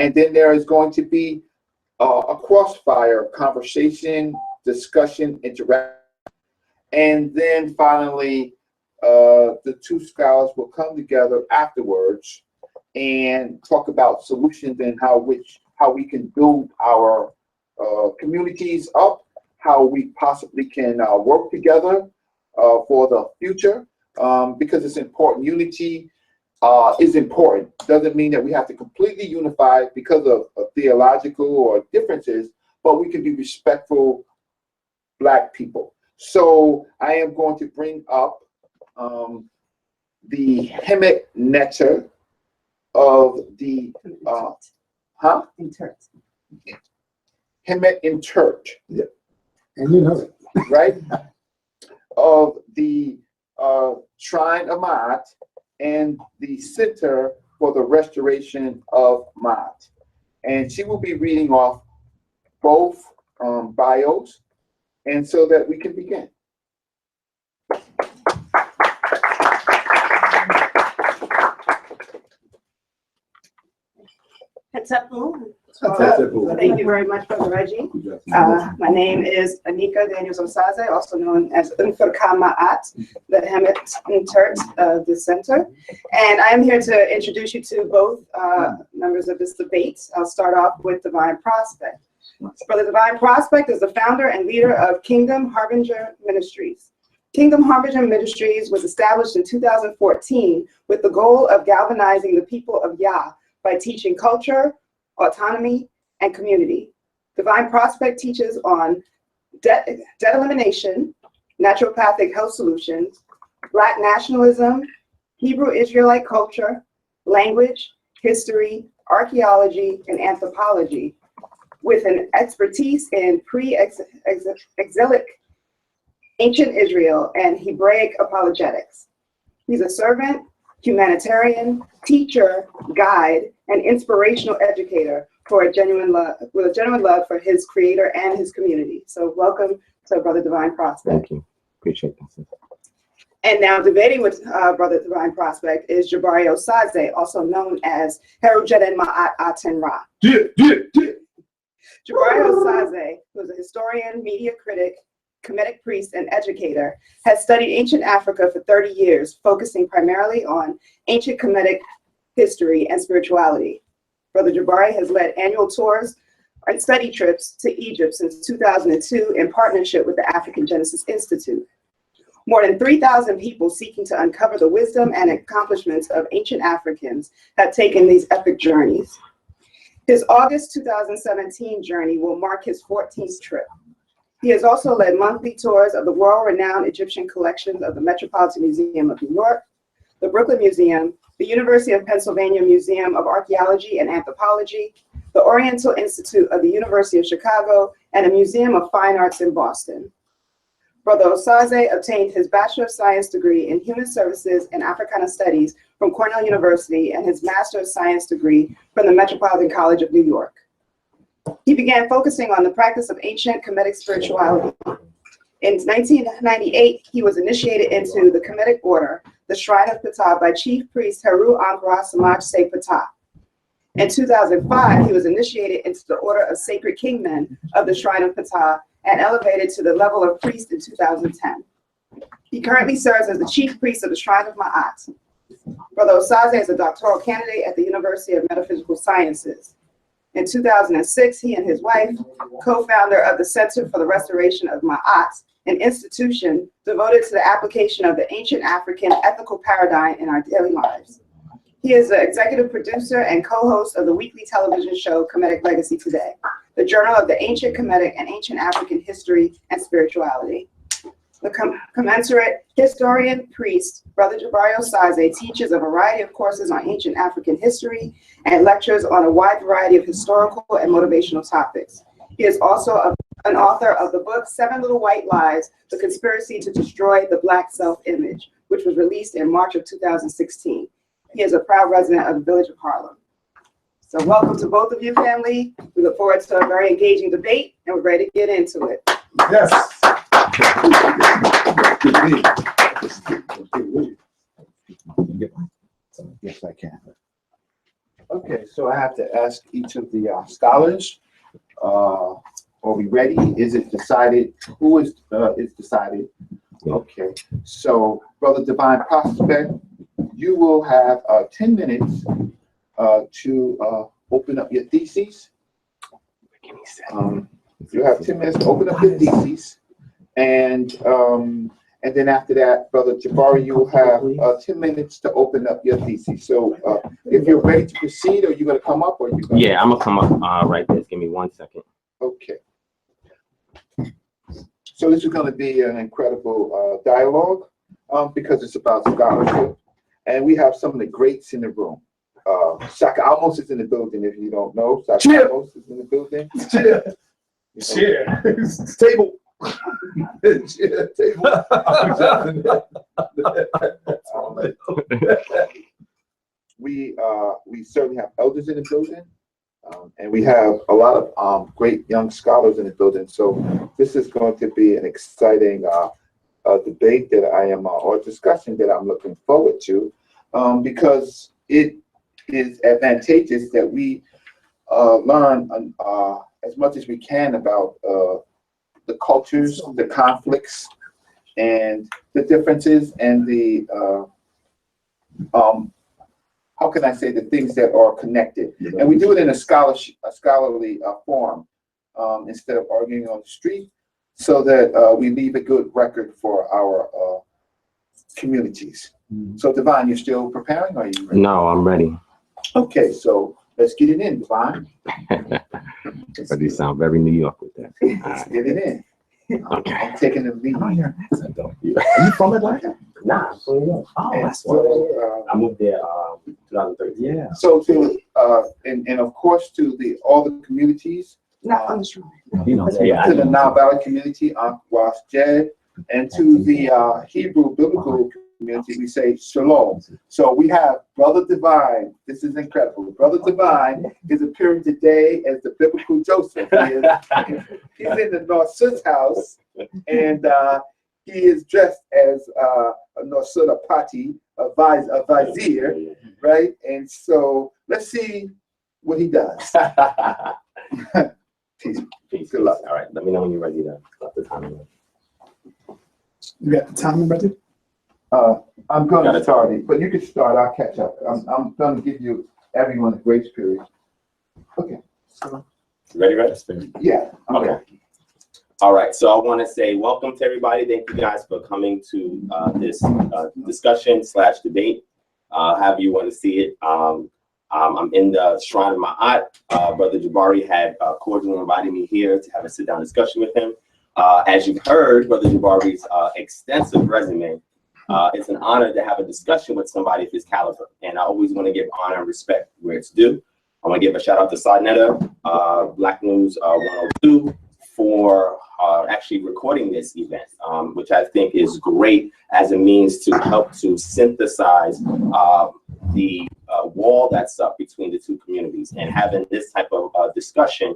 And then there is going to be a crossfire conversation, discussion, interaction. And then finally, the two scholars will come together afterwards and talk about solutions and how we can build our communities up, how we possibly can work together for the future, because it's important. Unity is important. Doesn't mean that we have to completely unify because of theological or differences, but we can be respectful Black people. So I am going to bring up the Kemet Netter of the Kemet Intert. Yeah. And you know it. Right? Of the Shrine of Ma'at and the Center for the Restoration of Ma'at. And she will be reading off both bios, and so that we can begin. Thank you very much, Brother Reggie. My name is Anika Daniels-Osaze, also known as Unfurka Ma'at, the Kemet Intert of the center. And I'm here to introduce you to both members of this debate. I'll start off with DivineProspect. Brother DivineProspect is the founder and leader of Kingdom Harbinger Ministries. Kingdom Harbinger Ministries was established in 2014 with the goal of galvanizing the people of Yah by teaching culture, autonomy, and community. DivineProspect teaches on debt elimination, naturopathic health solutions, Black nationalism, Hebrew Israelite culture, language, history, archaeology, and anthropology, with an expertise in pre-exilic ancient Israel and Hebraic apologetics. He's a servant, humanitarian, teacher, guide, and inspirational educator with a genuine love for his creator and his community. So welcome to Brother DivineProspect. Thank you. Appreciate that. And now debating with Brother DivineProspect is Jabari Oaza, also known as Herujeden Ma'at Aten Ra. Jabari Oaza, who is a historian, media critic, Kemetic priest, and educator, has studied ancient Africa for 30 years, focusing primarily on ancient Kemetic history and spirituality. Brother Jabari has led annual tours and study trips to Egypt since 2002 in partnership with the African Genesis Institute. More than 3,000 people seeking to uncover the wisdom and accomplishments of ancient Africans have taken these epic journeys. His August 2017 journey will mark his 14th trip. He has also led monthly tours of the world-renowned Egyptian collections of the Metropolitan Museum of New York, the Brooklyn Museum, the University of Pennsylvania Museum of Archaeology and Anthropology, the Oriental Institute of the University of Chicago, and a Museum of Fine Arts in Boston. Brother Osaze obtained his Bachelor of Science degree in Human Services and Africana Studies from Cornell University and his Master of Science degree from the Metropolitan College of New York. He began focusing on the practice of ancient Kemetic spirituality. In 1998, he was initiated into the Kemetic order, the Shrine of Ptah, by Chief Priest Heru Ankara Samaj Se Ptah. In 2005, he was initiated into the Order of Sacred Kingmen of the Shrine of Ptah and elevated to the level of priest in 2010. He currently serves as the Chief Priest of the Shrine of Ma'at. Brother Osaze is a doctoral candidate at the University of Metaphysical Sciences. In 2006, he and his wife, co-founder of the Center for the Restoration of Ma'at, an institution devoted to the application of the ancient African ethical paradigm in our daily lives. He is the executive producer and co-host of the weekly television show Kemetic Legacy Today, the journal of the ancient Kemetic and ancient African history and spirituality. The commensurate historian priest, Brother Jabari Oaza, teaches a variety of courses on ancient African history and lectures on a wide variety of historical and motivational topics. He is also an author of the book, 7 Little White Lies, The Conspiracy to Destroy the Black Self-Image, which was released in March of 2016. He is a proud resident of the village of Harlem. So welcome to both of you, family. We look forward to a very engaging debate, and we're ready to get into it. Yes. Yes, I can. Okay, so I have to ask each of the scholars, are we ready? Is it decided? Who is decided? Okay, so Brother DivineProspect, you will have 10 minutes to open up your theses. You have 10 minutes to open up your theses, and then after that, Brother Jabari, you will have 10 minutes to open up your thesis. So if you're ready to proceed, are you going to come up, or you? Yeah, I'm gonna come up right there. Give me 1 second. Okay. So this is going to be an incredible dialogue because it's about scholarship, and we have some of the greats in the room. Shaka Almos is in the building. If you don't know, Shaka Almos is in the building. Table. We certainly have elders in the building, and we have a lot of great young scholars in the building. So this is going to be an exciting debate that I am or discussion that I'm looking forward to, because it is advantageous that we learn as much as we can about the cultures, the conflicts, and the differences, and the how can I say, the things that are connected. And we do it in a scholarly form, instead of arguing on the street, so that we leave a good record for our communities. So Divine, you're still preparing, or are you ready? No, I'm ready. Okay, so let's get it in, Divine. But you sound very New York with that. Let's get it in. Okay. I'm taking the lead. I don't hear an accent though. Are you from Atlanta? Nah, Oh, And that's so, what. I moved there 2013. Yeah. so to and of course to all the communities, Not on the stream. You know, Yeah, to the Nile Valley community, Was Jed, and to the Hebrew biblical community, we say shalom. So we have Brother Divine. This is incredible. Brother Divine is appearing today as the biblical Joseph. He's in the North Sud's house, and he is dressed as a North Sud Pati, a vizier, right? And so let's see what he does. Peace. Peace. Good luck. All right, let me know when you're ready to start the timer. You got the timing ready? I'm going to start it, but you can start. I'll catch up. I'm going to give you everyone a grace period. Okay. Ready? Yeah. Okay. All right, so I want to say welcome to everybody. Thank you guys for coming to this discussion / debate, however you want to see it. I'm in the shrine of my aunt. Brother Jabari had cordially invited me here to have a sit-down discussion with him. As you've heard, Brother Jabari's extensive resume, it's an honor to have a discussion with somebody of his caliber. And I always want to give honor and respect where it's due. I want to give a shout out to Sadnetta, Black News 102, for actually recording this event, which I think is great as a means to help to synthesize the wall that's up between the two communities, and having this type of discussion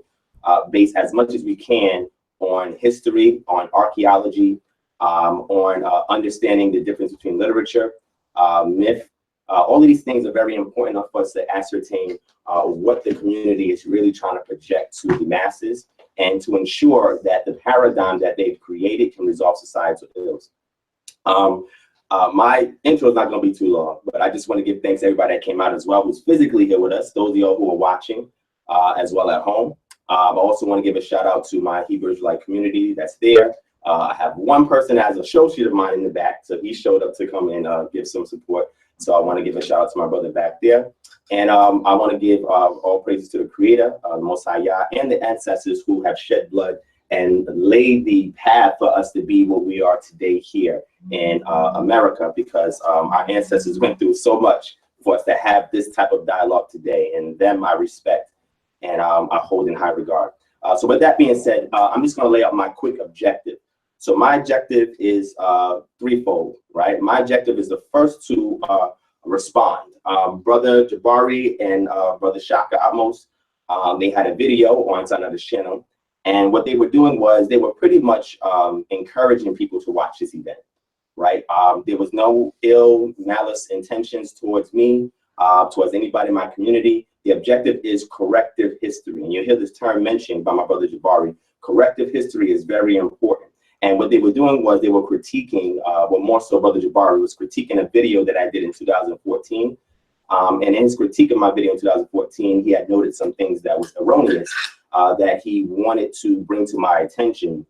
based as much as we can on history, on archaeology, on understanding the difference between literature, myth. All of these things are very important for us to ascertain what the community is really trying to project to the masses, and to ensure that the paradigm that they've created can resolve societal ills. My intro is not going to be too long, but I just want to give thanks to everybody that came out as well, who's physically here with us, those of y'all who are watching as well at home. I also want to give a shout out to my Hebrew Israelite community that's there. I have one person that has a show sheet of mine in the back, so he showed up to come and give some support. So I want to give a shout out to my brother back there. And I want to give all praises to the Creator, the Most High Yah, and the ancestors who have shed blood and laid the path for us to be what we are today here in America, because our ancestors went through so much for us to have this type of dialogue today, and them I respect and I hold in high regard. So with that being said, I'm just going to lay out my quick objective. So my objective is threefold, right? My objective is the first to respond. Brother Jabari and Brother Shaka Amos, they had a video on Sanada's channel, and what they were doing was they were pretty much encouraging people to watch this event, right? There was no ill malice intentions towards me, towards anybody in my community. The objective is corrective history. And you'll hear this term mentioned by my brother Jabari. Corrective history is very important. And what they were doing was they were critiquing, well, more so brother Jabari was critiquing a video that I did in 2014. And in his critique of my video in 2014, he had noted some things that was erroneous that he wanted to bring to my attention,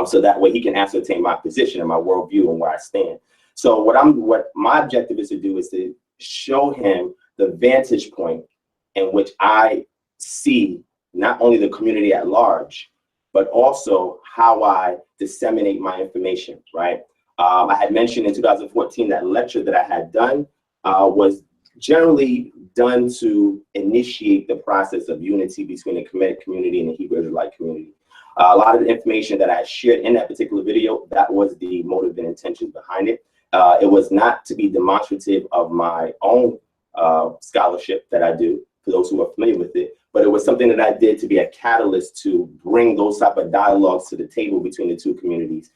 so that way he can ascertain my position and my worldview and where I stand. So what my objective is to do is to show him the vantage point in which I see not only the community at large, but also how I disseminate my information, right? I had mentioned in 2014 that lecture that I had done was generally done to initiate the process of unity between the Kemet community and the Hebrew Israelite community. A lot of the information that I shared in that particular video, that was the motive and intentions behind it. It was not to be demonstrative of my own scholarship that I do, for those who are familiar with it, but it was something that I did to be a catalyst to bring those type of dialogues to the table between the two communities.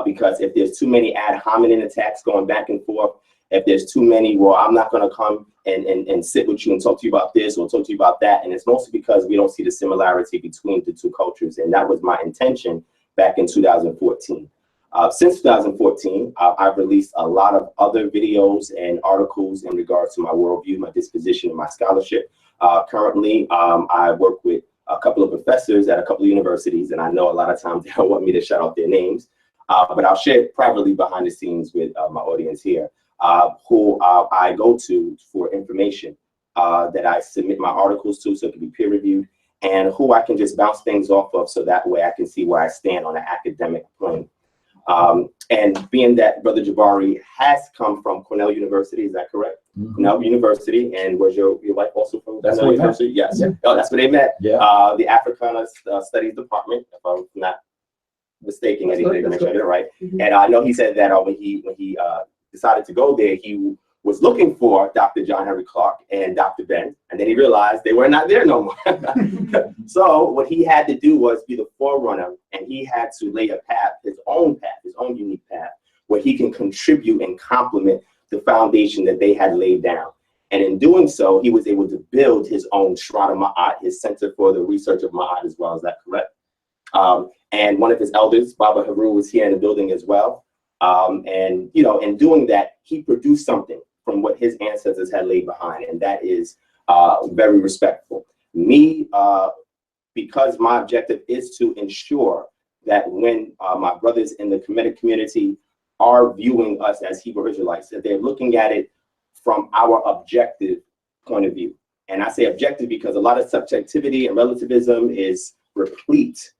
Because if there's too many ad hominem attacks going back and forth, if there's too many, well, I'm not going to come and sit with you and talk to you about this or talk to you about that. And it's mostly because we don't see the similarity between the two cultures. And that was my intention back in 2014. Since 2014, I've released a lot of other videos and articles in regards to my worldview, my disposition, and my scholarship. Currently, I work with a couple of professors at a couple of universities, and I know a lot of times they don't want me to shout out their names, but I'll share it privately behind the scenes with my audience here, who I go to for information that I submit my articles to so it can be peer reviewed, and who I can just bounce things off of so that way I can see where I stand on an academic plane. And being that Brother Jabari has come from Cornell University, is that correct? Mm-hmm. Cornell University, and was your wife also from Cornell University? Yes. Yeah. Oh, that's where they met. Yeah. The Africana Studies Department, if I'm not mistaken, anything to make sure I get it right. Mm-hmm. And I know he said that when he decided to go there, he was looking for Dr. John Henry Clark and Dr. Ben, and then he realized they were not there no more. So what he had to do was be the forerunner, and he had to lay a path, his own unique path, where he can contribute and complement the foundation that they had laid down. And in doing so, he was able to build his own Shrine of Ma'at, his Center for the Research of Ma'at as well. Is that correct? And one of his elders, Baba Haru, was here in the building as well. And, you know, in doing that, he produced something from what his ancestors had laid behind, and that is very respectful. Me, because my objective is to ensure that when my brothers in the Kemetic community are viewing us as Hebrew Israelites, that they're looking at it from our objective point of view. And I say objective because a lot of subjectivity and relativism is replete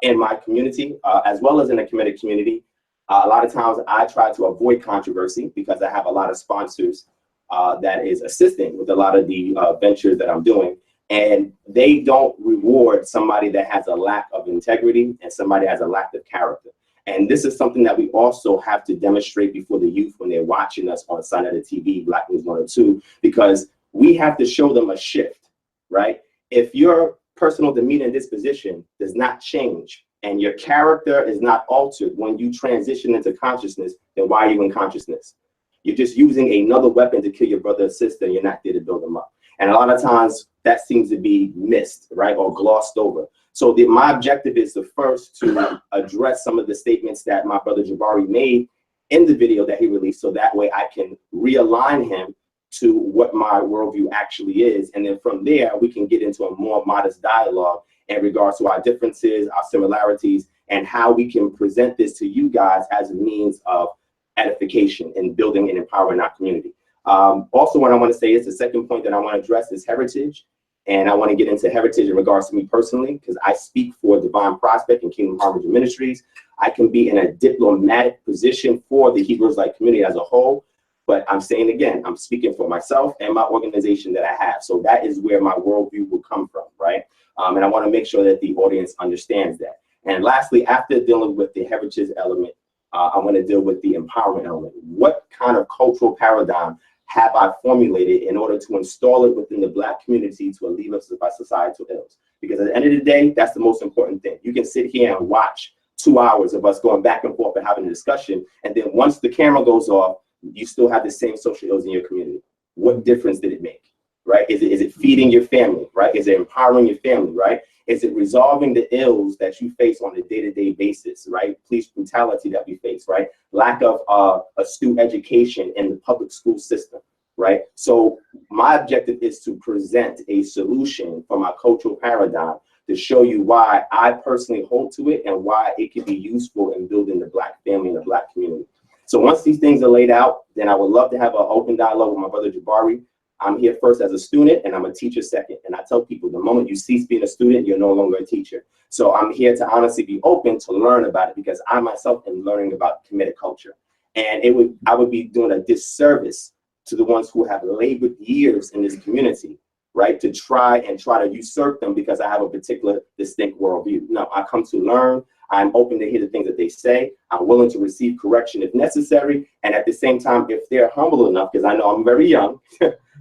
in my community, as well as in the Kemetic community. A lot of times I try to avoid controversy because I have a lot of sponsors that is assisting with a lot of the ventures that I'm doing. And they don't reward somebody that has a lack of integrity and somebody that has a lack of character. And this is something that we also have to demonstrate before the youth when they're watching us on Sun Edited TV, Black News 102, because we have to show them a shift, right? If your personal demeanor and disposition does not change and your character is not altered when you transition into consciousness, then why are you in consciousness? You're just using another weapon to kill your brother or sister, and you're not there to build them up. And a lot of times that seems to be missed, right, or glossed over. So my objective is to first to address some of the statements that my brother Jabari made in the video that he released, so that way I can realign him to what my worldview actually is. And then from there, we can get into a more modest dialogue in regards to our differences, our similarities, and how we can present this to you guys as a means of edification and building and empowering our community. Also, what I want to say is the second point that I want to address is heritage. And I want to get into heritage in regards to me personally, because I speak for DivineProspect and Kingdom Harvest Ministries. I can be in a diplomatic position for the Hebrew Israelite community as a whole. But I'm saying again, I'm speaking for myself and my organization that I have. So that is where my worldview will come from, right? And I want to make sure that the audience understands that. And lastly, after dealing with the heritage element, I want to deal with the empowerment element. What kind of cultural paradigm have I formulated in order to install it within the Black community to alleviate us by societal ills? Because at the end of the day, that's the most important thing. You can sit here and watch 2 hours of us going back and forth and having a discussion, and then once the camera goes off, you still have the same social ills in your community. What difference did it make, right? Is it feeding your family, right? Is it empowering your family, right? Is it resolving the ills that you face on a day-to-day basis, right? Police brutality that we face, right? Lack of astute education in the public school system, right? So my objective is to present a solution for my cultural paradigm to show you why I personally hold to it and why it can be useful in building the Black family and the Black community. So once these things are laid out, then I would love to have an open dialogue with my brother Jabari. I'm here first as a student and I'm a teacher second. And I tell people the moment you cease being a student, you're no longer a teacher. So I'm here to honestly be open to learn about it because I myself am learning about Kemetic culture. And I would be doing a disservice to the ones who have labored years in this community, right? To try to usurp them because I have a particular distinct worldview. No, I come to learn. I'm open to hear the things that they say. I'm willing to receive correction if necessary. And at the same time, if they're humble enough, because I know I'm very young,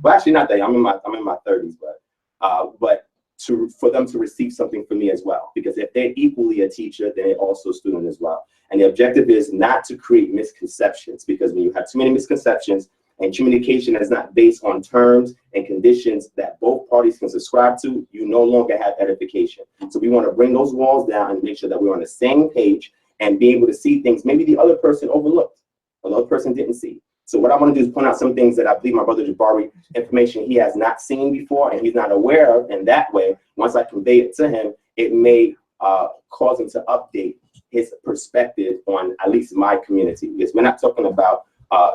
well, actually not that, I'm in my 30s, but for them to receive something from me as well. Because if they're equally a teacher, then they're also a student as well. And the objective is not to create misconceptions, because when you have too many misconceptions and communication is not based on terms and conditions that both parties can subscribe to, you no longer have edification. So we want to bring those walls down and make sure that we're on the same page and be able to see things maybe the other person overlooked, or the other person didn't see. So what I want to do is point out some things that I believe my brother Jabari, information he has not seen before and he's not aware of, and that way, once I convey it to him, it may cause him to update his perspective on at least my community. Because we're not talking about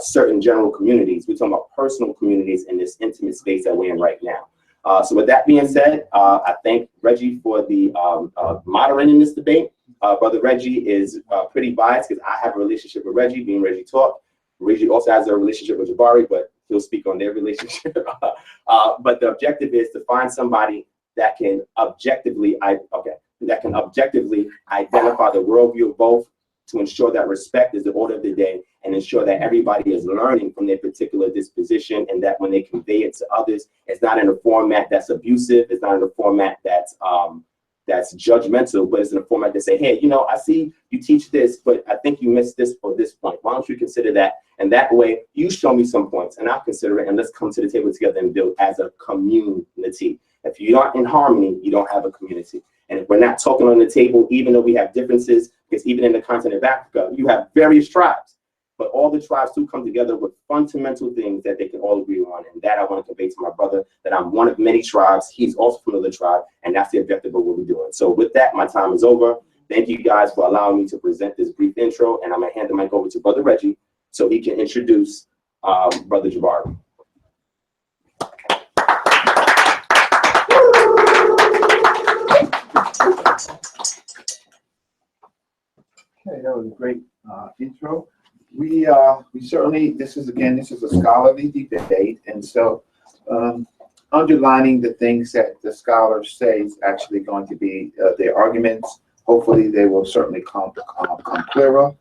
certain general communities, we're talking about personal communities in this intimate space that we're in right now. So with that being said, I thank Reggie for the moderating this debate. Brother Reggie is pretty biased because I have a relationship with Reggie, being Reggie taught. Reggie also has a relationship with Jabari, but he'll speak on their relationship. But the objective is to find somebody that can objectively identify the worldview of both, to ensure that respect is the order of the day, and ensure that everybody is learning from their particular disposition, and that when they convey it to others, it's not in a format that's abusive, it's not in a format that's judgmental, but it's in a format that say, hey, you know, I see you teach this, but I think you missed this or this point. Why don't you consider that? And that way, you show me some points, and I'll consider it, and let's come to the table together and build as a community. If you're not in harmony, you don't have a community. And if we're not talking on the table, even though we have differences, because even in the continent of Africa, you have various tribes, but all the tribes do come together with fundamental things that they can all agree on. And that I want to convey to my brother, that I'm one of many tribes. He's also from another tribe, and that's the objective of what we're doing. So with that, my time is over. Thank you guys for allowing me to present this brief intro, and I'm gonna hand the mic over to Brother Reggie so he can introduce Brother Jabari. Okay, that was a great intro. We certainly, this is a scholarly debate, and so underlining the things that the scholars say is actually going to be their arguments. Hopefully they will certainly come clearer.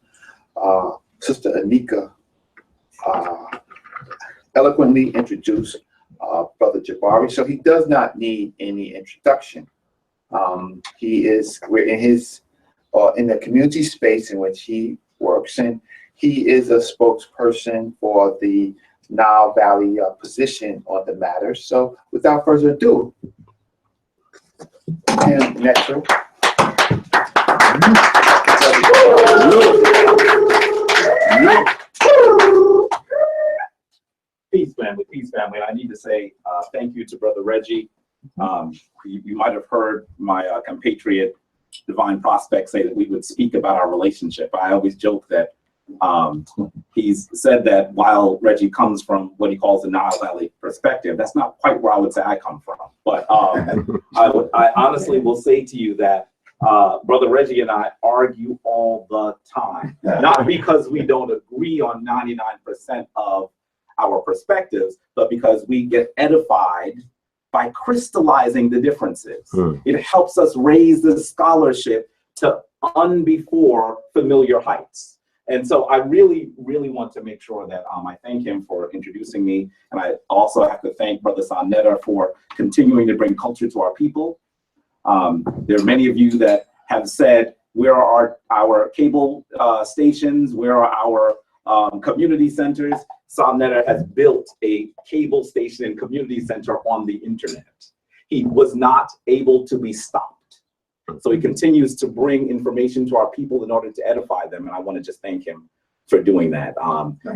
Sister Anika eloquently introduced Brother Jabari, so he does not need any introduction. We're in his in the community space in which he works, and he is a spokesperson for the Nile Valley position on the matter. So without further ado, and Metro. Peace, family. Peace, family. I need to say thank you to Brother Reggie. You might have heard my compatriot DivineProspect say that we would speak about our relationship. I always joke that he's said that while Reggie comes from what he calls the Nile Valley perspective, that's not quite where I would say I come from. But I honestly will say to you that Brother Reggie and I argue all the time, not because we don't agree on 99% of our perspectives, but because we get edified by crystallizing the differences. It helps us raise the scholarship to unbefore familiar heights. And so I really, really want to make sure that I thank him for introducing me. And I also have to thank Brother Sanetta for continuing to bring culture to our people. There are many of you that have said, where are our cable stations? Where are our community centers? Sonetta has built a cable station and community center on the internet. He was not able to be stopped. So he continues to bring information to our people in order to edify them. And I want to just thank him for doing that.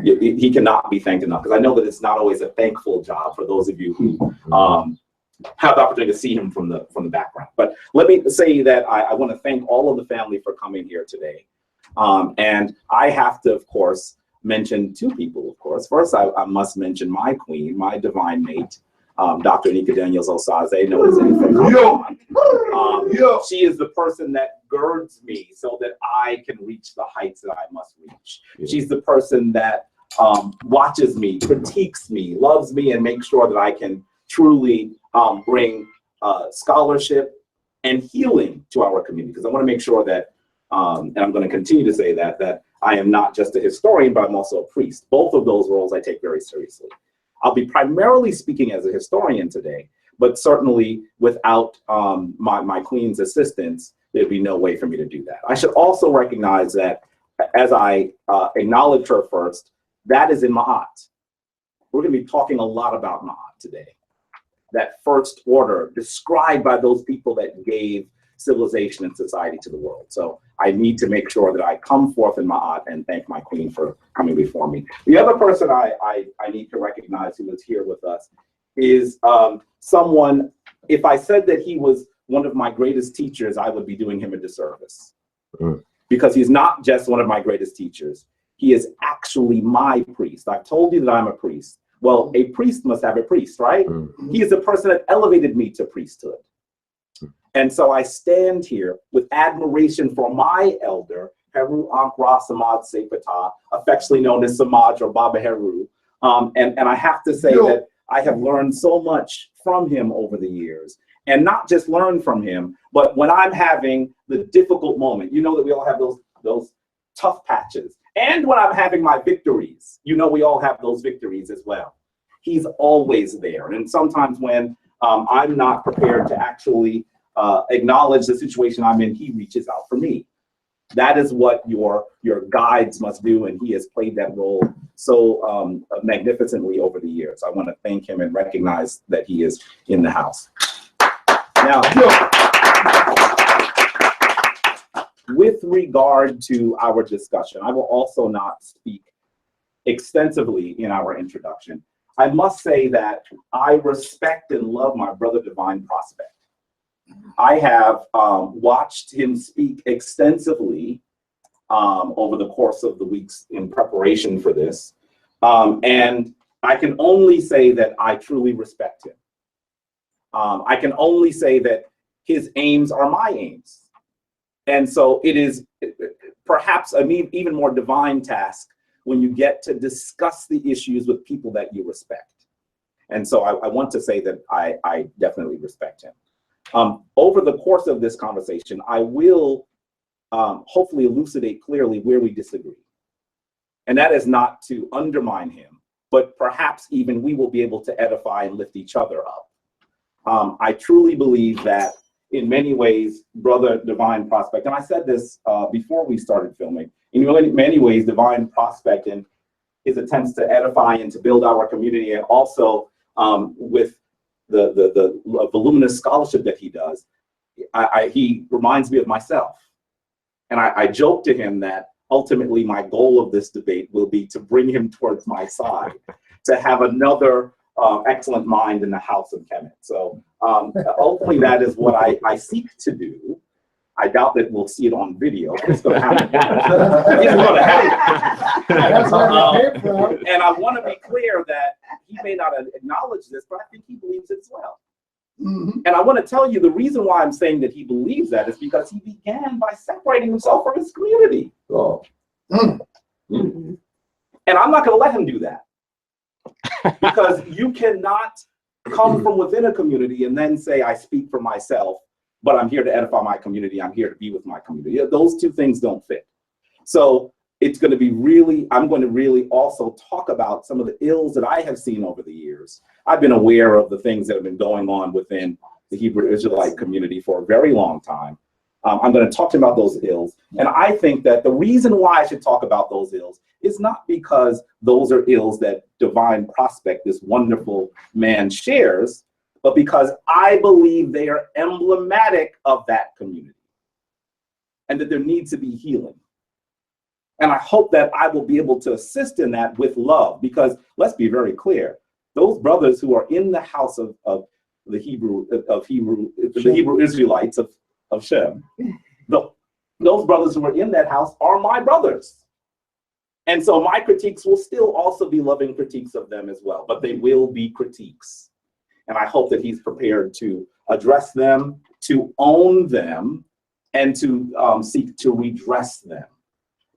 He cannot be thanked enough, because I know that it's not always a thankful job for those of you who have the opportunity to see him from the background. But let me say that I want to thank all of the family for coming here today. And I have to, of course, mention two people, of course. First, I must mention my queen, my divine mate, Dr. Nika Daniels Osaze, known as she is the person that girds me so that I can reach the heights that I must reach. She's the person that watches me, critiques me, loves me, and makes sure that I can truly bring scholarship and healing to our community. Because I want to make sure that, and I'm going to continue to say that I am not just a historian, but I'm also a priest. Both of those roles I take very seriously. I'll be primarily speaking as a historian today, but certainly without my queen's assistance, there'd be no way for me to do that. I should also recognize that as I acknowledge her first, that is in Ma'at. We're going to be talking a lot about Ma'at today. That first order described by those people that gave civilization and society to the world. So I need to make sure that I come forth in Ma'at and thank my queen for coming before me. The other person I need to recognize who is here with us is someone, if I said that he was one of my greatest teachers, I would be doing him a disservice. Because he's not just one of my greatest teachers. He is actually my priest. I've told you that I'm a priest. Well, a priest must have a priest, right? He is the person that elevated me to priesthood. And so I stand here with admiration for my elder, Heru Ankra Samad Sepata, affectionately known as Samaj or Baba Heru. And I have to say that I have learned so much from him over the years. And not just learn from him, but when I'm having the difficult moment, you know that we all have those tough patches. And when I'm having my victories, you know we all have those victories as well. He's always there. And sometimes when I'm not prepared to actually acknowledge the situation I'm in, he reaches out for me. That is what your guides must do, and he has played that role so magnificently over the years. I want to thank him and recognize that he is in the house. Now, with regard to our discussion, I will also not speak extensively in our introduction. I must say that I respect and love my brother DivineProspect. I have watched him speak extensively over the course of the weeks in preparation for this. And I can only say that I truly respect him. I can only say that his aims are my aims. And so it is perhaps an even more divine task when you get to discuss the issues with people that you respect. And so I want to say that I definitely respect him. Over the course of this conversation, I will hopefully elucidate clearly where we disagree. And that is not to undermine him, but perhaps even we will be able to edify and lift each other up. I truly believe that in many ways, brother DivineProspect, and I said this before we started filming, in many ways, DivineProspect and his attempts to edify and to build our community, and also with the voluminous scholarship that he does, he reminds me of myself. And I joke to him that ultimately my goal of this debate will be to bring him towards my side, to have another excellent mind in the house of Kemet. So hopefully that is what I seek to do. I doubt that we'll see it on video. It's going to happen. It's going to happen. And I want to be clear that he may not acknowledge this, but I think he believes it as well. And I want to tell you the reason why I'm saying that he believes that is because he began by separating himself from his community. And I'm not going to let him do that. Because you cannot come from within a community and then say, I speak for myself, but I'm here to edify my community. I'm here to be with my community. Those two things don't fit. So it's going to be really, I'm going to really also talk about some of the ills that I have seen over the years. I've been aware of the things that have been going on within the Hebrew Israelite community for a very long time. I'm going to talk to him about those ills. And I think that the reason why I should talk about those ills is not because those are ills that DivineProspect, this wonderful man, shares, but because I believe they are emblematic of that community and that there needs to be healing. And I hope that I will be able to assist in that with love, because let's be very clear, those brothers who are in the house of the Hebrew Israelites of Shem, those brothers who are in that house are my brothers. And so my critiques will still also be loving critiques of them as well, but they will be critiques. And I hope that he's prepared to address them, to own them, and to seek to redress them.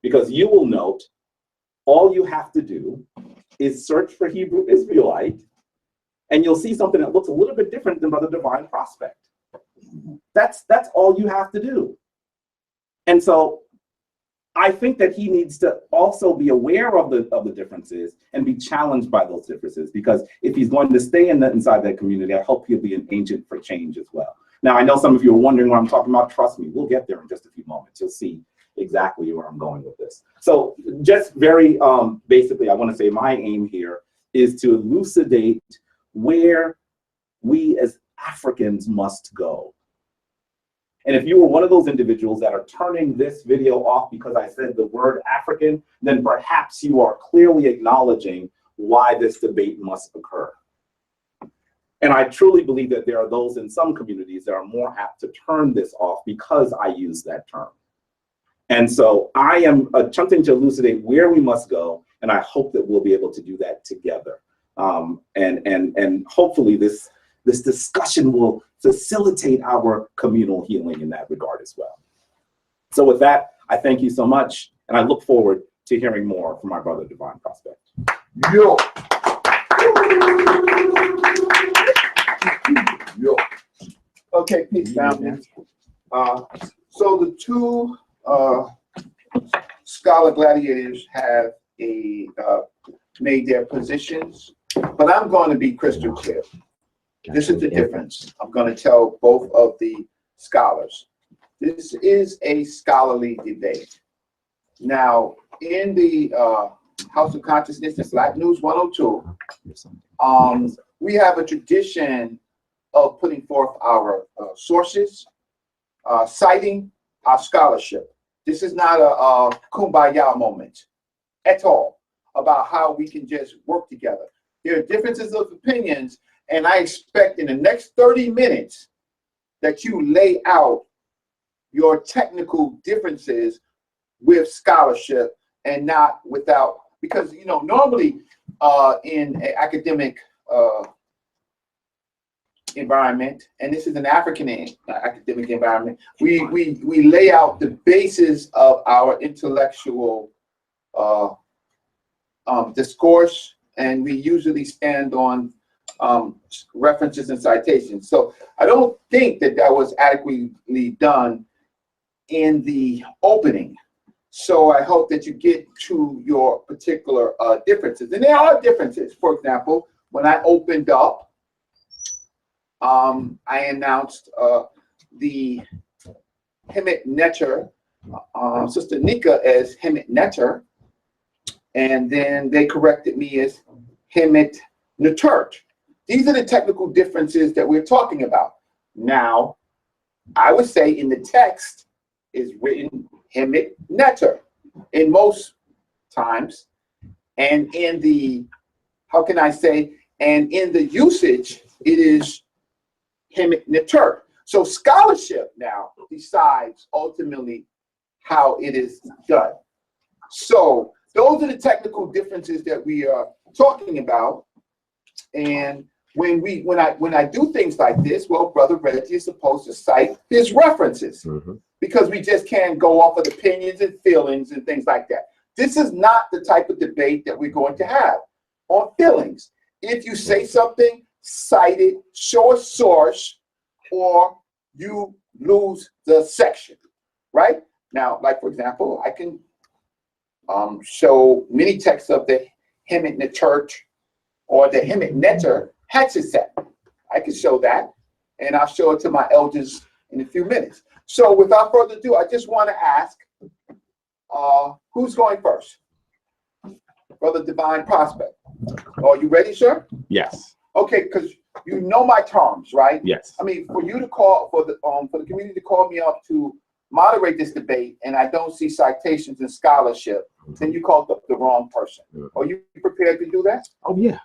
Because you will note, all you have to do is search for Hebrew Israelite, and you'll see something that looks a little bit different than Brother DivineProspect. That's all you have to do. And so I think that he needs to also be aware of the differences and be challenged by those differences, because if he's going to stay inside that community, I hope he'll be an agent for change as well. Now, I know some of you are wondering what I'm talking about. Trust me, we'll get there in just a few moments. You'll see exactly where I'm going with this. So just very basically, I want to say my aim here is to elucidate where we as Africans must go. And if you were one of those individuals that are turning this video off because I said the word African, then perhaps you are clearly acknowledging why this debate must occur. And I truly believe that there are those in some communities that are more apt to turn this off because I use that term. And so I am attempting to elucidate where we must go, and I hope that we'll be able to do that together. And hopefully this discussion will facilitate our communal healing in that regard as well. So with that, I thank you so much, and I look forward to hearing more from my brother DivineProspect. Yo. Yo. Okay, peace, family. So the two scholar gladiators have made their positions, but I'm going to be crystal clear. This is the difference. I'm going to tell both of the scholars. This is a scholarly debate. Now, in the House of Consciousness and Black News 102, we have a tradition of putting forth our sources, citing our scholarship. This is not a kumbaya moment at all about how we can just work together. There are differences of opinions, and I expect in the next 30 minutes that you lay out your technical differences with scholarship and not without, because, you know, normally in an academic environment, and this is an African academic environment, we lay out the basis of our intellectual discourse, and we usually stand on references and citations. So I don't think that that was adequately done in the opening. So I hope that you get to your particular differences. And there are differences. For example, when I opened up, I announced the Kemet Netter, Sister Nika as Kemet Netter, and then they corrected me as Kemet Netter. These are the technical differences that we're talking about. Now, I would say in the text is written Kemet Netter in most times, and in the, how can I say, and in the usage, it is Kemet Netter. So scholarship now decides ultimately how it is done. So those are the technical differences that we are talking about. And when I do things like this, well, Brother Reggie is supposed to cite his references, because we just can't go off of opinions and feelings and things like that. This is not the type of debate that we're going to have on feelings. If you say something, cite it, show a source, or you lose the section, right? Now, like for example, I can show many texts of the Kemet Netter or the Kemet Netter Hatchet set. I can show that, and I'll show it to my elders in a few minutes. So without further ado, I just want to ask, who's going first? Brother Divine Prospect. Are you ready, sir? Yes. Okay, because you know my terms, right? Yes. I mean, for you to call, for the community to call me up to moderate this debate, and I don't see citations and scholarship, then you called up the wrong person. Are you prepared to do that? Oh yeah.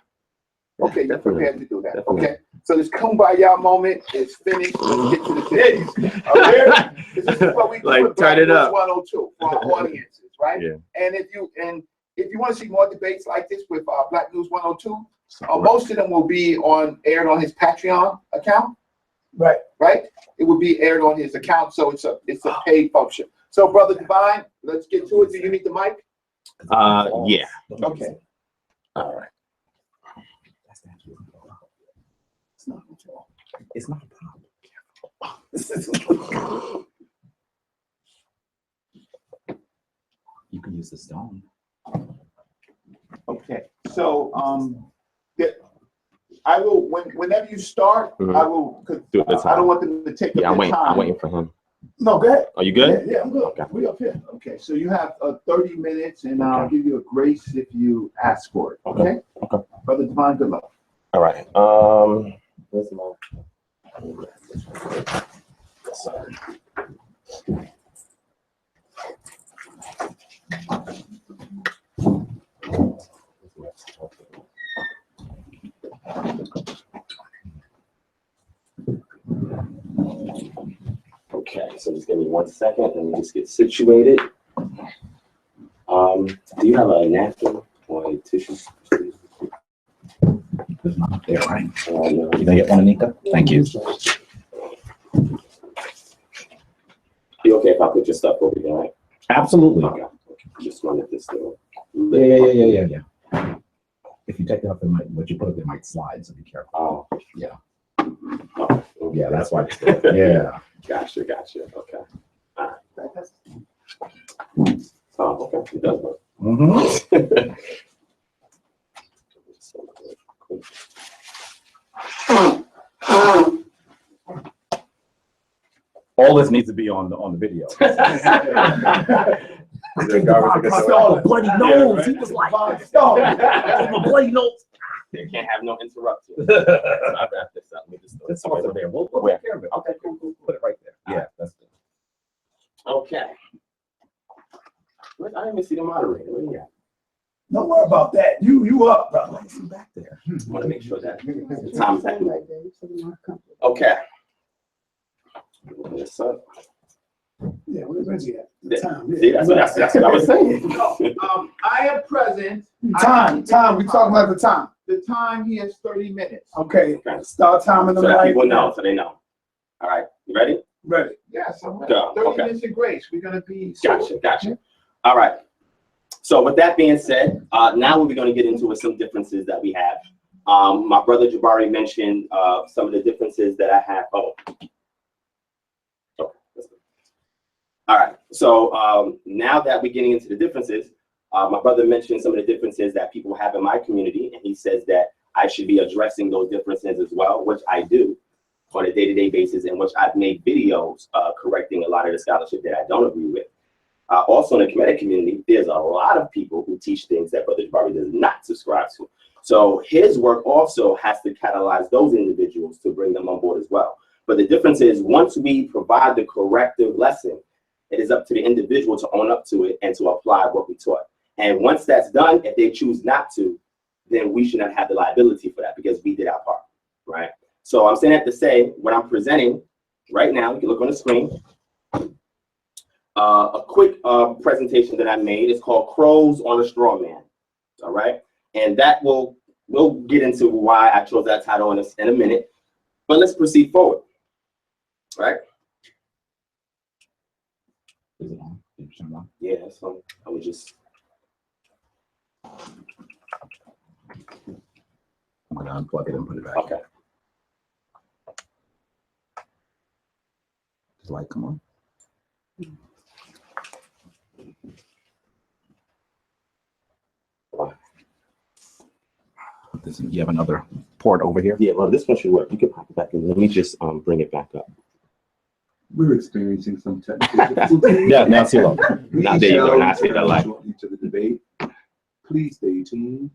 Okay, you're Definitely. prepared to do that. Definitely. Okay, so this kumbaya moment is finished. Let's get to the business. Okay, this is what we do Like, with Black turn it News up. 102 for our audiences, right? Yeah. And if you want to see more debates like this with Black News 102, most of them will be aired on his Patreon account. Right. Right. It will be aired on his account, so it's a paid function. So, Brother Divine, let's get to it. Do you need the mic? Yeah. Okay. All right. It's not a problem. You can use the stone. Okay. So, I will whenever you start, I will. Do it this I don't time. want them to take up Yeah, I'm their waiting. time. I'm waiting for him. No, go ahead. Are you good? Yeah, I'm good. Okay. We up here. Okay, so you have 30 minutes, and I'll give you a grace if you ask for it. Okay. Okay. Brother Divine, good luck. All right. Where's my? Sorry. Okay, so just give me 1 second. Let me just get situated. Do you have a napkin or a tissue? There's none up there, right? No. You gonna get one, Anika? Thank you. You okay if I put your stuff over here, right? Absolutely. Okay. Just wanted this thing. Yeah. If you take it up, it might, what you put up, it might slide, so be careful. Oh. Yeah. Oh, okay. Yeah, that's why. Yeah. Gotcha. Okay. All right. Oh, okay. It does work. Mm-hmm. All this needs to be on the video. Bloody nose. He was like, my bloody nose. They can't have no interruption. So I wrap this up. Let me just throw It's this also away. there. We'll take care of it. Okay, cool. Put it right there. Yeah, that's good. Okay. I didn't even see the moderator. Where you at? Don't worry about that. You up, brother. I see back there. I want to make sure that the time is accurate. Okay. Open this up. Yeah, where's Reggie at? See, that's what I was saying. I am present. Time. We talking about the time. The time here is 30 minutes. Okay. Okay. Start timing So them that right. people know, so they know. All right, you ready? Ready. Yes, I'm ready. Go. 30 Okay. minutes of grace. We're gonna be. Gotcha. All right. So with that being said, now what we're going to get into is some differences that we have. My brother Jabari mentioned some of the differences that I have. All right. So now that we're getting into the differences, my brother mentioned some of the differences that people have in my community, and he says that I should be addressing those differences as well, which I do on a day-to-day basis, in which I've made videos correcting a lot of the scholarship that I don't agree with. Also in the Kemet community, there's a lot of people who teach things that Brother Jabari does not subscribe to. So his work also has to catalyze those individuals to bring them on board as well. But the difference is, once we provide the corrective lesson, it is up to the individual to own up to it and to apply what we taught. And once that's done, if they choose not to, then we should not have the liability for that because we did our part, right? So I'm saying that to say what I'm presenting right now, you can look on the screen. A quick presentation that I made is called Crows on a Straw Man. All right. And that we'll get into why I chose that title in a minute. But let's proceed forward. All right. Is it on? Did you turn it on? Yeah, so I would just. I'm gonna unplug it and put it back. Okay. Does the light come on? You have another port over here? Yeah, well, this one should work. You can pop it back in. Let me just bring it back up. We're experiencing some technical difficulties. Yeah, now see look. We Now there you go. shall Now I see that light. shortly to the debate. Please stay tuned.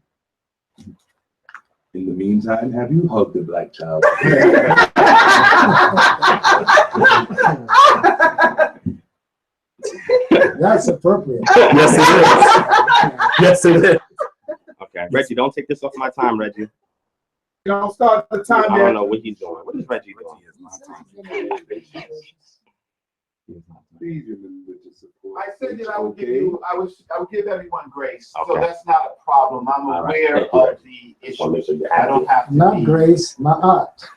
In the meantime, have you hugged a black child? That's appropriate. Yes, it is. Yes, it is. Okay, Reggie, don't take this off my time, Reggie. Don't start the time I yet. don't know what he's doing. What is Reggie doing? Please remember to support. I said that I would give you, I would give everyone grace, so Okay. that's not a problem. I'm All right. aware Thank you, of Reggie. the Just want to issue. make sure you're I happy. don't have to Not be. Grace, my aunt.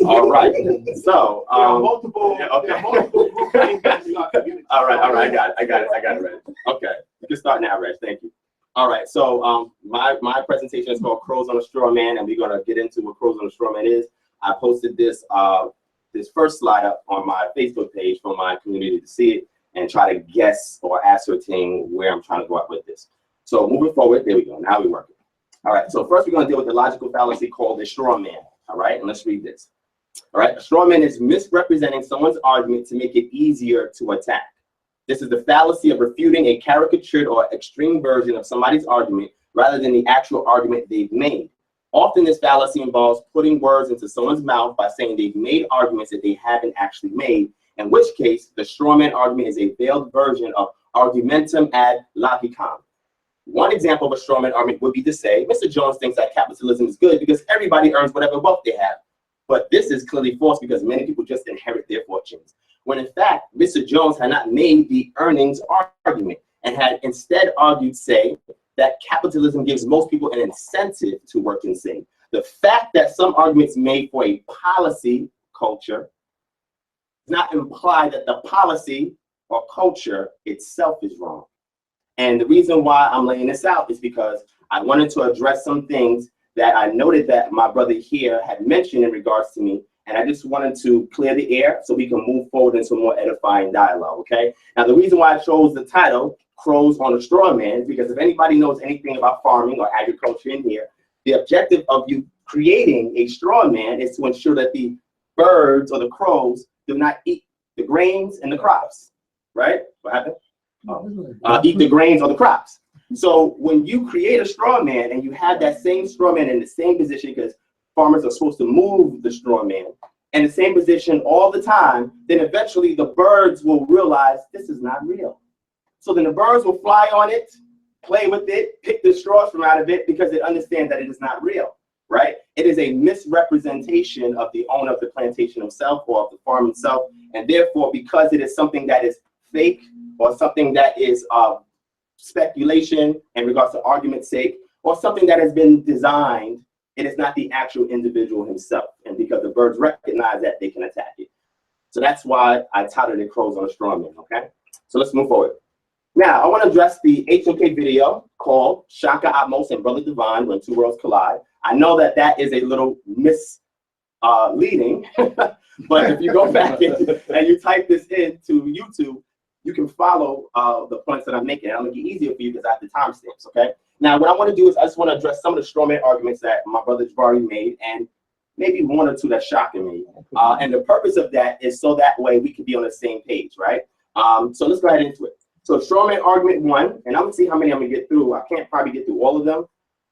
All right. So, There are multiple, yeah, okay. there are multiple group names in our community. all right, I got it, Reg. Okay, you can start now, Reg. Thank you. All right, so my presentation is called Crows on a Straw Man, and we're gonna get into what Crows on a Straw Man is. I posted this this first slide up on my Facebook page for my community to see it and try to guess or ascertain where I'm trying to go up with this. So moving forward, there we go. Now we're working. All right, so first we're gonna deal with the logical fallacy called a straw man. All right, and let's read this. All right, a straw man is misrepresenting someone's argument to make it easier to attack. This is the fallacy of refuting a caricatured or extreme version of somebody's argument rather than the actual argument they've made. Often this fallacy involves putting words into someone's mouth by saying they've made arguments that they haven't actually made, in which case the straw man argument is a veiled version of argumentum ad logicam. One example of a straw man argument would be to say, Mr. Jones thinks that capitalism is good because everybody earns whatever wealth they have. But this is clearly false because many people just inherit their fortunes. When in fact, Mr. Jones had not made the earnings argument and had instead argued, say, that capitalism gives most people an incentive to work and save. The fact that some arguments made for a policy culture does not imply that the policy or culture itself is wrong. And the reason why I'm laying this out is because I wanted to address some things that I noted that my brother here had mentioned in regards to me, and I just wanted to clear the air so we can move forward into more edifying dialogue, okay? Now, the reason why I chose the title, Crows on a Straw Man, is because if anybody knows anything about farming or agriculture in here, the objective of you creating a straw man is to ensure that the birds or the crows do not eat the grains and the crops, right? What happened? Eat the grains or the crops. So when you create a straw man and you have that same straw man in the same position, because farmers are supposed to move the straw man in the same position all the time, then eventually the birds will realize this is not real. So then the birds will fly on it, play with it, pick the straws from out of it because they understand that it is not real, right? It is a misrepresentation of the owner of the plantation himself or of the farm himself. And therefore, because it is something that is fake or something that is speculation in regards to argument's sake, or something that has been designed, it is not the actual individual himself. And because the birds recognize that, they can attack it. So that's why I titled it Crows on a Straw Man, okay? So let's move forward. Now, I want to address the HMK video called Shaka Atmos and Brother Divine When Two Worlds Collide. I know that that is a little misleading, but if you go back and you type this into YouTube, you can follow the points that I'm making. I'll make it easier for you because I have the timestamps, okay? Now, what I want to do is I just want to address some of the straw man arguments that my brother Jabari made and maybe one or two that shocking me. And the purpose of that is so that way we can be on the same page, right? So let's go ahead into it. So straw man argument one, and I'm going to see how many I'm going to get through. I can't probably get through all of them,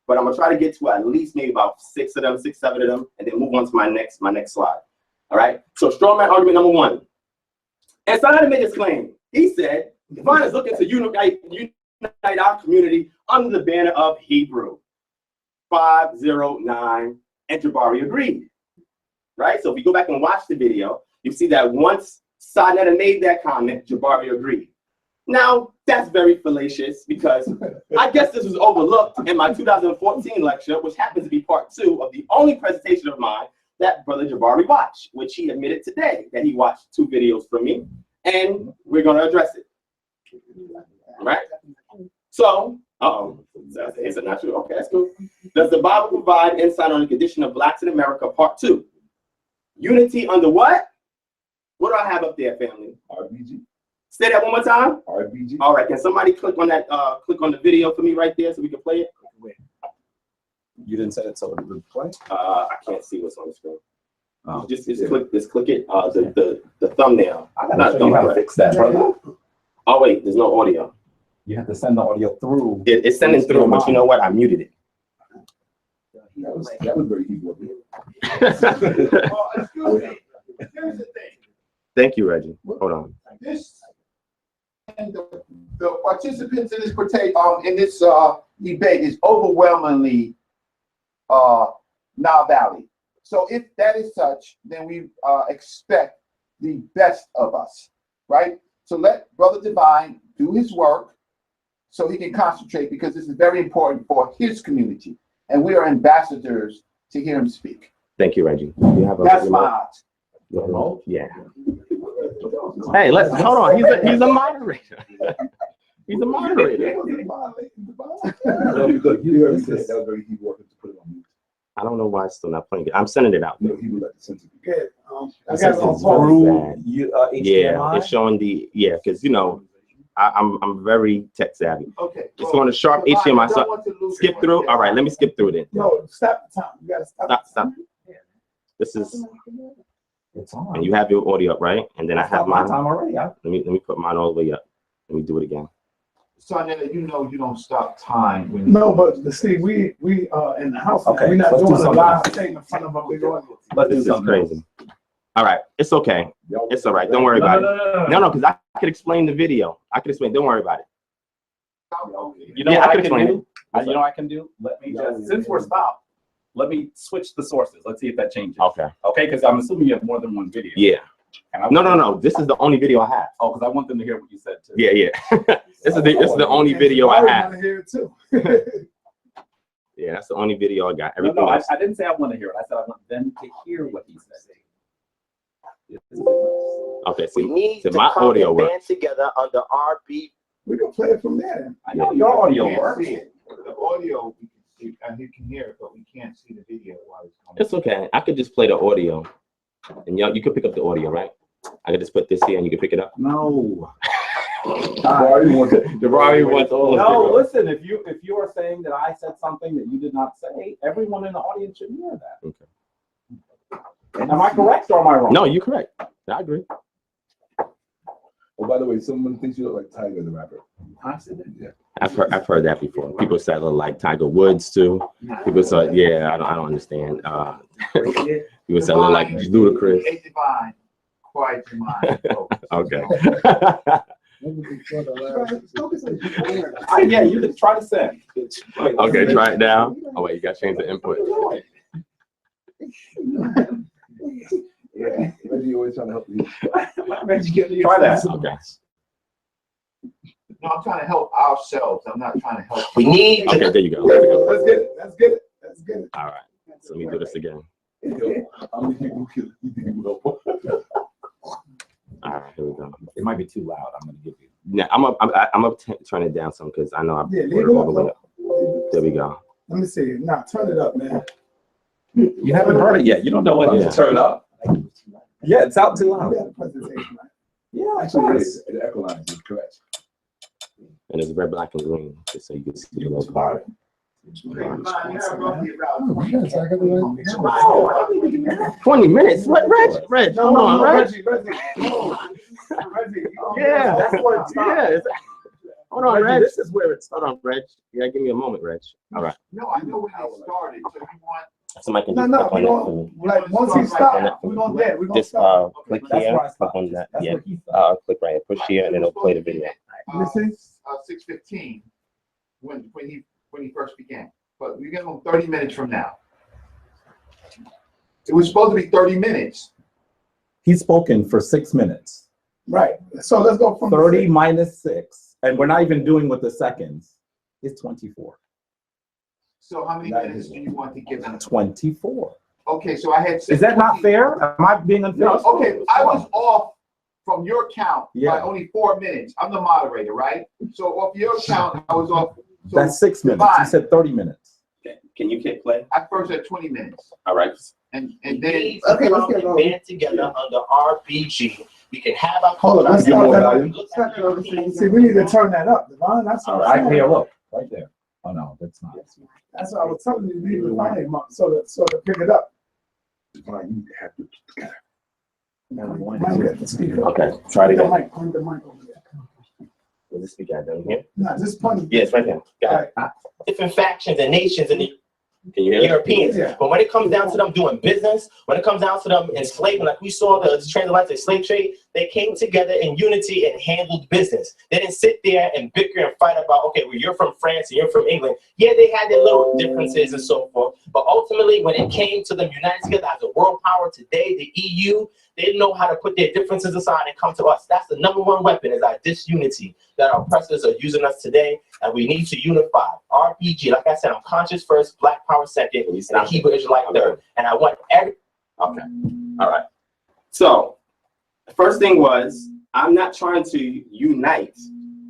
but I'm going to try to get to at least maybe about 6, 7 of them, and then move on to my next slide. All right? So straw man argument number one. And so I had to make this claim. He said, Divine is looking to unite our community under the banner of Hebrew. 509, and Jabari agreed. Right? So if you go back and watch the video, you see that once Sinetta made that comment, Jabari agreed. Now, that's very fallacious because I guess this was overlooked in my 2014 lecture, which happens to be part 2 of the only presentation of mine that Brother Jabari watched, which he admitted today that he watched 2 videos from me. And we're going to address it. Right? So, is it not true? Okay, that's cool. Does the Bible provide insight on the condition of blacks in America, part 2? Unity under what? What do I have up there, family? RBG. Say that one more time. RBG. All right, can somebody click on that, click on the video for me right there so we can play it? You didn't set it so it would play? I can't see what's on the screen. Oh. Just click it. The thumbnail. I gotta Not show you how to thumbnail. fix that, brother. Oh wait, there's no audio. You have to send the audio through. It's sending through, but you know what? I muted it. That was very easy. Well, excuse me. Here's the thing. Thank you, Reggie. Hold on. This and the participants in this debate is overwhelmingly Nile Valley. So if that is such, then we expect the best of us, right? So let Brother Divine do his work so he can concentrate, because this is very important for his community, and we are ambassadors to hear him speak. Thank you, Reggie. You have a That's remote? my art. Remote? Yeah. Hey, hold on. He's a moderator. He's a moderator. Because you heard me say that was very easy working to put it on mute. I don't know why it's still not playing it. I'm sending it out. No, he would like to send it. Good. I It got says it on it's pause. through Yeah, HDMI. it's showing because I'm very tech savvy. Okay. It's going to sharp Divine, I HDMI. don't So want to lose skip you. through. All right, let me skip through it. No, stop the time. You gotta stop. Stop. This is, It's on. and you have your audio up, right? And then I have Stop my mine. time already. Let me put mine all the way up. Let me do it again. Sonia, you know you don't stop time when No, but see, we in the house. Okay, We're not let's do doing a something live else. thing in front of a big audience. Let's do This is something crazy. All right, it's okay. It's all right. Don't worry about it. No, because I could explain the video. I could explain. Don't worry about it. You know Yeah, I what I can can explain do? it. You know what I can do? Let me just, since we're stopped, let me switch the sources. Let's see if that changes. Okay. Okay, because I'm assuming you have more than one video. Yeah. And I No. want- This is the only video I have. Oh, because I want them to hear what you said too. Yeah. This is the only video I have. wanna hear it too. Yeah, that's the only video I got. No, Everything else. I didn't say I want to hear it. I said I want them to hear what he said. Okay, We see, need so to my come audio and works. band together under RB. We can play it from there. I know your audio can't works. see it. The audio, we can see, and you can hear it, but we can't see the video while it's coming. It's okay. I could just play the audio, and you could pick up the audio, right? I could just put this here, and you can pick it up. No. Jabari wants all of No, it. listen, if you are saying that I said something that you did not say, everyone in the audience should hear that. Okay. Am I correct or am I wrong? No, you're correct. I agree. Oh, by the way, someone thinks you look like Tiger the rapper. I said that. Yeah. I've heard that before. People say I look like Tiger Woods too. People say, yeah, I don't understand. People say I look like Ludacris. Hey, Divine, quiet your mind. folks. Okay. Yeah, you can try to send. Okay, try it now. Oh wait, you got to change the input. Yeah. Reggie always trying to help you. Try that. Okay. No, I'm trying to help ourselves. I'm not trying to help. We need to Okay, there you go. Let's get it. Let's get it. Let's get it. All right. So let me do this again. Yo, how many people kill you think you help? All right, here we go. It might be too loud. I'm gonna give you. Yeah, I'm up turn it down some because I know I've Yeah, put leave it it all the way up. up. There we go. Let me see. Now turn it up, man. You haven't heard it yet. You don't know what Yeah. to turn up. Yeah, it's out too We loud. got a presentation, right? Yeah, Actually, the echo line is correct. And it's red, black, and green, just so you can see the little part. 20 minutes? What, Reg? Hold on, Reg. Yeah, That's where it starts. yeah. Hold on, Reg. This is where it's. Hold on, Reg. Yeah, give me a moment, Reg. All right. No, I know when they started, so you want. Somebody can No, just no, click we on that don't. for me. Like once he stops, we gonna get. We gonna Just stop. click That's here, where I click stopped. on that. That's Yeah. where he stopped. Click right here, push here, and then it'll play the video. Let me see. 6:15 when he first began, but we give him 30 minutes from now. It was supposed to be 30 minutes. He's spoken for 6 minutes. Right. So let's go from 30 minus 6, and we're not even doing with the seconds. It's 24. So how many minutes do you want to give him? 24. Okay, so I had. Is that not 6:15. fair? Am I being unfair? No, okay, I was off from your count by Yeah. only 4 minutes. I'm the moderator, right? So off your count, I was off. So That's 6 minutes. You Divine, said 30 minutes. Can you hit play? I first had 20 minutes, All right. and We then. need to Okay, let's come get and rolling. band together under RBG. We can have our. Hold on, let's Give start more that. value. Start that over. See, we need to turn that up, Devon. That's all Right right. here, look, right there. Oh, no, that's not. That's what I was telling you. Leave the volume up so to pick it up. Divine, you have to together. Mike got the speaker. Okay, try it The again. mic, point the mic over there. Will this speaker down here? No, just point it. Yes, right there. Got it. Different factions and nations and the Can you hear it? Europeans. Yeah. But when it comes down to them doing business, when it comes down to them enslaving, like we saw the transatlantic slave trade, they came together in unity and handled business. They didn't sit there and bicker and fight about, okay, well, you're from France and you're from England. Yeah, they had their little differences and so forth. But ultimately, when it came to them united together as a world power today, the EU, they didn't know how to put their differences aside and come to us. That's the #1 weapon, is our disunity that our oppressors are using us today, and we need to unify. RPG, like I said, I'm conscious first, Black power second, and I'm Hebrew Israelite third. And I want every. Okay. All right. So the first thing was, I'm not trying to unite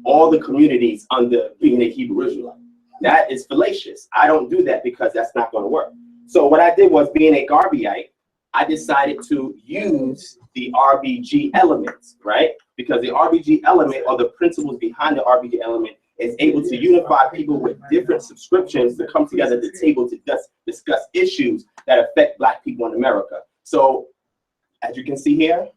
all the communities under being a Hebrew Israelite. That is fallacious. I don't do that because that's not going to work. So what I did was, being a Garveyite, I decided to use the RBG elements, right? Because the RBG element, or the principles behind the RBG element, is able to unify people with different subscriptions to come together at the table to discuss issues that affect Black people in America. So, as you can see here,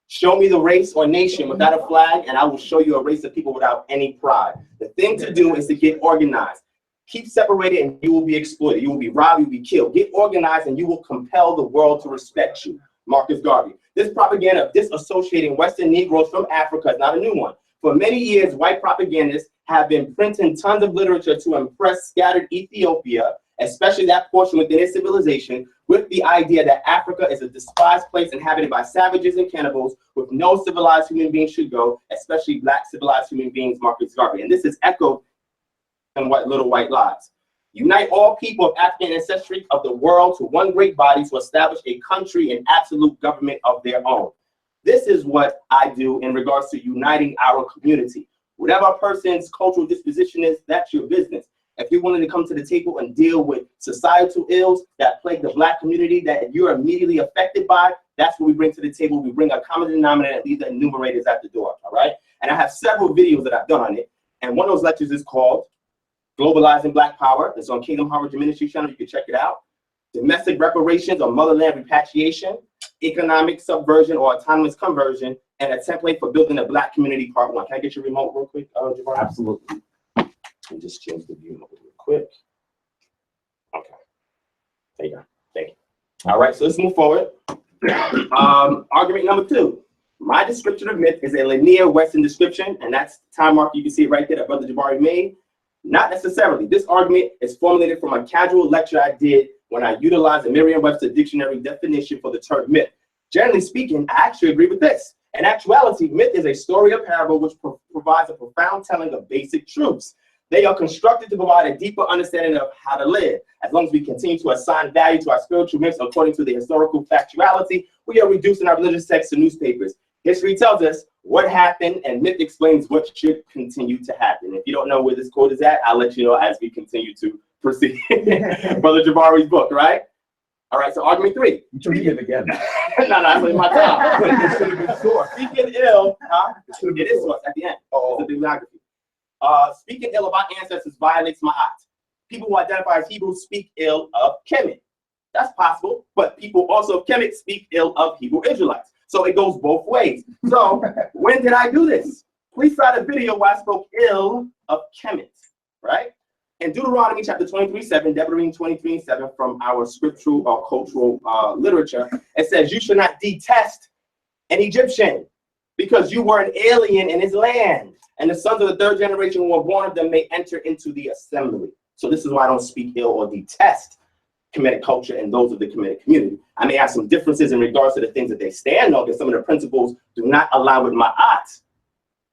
show me the race or nation without a flag, and I will show you a race of people without any pride. The thing to do is to get organized. Keep separated and you will be exploited. You will be robbed, you will be killed. Get organized and you will compel the world to respect you. Marcus Garvey. This propaganda of disassociating Western Negroes from Africa is not a new one. For many years, white propagandists have been printing tons of literature to impress scattered Ethiopia, especially that portion within its civilization, with the idea that Africa is a despised place inhabited by savages and cannibals with no civilized human beings should go, especially Black civilized human beings, Marcus Garvey. And this is echoed in What Little White Lies. Unite all people of African ancestry of the world to one great body to establish a country and absolute government of their own. This is what I do in regards to uniting our community. Whatever a person's cultural disposition is, that's your business. If you're willing to come to the table and deal with societal ills that plague the Black community that you're immediately affected by, that's what we bring to the table. We bring a common denominator and leave the enumerators at the door, all right? And I have several videos that I've done on it. And one of those lectures is called Globalizing Black Power. It's on Kingdom Harvard Ministry channel. You can check it out. Domestic reparations or motherland repatriation, economic subversion or autonomous conversion, and a template for building a Black community, part 1. Can I get your remote real quick, Jabari? Absolutely. Let me just change the view real quick. Okay. There you go. Thank you. All right, so let's move forward. Argument number 2. My description of myth is a linear Western description, and that's the time mark. You can see it right there that Brother Jabari made. Not necessarily. This argument is formulated from a casual lecture I did when I utilized the Merriam-Webster dictionary definition for the term myth. Generally speaking, I actually agree with this. In actuality, myth is a story or parable which provides a profound telling of basic truths. They are constructed to provide a deeper understanding of how to live. As long as we continue to assign value to our spiritual myths according to the historical factuality, we are reducing our religious texts to newspapers. History tells us what happened, and myth explains what should continue to happen. If you don't know where this quote is at, I'll let you know as we continue to proceed. Brother Jabari's book, right? All right, so argument 3. You should read it again. No, that's in my time. It should have been source. Speaking ill, it is source at the end. It's a bibliography. Speaking ill of our ancestors violates Ma'at. People who identify as Hebrews speak ill of Kemet. That's possible, but people also of Kemet speak ill of Hebrew Israelites. So it goes both ways. So when did I do this? Please saw the video where I spoke ill of Kemet, right? In Deuteronomy chapter 23:7, Devarim 23:7 from our scriptural or cultural literature, it says, you should not detest an Egyptian because you were an alien in his land. And the sons of the 3rd generation who were born of them may enter into the assembly. So this is why I don't speak ill or detest Kemetic culture and those of the Kemetic community. I may have some differences in regards to the things that they stand on, because some of the principles do not align with my art.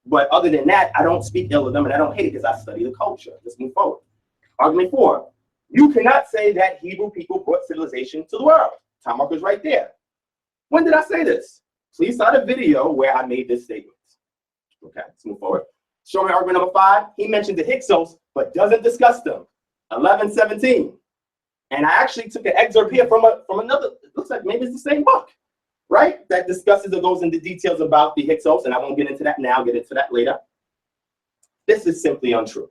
But other than that, I don't speak ill of them and I don't hate it because I study the culture. Let's move forward. Argument 4. You cannot say that Hebrew people brought civilization to the world. Time marker's right there. When did I say this? Please saw the video where I made this statement. Okay, let's move forward. Show me argument number 5. He mentions the Hyksos, but doesn't discuss them. 11:17. And I actually took an excerpt here from another, it looks like maybe it's the same book, right? That discusses or goes into details about the Hyksos, and I won't get into that now, I'll get into that later. This is simply untrue.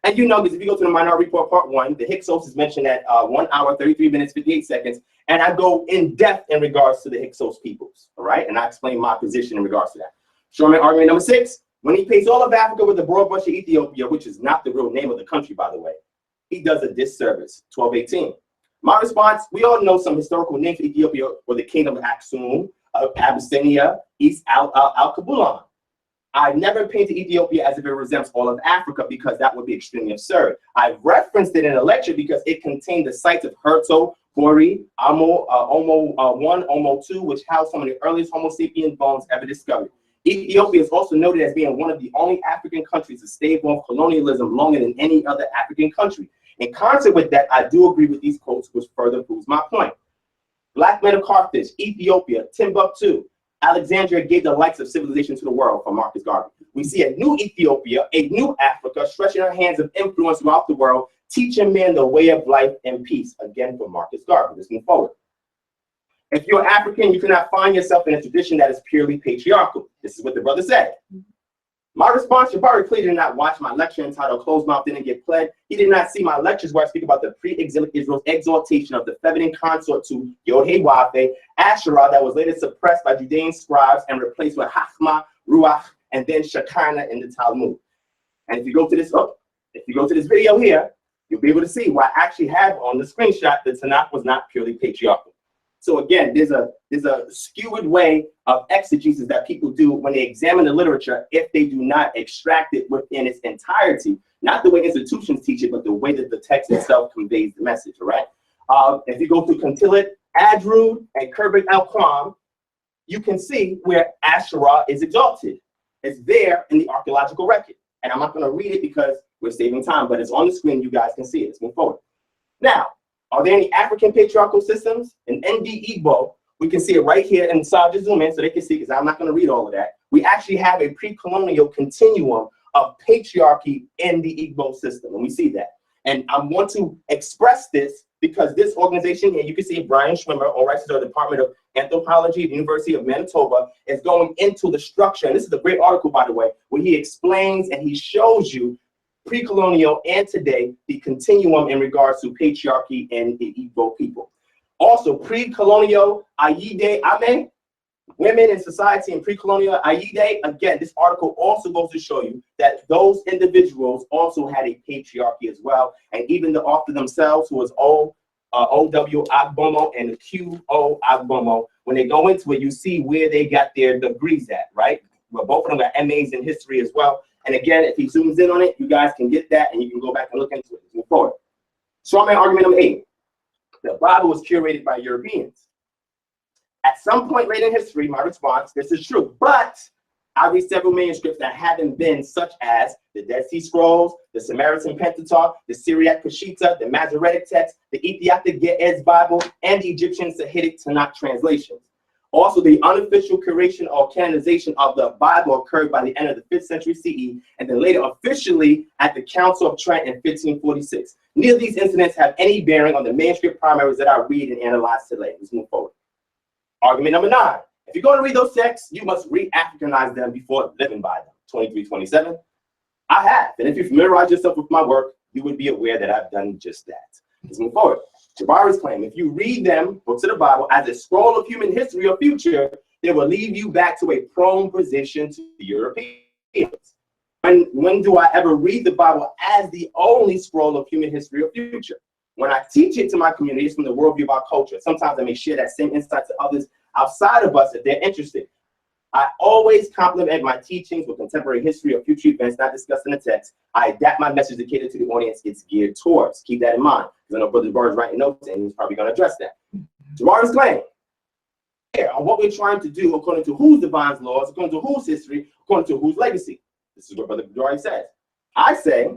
And you know, because if you go to the Minority Report Part 1, the Hyksos is mentioned at 1 hour, 33 minutes, 58 seconds. And I go in depth in regards to the Hyksos peoples, all right? And I explain my position in regards to that. Show me argument number 6. When he paints all of Africa with the broad brush of Ethiopia, which is not the real name of the country, by the way, he does a disservice. 1218. My response, we all know some historical names for Ethiopia, or the kingdom of Aksum, of Abyssinia, East Al-Kabulan. I never painted Ethiopia as if it resembles all of Africa, because that would be extremely absurd. I referenced it in a lecture because it contained the sites of Herto, Gori, Omo 1, Omo 2, which housed some of the earliest Homo sapien bones ever discovered. Ethiopia is also noted as being one of the only African countries to stave off colonialism longer than any other African country. In concert with that, I do agree with these quotes, which further proves my point. Black men of Carthage, Ethiopia, Timbuktu, Alexandria gave the lights of civilization to the world, for Marcus Garvey. We see a new Ethiopia, a new Africa, stretching her hands of influence throughout the world, teaching men the way of life and peace, again for Marcus Garvey. Let's move forward. If you're African, you cannot find yourself in a tradition that is purely patriarchal. This is what the brother said. My response, Jabari clearly did not watch my lecture entitled Closed Mouth Didn't Get Pled. He did not see my lectures where I speak about the pre-exilic Israel's exaltation of the feminine consort to Yod-Heh-Wav-Heh, Asherah, that was later suppressed by Judean scribes and replaced with Chachma, Ruach, and then Shekinah in the Talmud. And if you go to this video here, you'll be able to see why I actually have on the screenshot that Tanakh was not purely patriarchal. So again, there's a skewed way of exegesis that people do when they examine the literature if they do not extract it within its entirety. Not the way institutions teach it, but the way that the text itself conveys the message, all right? If you go through Contillet, Adrud, and Kerbet El-Quam, you can see where Asherah is exalted. It's there in the archaeological record. And I'm not going to read it because we're saving time, but it's on the screen. You guys can see it. Let's move forward. Now, are there any African patriarchal systems? In ND Igbo, we can see it right here, and so I'll just zoom in so they can see, because I'm not going to read all of that. We actually have a pre-colonial continuum of patriarchy in the Igbo system, and we see that. And I want to express this because this organization here, you can see Brian Schwimmer, all right, so the Department of Anthropology at the University of Manitoba, is going into the structure, and this is a great article, by the way, where he explains and he shows you pre-colonial and today, the continuum in regards to patriarchy and the Igbo people. Also, pre-colonial Ayide Ame, women in society in pre-colonial Ayide, again, this article also goes to show you that those individuals also had a patriarchy as well. And even the author themselves, who was O.W. Agbomo and Q.O. Agbomo, when they go into it, you see where they got their degrees at, right? Well, both of them got MAs in history as well. And again, if he zooms in on it, you guys can get that and you can go back and look into it. Let's move forward. Strawman argument number 8. The Bible was curated by Europeans. At some point later in history, my response, this is true, but I read several manuscripts that haven't been, such as the Dead Sea Scrolls, the Samaritan Pentateuch, the Syriac Peshitta, the Masoretic text, the Ethiopic Ge'ez Bible, and the Egyptian Sahidic Tanakh translations. Also, the unofficial curation or canonization of the Bible occurred by the end of the 5th century CE, and then later officially at the Council of Trent in 1546. Neither of these incidents have any bearing on the manuscript primaries that I read and analyze today. Let's move forward. Argument number 9. If you're going to read those texts, you must re-Africanize them before living by them. 2327. I have, and if you familiarize yourself with my work, you would be aware that I've done just that. Let's move forward. Jabari's claim, if you read them, books of the Bible, as a scroll of human history or future, they will lead you back to a prone position to the Europeans. When do I ever read the Bible as the only scroll of human history or future? When I teach it to my communities from the worldview of our culture, sometimes I may share that same insight to others outside of us if they're interested. I always complement my teachings with contemporary history or future events not discussed in the text. I adapt my message to cater to the audience it's geared towards. Keep that in mind, because I know Brother Jabari's writing notes and he's probably going to address that. Jabari's claim here on what we're trying to do according to whose divine's laws, according to whose history, according to whose legacy. This is what Brother Jabari says. I say,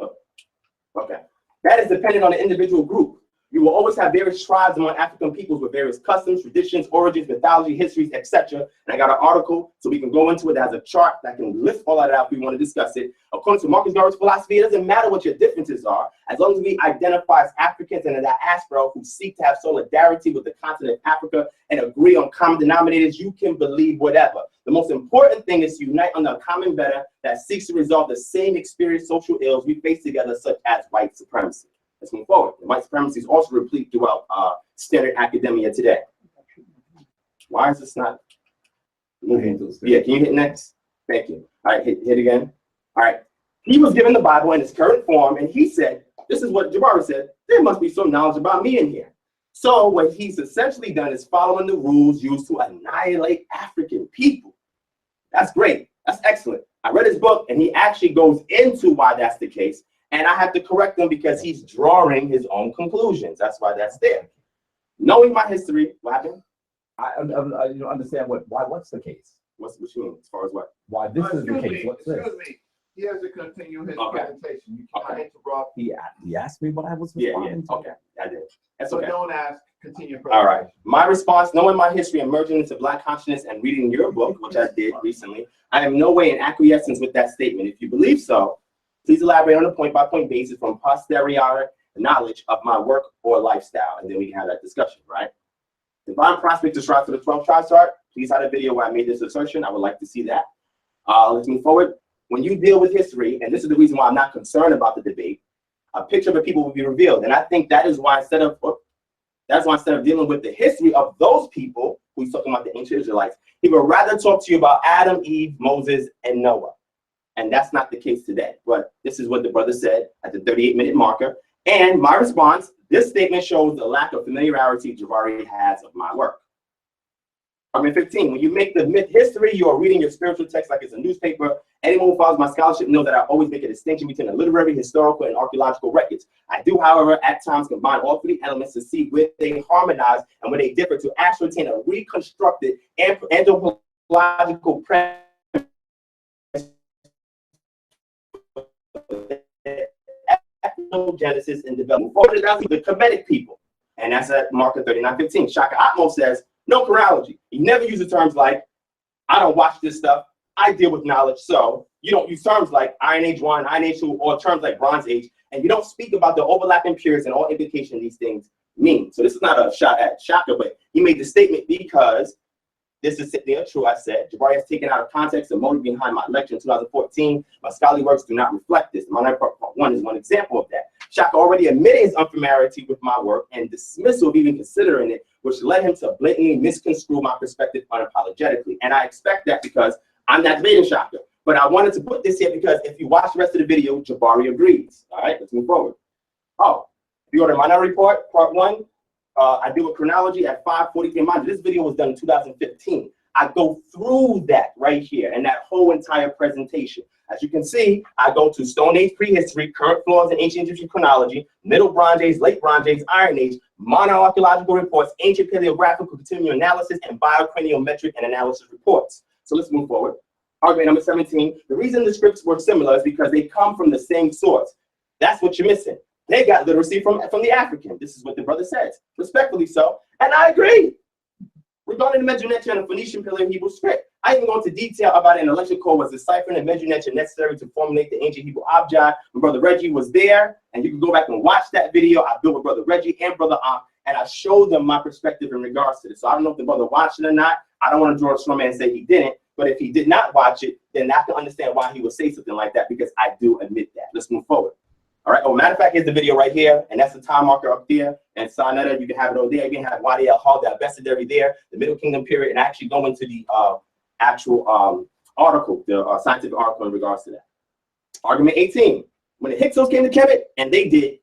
okay, that is dependent on the individual group. You will always have various tribes among African peoples with various customs, traditions, origins, mythology, histories, etc. And I got an article so we can go into it that has a chart that can list all that out if we want to discuss it. According to Marcus Garvey's philosophy, it doesn't matter what your differences are, as long as we identify as Africans and a diaspora who seek to have solidarity with the continent of Africa and agree on common denominators, you can believe whatever. The most important thing is to unite under a common better that seeks to resolve the same experienced social ills we face together, such as white supremacy. Let's move forward. And white supremacy is also replete throughout standard academia today. Why is this not moving? Yeah, can you hit next? Thank you. All right, hit again. All right. He was given the Bible in its current form, and he said, this is what Jabari said, there must be some knowledge about me in here. So what he's essentially done is following the rules used to annihilate African people. That's great. That's excellent. I read his book, and he actually goes into why that's the case. And I have to correct him because he's drawing his own conclusions. That's why that's there. Knowing my history, what happened? I you understand what's the case? What you mean, as far as what? Why this is the case? What's this? Excuse me. He has to continue his Okay. presentation. You cannot Okay. interrupt. He asked me what I was Yeah, responding to. okay, I did. That's So okay. don't ask. Continue. All right. My response, knowing my history, emerging into Black consciousness, and reading your book, which I did recently, I am no way in acquiescence with that statement. If you believe so, please elaborate on a point-by-point basis from posterior knowledge of my work or lifestyle, and then we can have that discussion, right? DivineProspect describes to the 12 tribes chart. Please have a video where I made this assertion. I would like to see that. Let's move forward. When you deal with history, and this is the reason why I'm not concerned about the debate, a picture of the people will be revealed, and I think that is why instead of dealing with the history of those people who he's talking about, the ancient Israelites, he would rather talk to you about Adam, Eve, Moses, and Noah. And that's not the case today. But this is what the brother said at the 38-minute marker. And my response, this statement shows the lack of familiarity Jabari has of my work. Argument 15, when you make the myth history, you are reading your spiritual text like it's a newspaper. Anyone who follows my scholarship knows that I always make a distinction between the literary, historical, and archaeological records. I do, however, at times combine all three elements to see where they harmonize and where they differ to ascertain a reconstructed anthropological premise Genesis and development. Forward down to the Kemetic people, and that's at marker 3915. Shaka Atmo says, no chronology. He never uses terms like, I don't watch this stuff, I deal with knowledge. So you don't use terms like Iron Age 1, Iron Age 2, or terms like Bronze Age, and you don't speak about the overlapping periods and all implication these things mean. So this is not a shot at Shaka, but he made the statement because this is true. I said Jabari has taken out of context the motive behind my lecture in 2014. My scholarly works do not reflect this. My part 1 is one example of that. Shaka already admitted his unfamiliarity with my work and dismissal of even considering it, which led him to blatantly misconstrue my perspective unapologetically. And I expect that because I'm not debating Shaka. But I wanted to put this here because if you watch the rest of the video, Jabari agrees. All right, let's move forward. Oh, if you go to Minority Report, part 1, I do a chronology at 5:43. Mind you, this video was done in 2015. I go through that right here and that whole entire presentation. As you can see, I go to Stone Age prehistory, current flaws in ancient Egyptian chronology, Middle Bronze Age, Late Bronze Age, Iron Age, monoarchaeological reports, ancient paleographical continuum analysis, and biocraniometric and analysis reports. So let's move forward. Argument number 17. The reason the scripts were similar is because they come from the same source. That's what you're missing. They got literacy from the African. This is what the brother says, respectfully so, and I agree. Regarding the Medunetia and the Phoenician Paleo Hebrew script, I even go into detail about an election code was deciphering the Medunetia necessary to formulate the ancient Hebrew Abjad. When Brother Reggie was there, and you can go back and watch that video. I built with Brother Reggie and Brother Ankh, and I showed them my perspective in regards to this. So I don't know if the brother watched it or not. I don't want to draw a straw man and say he didn't, but if he did not watch it, then I can understand why he would say something like that, because I do admit that. Let's move forward. All right. Oh, matter of fact, here's the video right here, and that's the time marker up there. And Sinetta, you can have it over there. You can have Wadi al-Hal, the Abecedary there, the Middle Kingdom period, and actually go into the actual article, the scientific article in regards to that. Argument 18. When the Hyksos came to Kemet, and they did,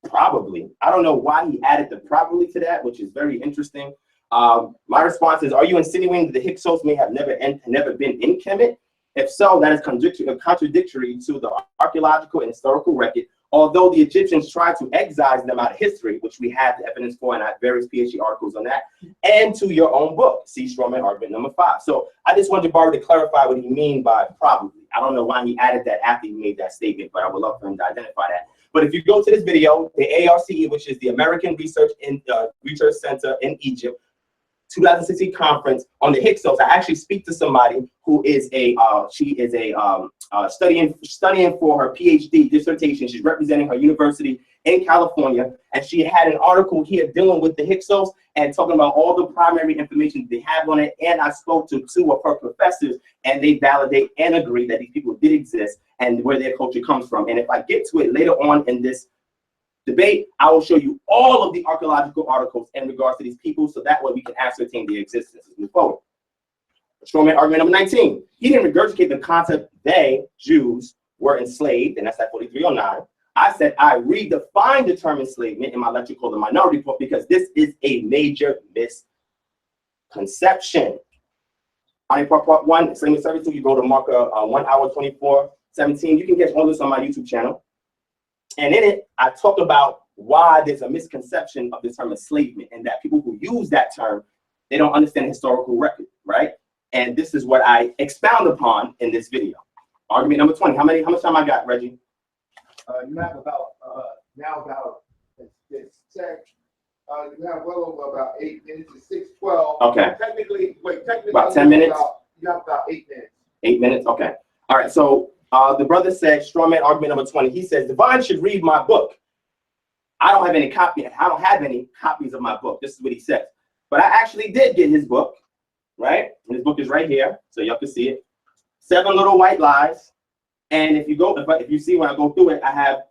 probably. I don't know why he added the probably to that, which is very interesting. My response is, are you insinuating that the Hyksos may have never been in Kemet? If so, that is contradictory to the archaeological and historical record. Although the Egyptians tried to excise them out of history, which we have the evidence for, and I have various PhD articles on that, and to your own book, see Strawman argument number 5. So I just want Jabari to clarify what he means by probably. I don't know why he added that after he made that statement, but I would love for him to identify that. But if you go to this video, the ARCE, which is the American Research Center in Egypt, 2016 conference on the Hyksos, I actually speak to somebody who is studying for her PhD dissertation. She's representing her university in California, and she had an article here dealing with the Hyksos and talking about all the primary information they have on it. And I spoke to 2 of her professors, and they validate and agree that these people did exist and where their culture comes from. And if I get to it later on in this debate, I will show you all of the archaeological articles in regards to these people, so that way we can ascertain their existence as we move forward. Strawman argument number 19. He didn't regurgitate the concept they, Jews, were enslaved, and that's at 4309. I said I redefined the term enslavement in my lecture called The Minority Report, because this is a major misconception. On part 1, enslavement servitude, you go to marker 1 hour 24:17. You can catch all this on my YouTube channel. And in it, I talk about why there's a misconception of the term enslavement, and that people who use that term, they don't understand the historical record, right? And this is what I expound upon in this video. Argument number 20. How much time I got, Reggie? You have about you have well over about 8 minutes. It's 6:12. Okay. Technically, about 10 minutes. You have about 8 minutes. 8 minutes. Okay. All right. So the brother said, strawman argument number 20. He says Divine should read my book. I don't have any copies of my book. This is what he says. But I actually did get his book, right? And his book is right here, so y'all can see it. 7 Little White Lies. And if you see when I go through it, I have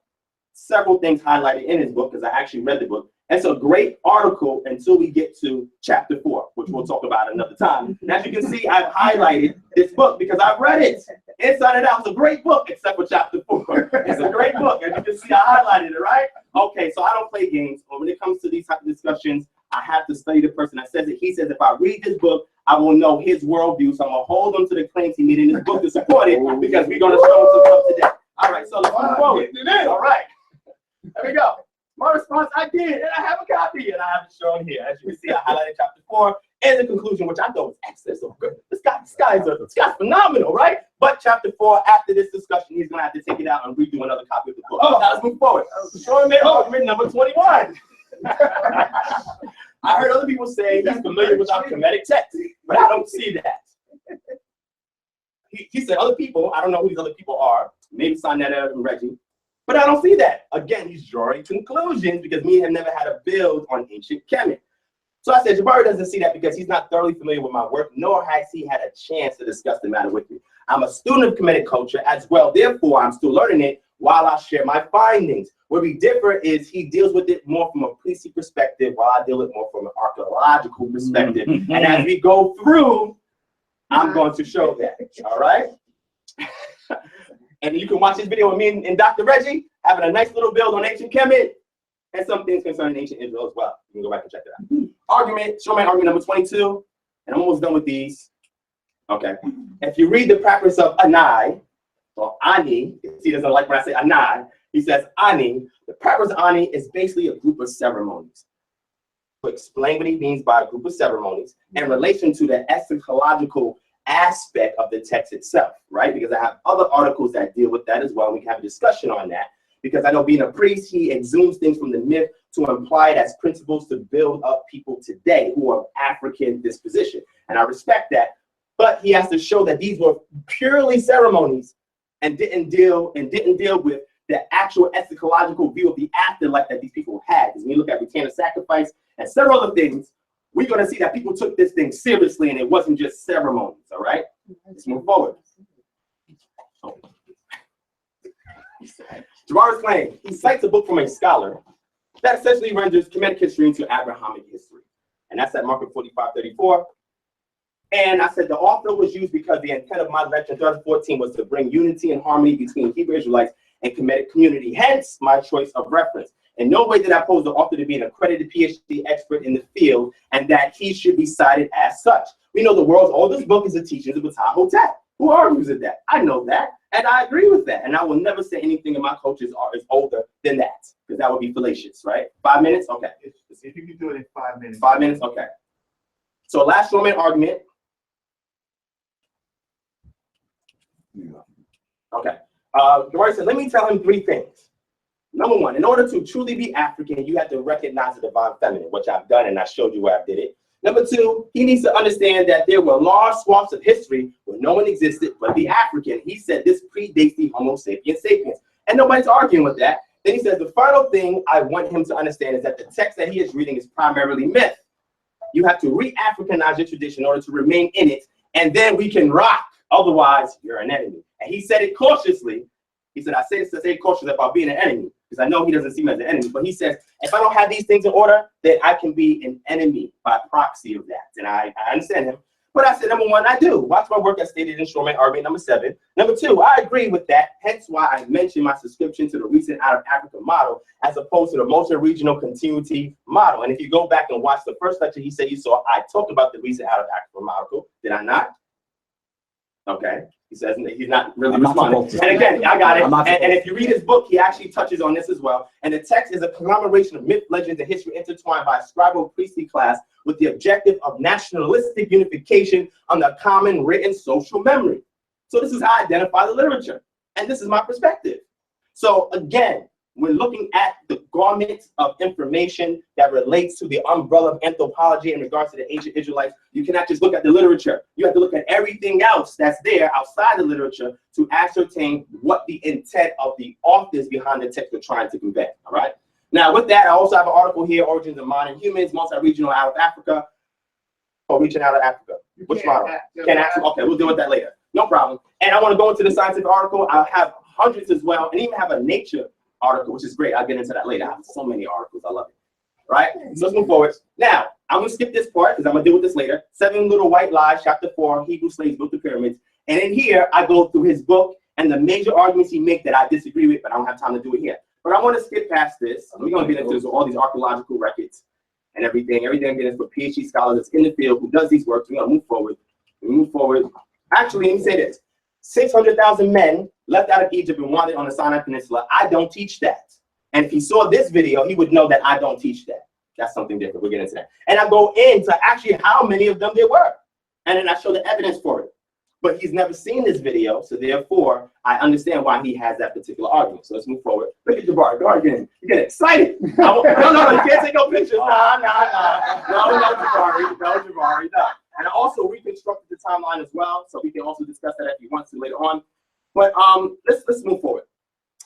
several things highlighted in his book because I actually read the book. It's a great article until we get to chapter 4, which we'll talk about another time. And as you can see, I've highlighted this book because I've read it inside and out. It's a great book, except for chapter 4. It's a great book. As you can see, I highlighted it, right? Okay, so I don't play games. But when it comes to these type of discussions, I have to study the person that says it. He says, if I read this book, I will know his worldview. So I'm going to hold him to the claims he made in this book to support it, because we're going to show him some stuff today. All right, so let's move forward. All right, there we go. My response, I did, and I have a copy, and I have it shown here. As you can see, I highlighted chapter 4 and the conclusion, which I thought was excellent. So good. This guy's phenomenal, right? But chapter 4, after this discussion, he's going to have to take it out and redo another copy of the book. Now let's move forward. Showing argument number 21. I heard other people say he's familiar with our Kemetic text, but I don't see that. He said other people, I don't know who these other people are, maybe Sonetta and Reggie, but I don't see that. Again, he's drawing conclusions because me and him never had a build on ancient Kemet. So I said, Jabari doesn't see that because he's not thoroughly familiar with my work, nor has he had a chance to discuss the matter with me. I'm a student of Kemetic culture as well, therefore I'm still learning it while I share my findings. Where we differ is he deals with it more from a priestly perspective, while I deal with it more from an archaeological perspective. And as we go through, I'm going to show that, all right? And you can watch this video with me and Dr. Reggie having a nice little build on ancient Kemet and some things concerning ancient Israel as well. You can go back and check that out. Show my argument number 22, and I'm almost done with these. Okay. If you read the preface of Anai, or Ani, he doesn't like when I say Anai, he says Ani. The preface of Ani is basically a group of ceremonies. To explain what he means by a group of ceremonies in relation to the eschatological aspect of the text itself, right? Because I have other articles that deal with that as well. We can have a discussion on that. Because I know being a priest, he exhumes things from the myth to imply it as principles to build up people today who are of African disposition. And I respect that. But he has to show that these were purely ceremonies and didn't deal with the actual eschatological view of the afterlife that these people had. Because when you look at retainer sacrifice and several other things, we're going to see that people took this thing seriously and it wasn't just ceremonies, all right? Let's move forward. Jabari's claim, he cites a book from a scholar that essentially renders Kemetic history into Abrahamic history. And that's at marker 4534. And I said the author was used because the intent of my lecture in 2014 was to bring unity and harmony between Hebrew Israelites and Kemetic community, hence my choice of reference. In no way did I pose the author to be an accredited PhD expert in the field and that he should be cited as such. We know the world's oldest book is the Teachings of Ptah-Hotep. Who argues with that? I know that, and I agree with that. And I will never say anything in my cultures is older than that, because that would be fallacious, right? 5 minutes? Okay. If you can do it in 5 minutes. 5 minutes? Okay. So last Roman argument. Okay. Jabari said, let me tell him 3 things. Number one, in order to truly be African, you have to recognize the divine feminine, which I've done, and I showed you where I did it. Number two, he needs to understand that there were large swaths of history where no one existed but the African. He said this predates the Homo sapiens sapiens. And nobody's arguing with that. Then he says the final thing I want him to understand is that the text that he is reading is primarily myth. You have to re-Africanize your tradition in order to remain in it, and then we can rock. Otherwise, you're an enemy. And he said it cautiously. He said, I say it cautiously about being an enemy, because I know he doesn't see me as an enemy. But he says, if I don't have these things in order, then I can be an enemy by proxy of that. And I understand him. But I said, number one, I do. Watch my work as stated in Showman argument number 7. Number 2, I agree with that. Hence why I mentioned my subscription to the recent Out of Africa model as opposed to the multi-regional continuity model. And if you go back and watch the first lecture he said you saw, I talked about the recent Out of Africa model. Did I not? Okay. He says he's not really responding. And again, I got it. And if you read his book, he actually touches on this as well. And the text is a conglomeration of myth, legends, and history intertwined by a scribal priestly class with the objective of nationalistic unification on the common written social memory. So this is how I identify the literature. And this is my perspective. So again, we're looking at the garment of information that relates to the umbrella of anthropology in regards to the ancient Israelites. You cannot just look at the literature. You have to look at everything else that's there outside the literature to ascertain what the intent of the authors behind the text are trying to convey. All right. Now, with that, I also have an article here, Origins of Modern Humans, Multi-Regional Out of Africa, or Region Out of Africa. Which model? Can't ask. Okay, we'll deal with that later. No problem. And I want to go into the scientific article. I'll have hundreds as well, and even have a nature article, which is great. I'll get into that later. I have so many articles. I love it. Right? So let's move forward. Now, I'm going to skip this part because I'm going to deal with this later. 7 Little White Lies, Chapter 4, Hebrew slaves built the pyramids. And in here, I go through his book and the major arguments he makes that I disagree with, but I don't have time to do it here. But I want to skip past this. We're going to get into this with all these archaeological records and everything. Everything I'm getting for PhD scholars that's in the field who does these works. We're going to move forward. We move forward. Actually, let me say this. 600,000 men left out of Egypt and wandered on the Sinai Peninsula. I don't teach that. And if he saw this video, he would know that I don't teach that. That's something different. We'll get into that. And I go into actually how many of them there were. And then I show the evidence for it. But he's never seen this video, so therefore, I understand why he has that particular argument. So let's move forward. Look at Jabari. Go again. You get excited. No, you can't take no pictures. No, Jabari. No. And I also reconstructed the timeline as well, so we can also discuss that if you want to later on. But let's move forward.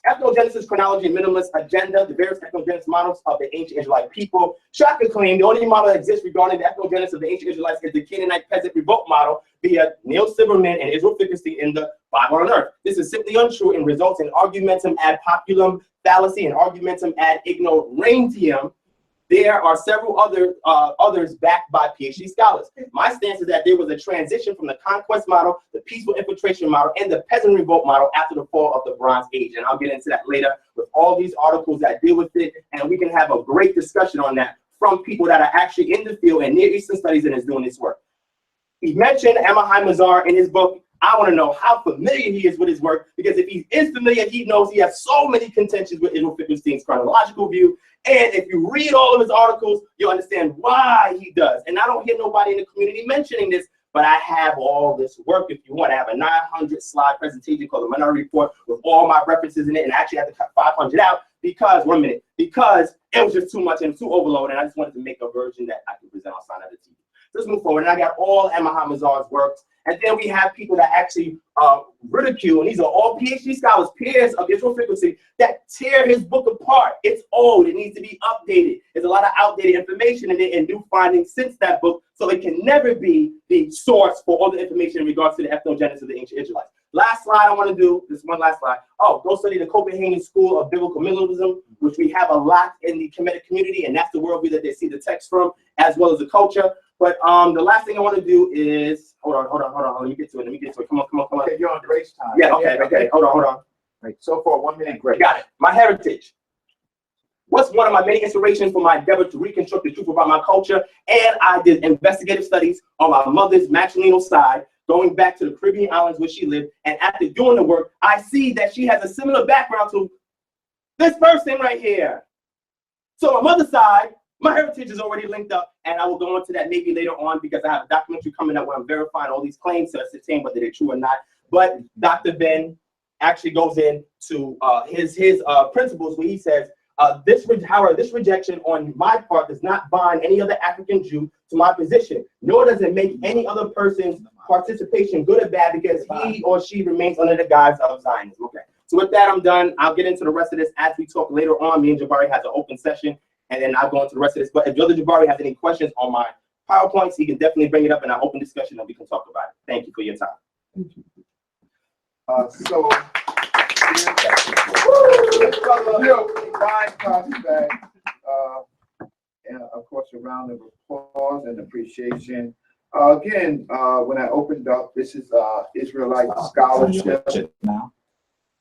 Ethnogenesis, chronology, and minimalist agenda, the various ethnogenesis models of the ancient Israelite people. Shocking claim the only model that exists regarding the ethnogenesis of the ancient Israelites is the Canaanite peasant revolt model via Neil Silverman and Israel Fickerstein in the Bible on Earth. This is simply untrue and results in argumentum ad populum fallacy and argumentum ad ignorantium. There are several others backed by PhD scholars. My stance is that there was a transition from the conquest model, the peaceful infiltration model, and the peasant revolt model after the fall of the Bronze Age. And I'll get into that later with all these articles that deal with it. And we can have a great discussion on that from people that are actually in the field and Near Eastern studies and is doing this work. He mentioned Emahai Mazar in his book. I want to know how familiar he is with his work, because if he is familiar, he knows he has so many contentions with Israel Fickerstein's chronological view. And if you read all of his articles, you'll understand why he does. And I don't hear nobody in the community mentioning this, but I have all this work. If you want, I have a 900-slide presentation called the Minority Report with all my references in it, and I actually had to cut 500 out because, because it was just too much and too overload, and I just wanted to make a version that I can present on Sign of the TV. Let's move forward. And I got all Emahai Mazar's works. And then we have people that actually ridicule, and these are all PhD scholars, peers of Israel Fickerstein, that tear his book apart. It's old. It needs to be updated. There's a lot of outdated information in it and new findings since that book, so it can never be the source for all the information in regards to the ethnogenesis of the ancient Israelites. Last slide I want to do, this one last slide. Oh, go study the Copenhagen School of Biblical Minimalism, which we have a lot in the Kemet community, and that's the worldview that they see the text from, as well as the culture. But the last thing I want to do is, hold on. Let me get to it. Come on. Okay, you're on grace time. Yeah, okay. Hold on. Right, so far, 1 minute grace. Got it. My heritage. What's one of my many inspirations for my endeavor to reconstruct the truth about my culture? And I did investigative studies on my mother's matrilineal side, going back to the Caribbean islands where she lived. And after doing the work, I see that she has a similar background to this person right here. So on my mother's side, my heritage is already linked up, and I will go into that maybe later on because I have a documentary coming up where I'm verifying all these claims to ascertain whether they're true or not. But Dr. Ben actually goes into his principles where he says, this rejection on my part does not bind any other African Jew to my position, nor does it make any other person's participation good or bad because he or she remains under the guise of Zionism. Okay. So with that, I'm done. I'll get into the rest of this as we talk later on. Me and Jabari has an open session, and then I'll go into the rest of this. But if Brother Jabari has any questions on my PowerPoints, he can definitely bring it up in our open discussion, and we can talk about it. Thank you for your time. So, DivineProspect, and of course, a round of applause and appreciation. Again, when I opened up, this is Israelite scholarship.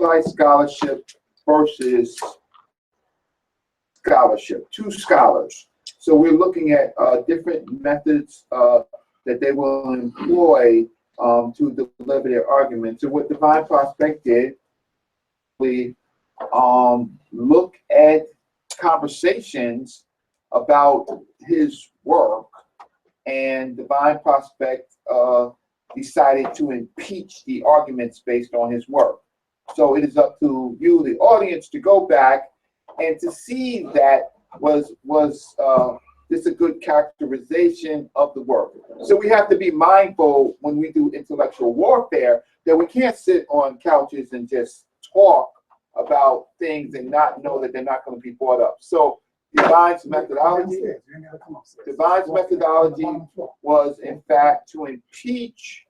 Israelite scholarship versus scholarship, two scholars. So we're looking at different methods that they will employ to deliver their arguments. So what DivineProspect did, we look at conversations about his work, and DivineProspect decided to impeach the arguments based on his work. So it is up to you, the audience, to go back and to see that was this a good characterization of the work. So we have to be mindful when we do intellectual warfare that we can't sit on couches and just talk about things and not know that they're not going to be brought up. So Divine's methodology was in fact to impeach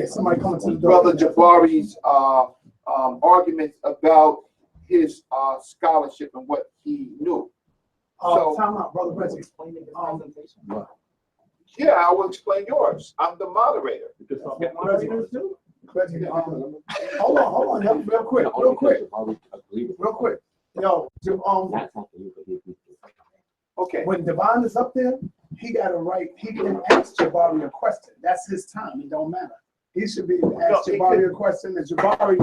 somebody coming to the door. Brother Jabari's arguments about his scholarship and what he knew. So, time out, Brother Reggie. yeah, I will explain yours. I'm the moderator. Reggie, hold on, real quick. Yo, Okay. when Divine is up there, he got a right. He can ask Jabari a question. That's his time. It don't matter. He should be able to ask Jabari a question. If Jabari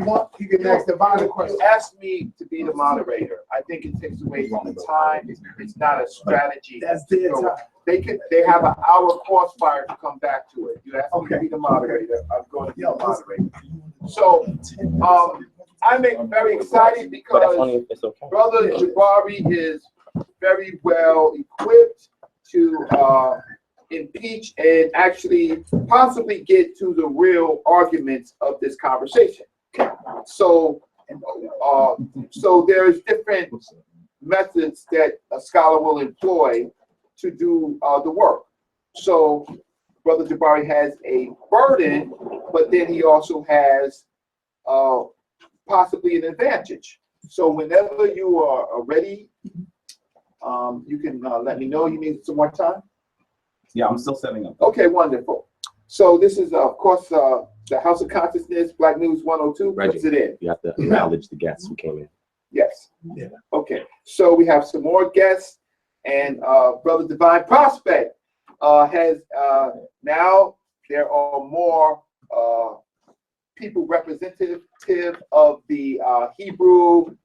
wants, he can ask Divine a question. You asked me to be the moderator. I think it takes away from the time. It's not a strategy. That's their time. They have an hour crossfire to come back to it. You asked me to be the moderator. I'm going to be the moderator. So I'm very excited because Brother Jabari is very well equipped to impeach and actually possibly get to the real arguments of this conversation. So there's different methods that a scholar will employ to do the work. So Brother Jabari has a burden, but then he also has possibly an advantage. So whenever you are ready, you can let me know. You need some more time? Yeah, I'm still setting up. Okay, wonderful. So this is, of course, the House of Consciousness, Black News 102 puts it in. You have to acknowledge the guests who came in. Yes. Yeah. Okay, so we have some more guests, and Brother DivineProspect has now there are more people representative of the Hebrew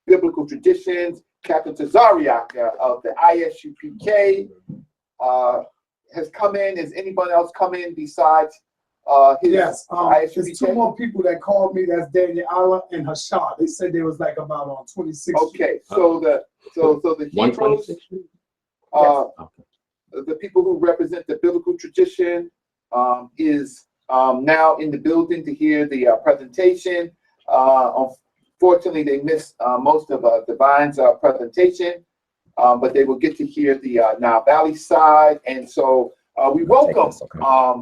biblical traditions. Captain Tazariak of the ISUPK has come in. Has anyone else come in besides his Yes, ISUPK? there's two more people that called me. That's Daniel Allah and Hashad. They said they was like about on 26. Okay, so the Hebrews, the people who represent the biblical tradition, is now in the building to hear the presentation. Unfortunately, they missed most of Divine's presentation, but they will get to hear the Nile Valley side, and so we welcome.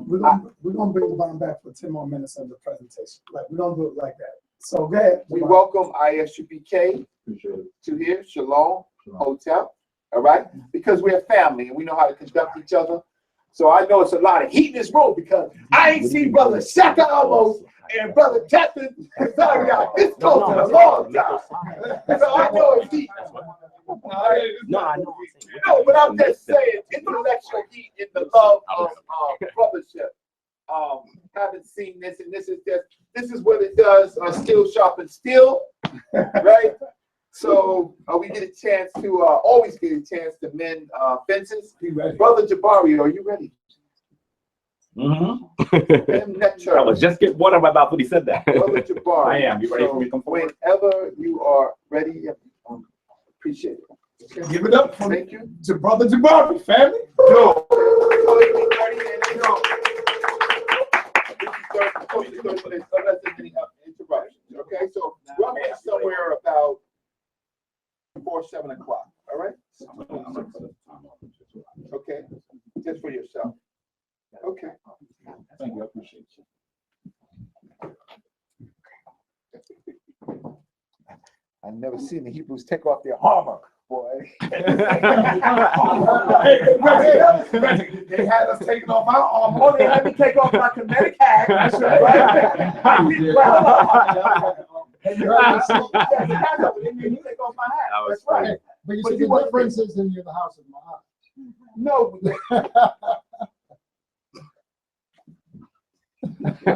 We're gonna bring Divine back for 10 more minutes of the presentation. Like we don't do it like that. So go ahead. We welcome ISUPK to here. Shalom Hotel. All right, because we're family and we know how to conduct each other. So I know it's a lot of heat in this room because I ain't seen Brother Shaka almost and Brother Captain Zaria this close in a long time. So I know it's heat. No, I know. No, but I'm just saying intellectual heat in the love of brothership. Haven't seen this, and this is what it does. Steel sharpens steel, right? So we get a chance to always get a chance to mend fences. Brother Jabari, are you ready? Netter. I was just getting water in my mouth when he said that. Brother Jabari. I am. You ready for me to come forward? Whenever you are ready, appreciate it. Give it up for Thank you. to Brother Jabari, family. Yo. Okay, so roughly somewhere about before 7 o'clock. All right. Okay, just for yourself. Okay. Thank you. I appreciate you. I've never seen the Hebrews take off their armor, boy. They had us taking off our armor. Oh, they had me take off my Kemetic hat. That's That's right. But you But see, you the want difference is in the house of Ma'at. No.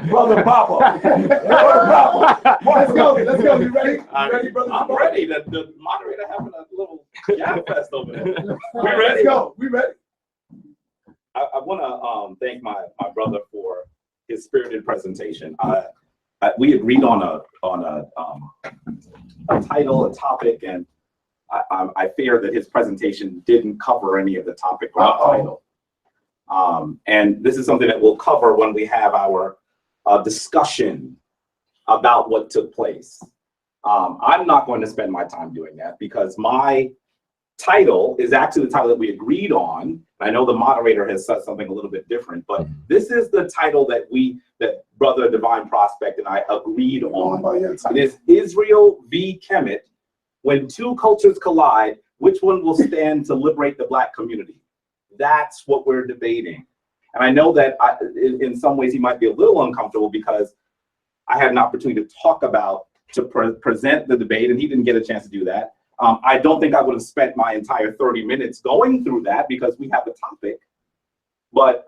Brother Papa. Brother Papa. Let's go. You ready? You ready, Brother I'm Jabari? ready. The moderator having a little jam fest over there. We ready? Let's go. We ready? I want to thank my brother for his spirited presentation. We agreed on a title, a topic, and I fear that his presentation didn't cover any of the topic or the title. And this is something that we'll cover when we have our discussion about what took place. I'm not going to spend my time doing that because my title is actually the title that we agreed on. I know the moderator has said something a little bit different, but this is the title that Brother DivineProspect and I agreed on. It is Israel v. Kemet. When two cultures collide, which one will stand to liberate the Black community? That's what we're debating. And I know that in some ways he might be a little uncomfortable because I had an opportunity to talk about, to present the debate, and he didn't get a chance to do that. I don't think I would have spent my entire 30 minutes going through that because we have a topic. But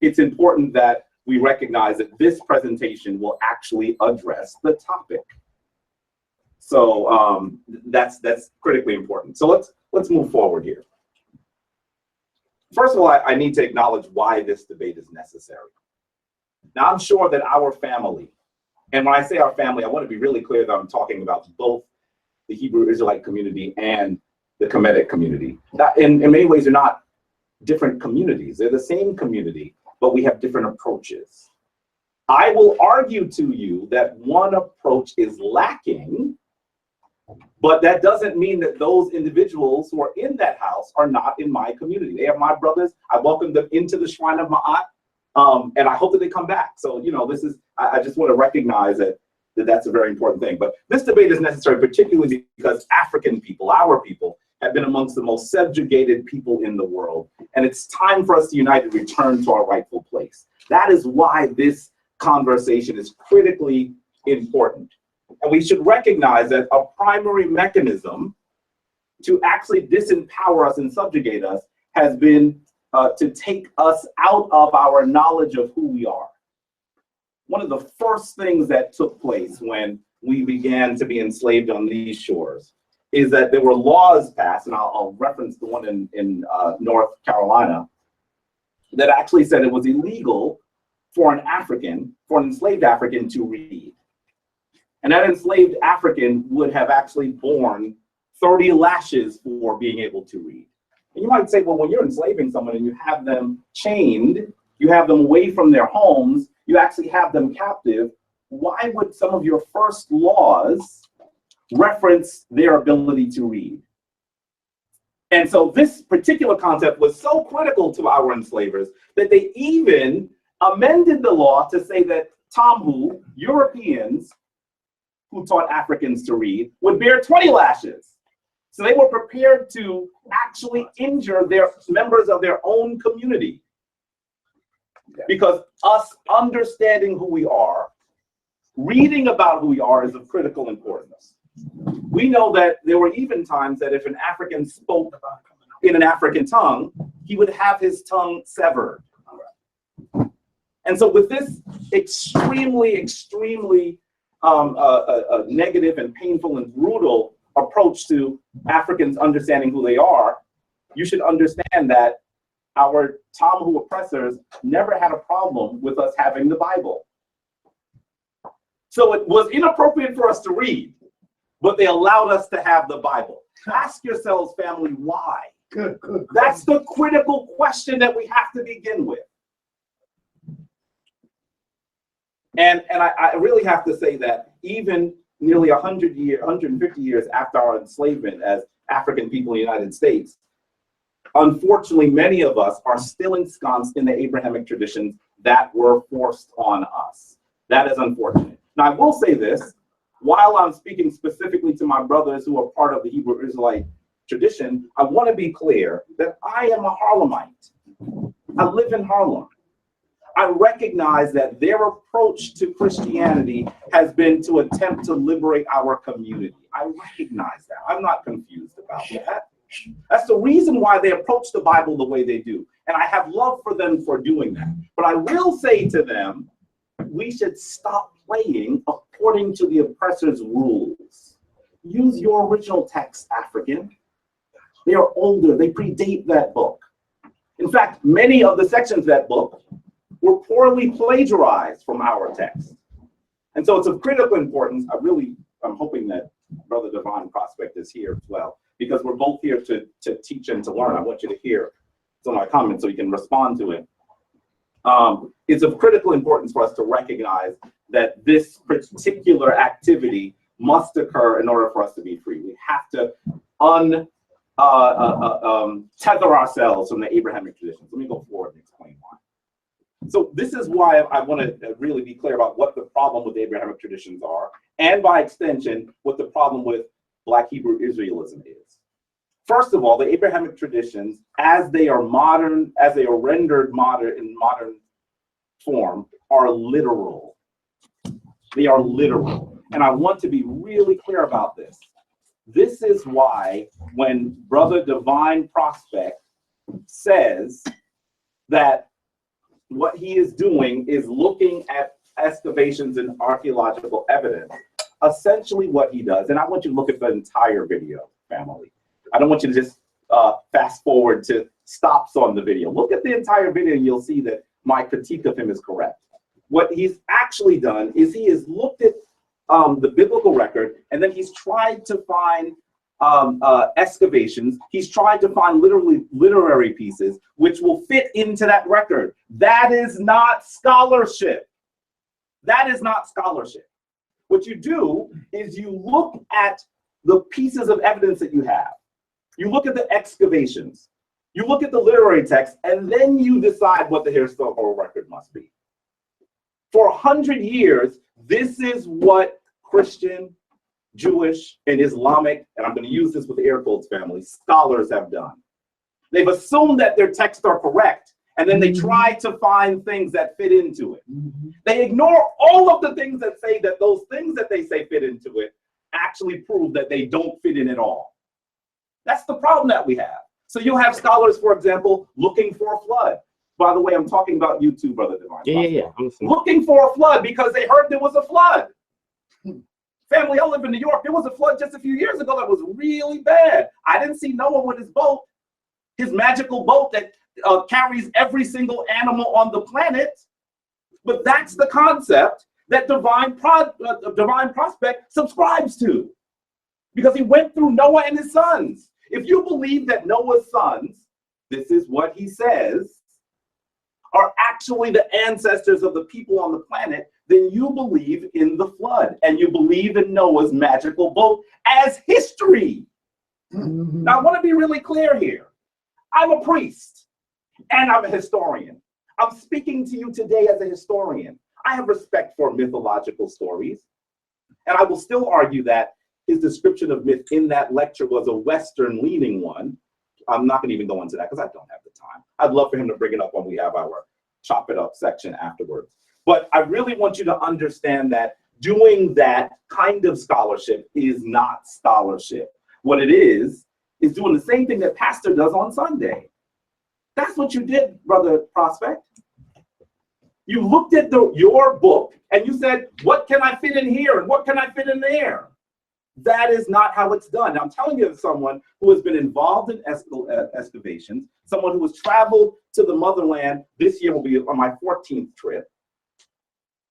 it's important that we recognize that this presentation will actually address the topic. So that's critically important. So let's move forward here. First of all, I need to acknowledge why this debate is necessary. Now, I'm sure that our family, and when I say our family, I want to be really clear that I'm talking about both the Hebrew Israelite community and the Kemetic community. That in many ways, they're not different communities. They're the same community, but we have different approaches. I will argue to you that one approach is lacking, but that doesn't mean that those individuals who are in that house are not in my community. They are my brothers. I welcome them into the shrine of Ma'at, and I hope that they come back. So, this is, I just want to recognize that that's a very important thing. But this debate is necessary, particularly because African people, our people, have been amongst the most subjugated people in the world. And it's time for us to unite and return to our rightful place. That is why this conversation is critically important. And we should recognize that a primary mechanism to actually disempower us and subjugate us has been to take us out of our knowledge of who we are. One of the first things that took place when we began to be enslaved on these shores is that there were laws passed, and I'll reference the one in North Carolina, that actually said it was illegal for an enslaved African to read. And that enslaved African would have actually borne 30 lashes for being able to read. And you might say, well, when you're enslaving someone and you have them chained, you have them away from their homes, you actually have them captive, why would some of your first laws reference their ability to read? And so this particular concept was so critical to our enslavers that they even amended the law to say that Tamhu, Europeans who taught Africans to read, would bear 20 lashes. So they were prepared to actually injure their members of their own community. Because us understanding who we are, reading about who we are, is of critical importance. We know that there were even times that if an African spoke in an African tongue, he would have his tongue severed. And so with this extremely negative and painful and brutal approach to Africans understanding who they are, you should understand that our Tomahawk oppressors never had a problem with us having the Bible. So it was inappropriate for us to read, but they allowed us to have the Bible. Ask yourselves, family, why? Good. That's the critical question that we have to begin with. And I really have to say that even nearly 150 years after our enslavement as African people in the United States, unfortunately, many of us are still ensconced in the Abrahamic traditions that were forced on us. That is unfortunate. Now, I will say this, while I'm speaking specifically to my brothers who are part of the Hebrew Israelite tradition, I want to be clear that I am a Harlemite. I live in Harlem. I recognize that their approach to Christianity has been to attempt to liberate our community. I recognize that. I'm not confused about that. That's the reason why they approach the Bible the way they do. And I have love for them for doing that. But I will say to them, we should stop playing according to the oppressor's rules. Use your original text, African. They are older. They predate that book. In fact, many of the sections of that book were poorly plagiarized from our text. And so it's of critical importance. I'm hoping that Brother DivineProspect is here as well, because we're both here to teach and to learn. I want you to hear some of my comments so you can respond to it. It's of critical importance for us to recognize that this particular activity must occur in order for us to be free. We have to tether ourselves from the Abrahamic traditions. Let me go forward and explain why. So this is why I want to really be clear about what the problem with the Abrahamic traditions are, and by extension, what the problem with Black Hebrew Israelism is. First of all, the Abrahamic traditions, as they are modern, as they are rendered modern in modern form, are literal. They are literal. And I want to be really clear about this. This is why when Brother DivineProspect says that what he is doing is looking at excavations and archaeological evidence, essentially what he does, and I want you to look at the entire video, family. I don't want you to just fast forward to stops on the video. Look at the entire video and you'll see that my critique of him is correct. What he's actually done is he has looked at the biblical record, and then he's tried to find excavations. He's tried to find literary pieces which will fit into that record. That is not scholarship. That is not scholarship. What you do is you look at the pieces of evidence that you have. You look at the excavations. You look at the literary text, and then you decide what the historical record must be. For 100 years, this is what Christian, Jewish, and Islamic, and I'm going to use this with air quotes, family, scholars have done. They've assumed that their texts are correct, and then they try to find things that fit into it. They ignore all of the things that say that those things that they say fit into it actually prove that they don't fit in at all. That's the problem that we have. So you'll have scholars, for example, looking for a flood. By the way, I'm talking about you too, Brother Divine. Yeah. Looking for a flood because they heard there was a flood. Family, I live in New York. There was a flood just a few years ago that was really bad. I didn't see Noah with his boat, his magical boat that carries every single animal on the planet. But that's the concept that DivineProspect subscribes to, because he went through Noah and his sons. If you believe that Noah's sons, this is what he says, are actually the ancestors of the people on the planet, then you believe in the flood and you believe in Noah's magical boat as history. Now, I want to be really clear here. I'm a priest and I'm a historian. I'm speaking to you today as a historian. I have respect for mythological stories, and I will still argue that his description of myth in that lecture was a Western-leaning one. I'm not going to even go into that because I don't have the time. I'd love for him to bring it up when we have our chop it up section afterwards. But I really want you to understand that doing that kind of scholarship is not scholarship. What it is doing the same thing that pastor does on Sunday. That's what you did, Brother Prospect. You looked at your book and you said, what can I fit in here and what can I fit in there? That is not how it's done. I'm telling you, as someone who has been involved in excavations, someone who has traveled to the motherland, this year will be on my 14th trip.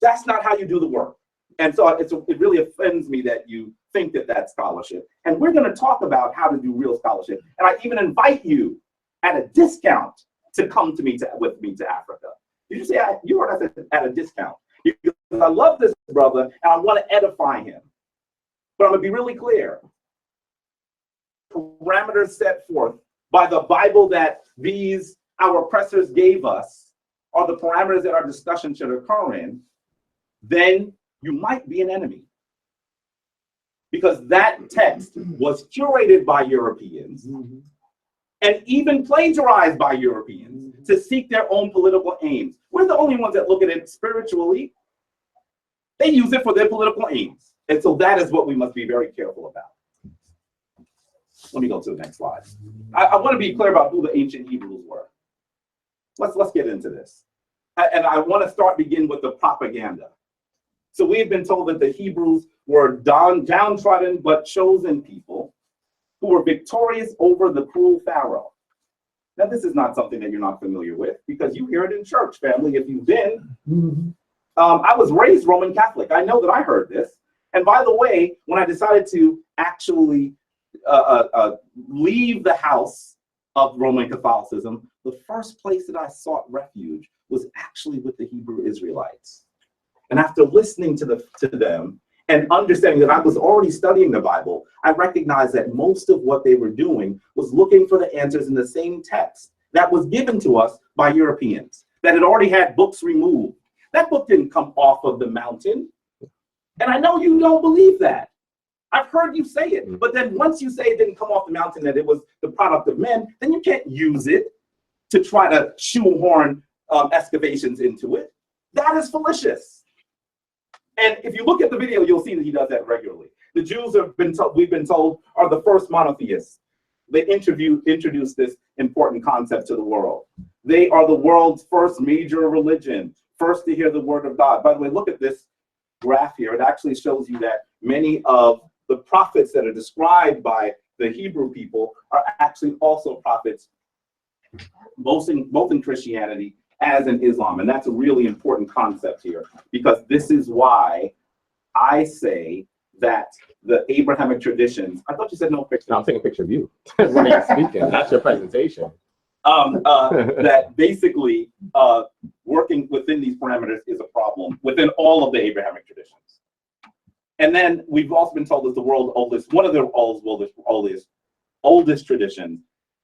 That's not how you do the work. And so it really offends me that you think that that's scholarship. And we're going to talk about how to do real scholarship. And I even invite you at a discount to come with me to Africa. Did you say you heard I said at a discount? Because I love this brother and I want to edify him. But I'm going to be really clear. Parameters set forth by the Bible that our oppressors gave us are the parameters that our discussion should occur in, then you might be an enemy. Because that text was curated by Europeans and even plagiarized by Europeans to seek their own political aims. We're the only ones that look at it spiritually. They use it for their political aims. And so that is what we must be very careful about. Let me go to the next slide. I want to be clear about who the ancient Hebrews were. Let's get into this. And I want to begin with the propaganda. So we have been told that the Hebrews were downtrodden but chosen people who were victorious over the cruel Pharaoh. Now, this is not something that you're not familiar with because you hear it in church, family, if you've been. I was raised Roman Catholic. I know that I heard this. And by the way, when I decided to actually leave the house of Roman Catholicism, the first place that I sought refuge was actually with the Hebrew Israelites. And after listening to them and understanding that I was already studying the Bible, I recognized that most of what they were doing was looking for the answers in the same text that was given to us by Europeans, that had already had books removed. That book didn't come off of the mountain. And I know you don't believe that. I've heard you say it. But then once you say it didn't come off the mountain, that it was the product of men, then you can't use it to try to shoehorn excavations into it. That is fallacious. And if you look at the video, you'll see that he does that regularly. The Jews we've been told, are the first monotheists. They introduced this important concept to the world. They are the world's first major religion, first to hear the word of God. By the way, look at this graph here. It actually shows you that many of the prophets that are described by the Hebrew people are actually also prophets, both in Christianity as in Islam. And that's a really important concept here, because this is why I say that the Abrahamic traditions, I thought you said no picture. No, I'm taking a picture of you when you're speaking. That's your presentation. That basically working within these parameters is a problem within all of the Abrahamic traditions. And then we've also been told that the world's oldest, one of the oldest traditions,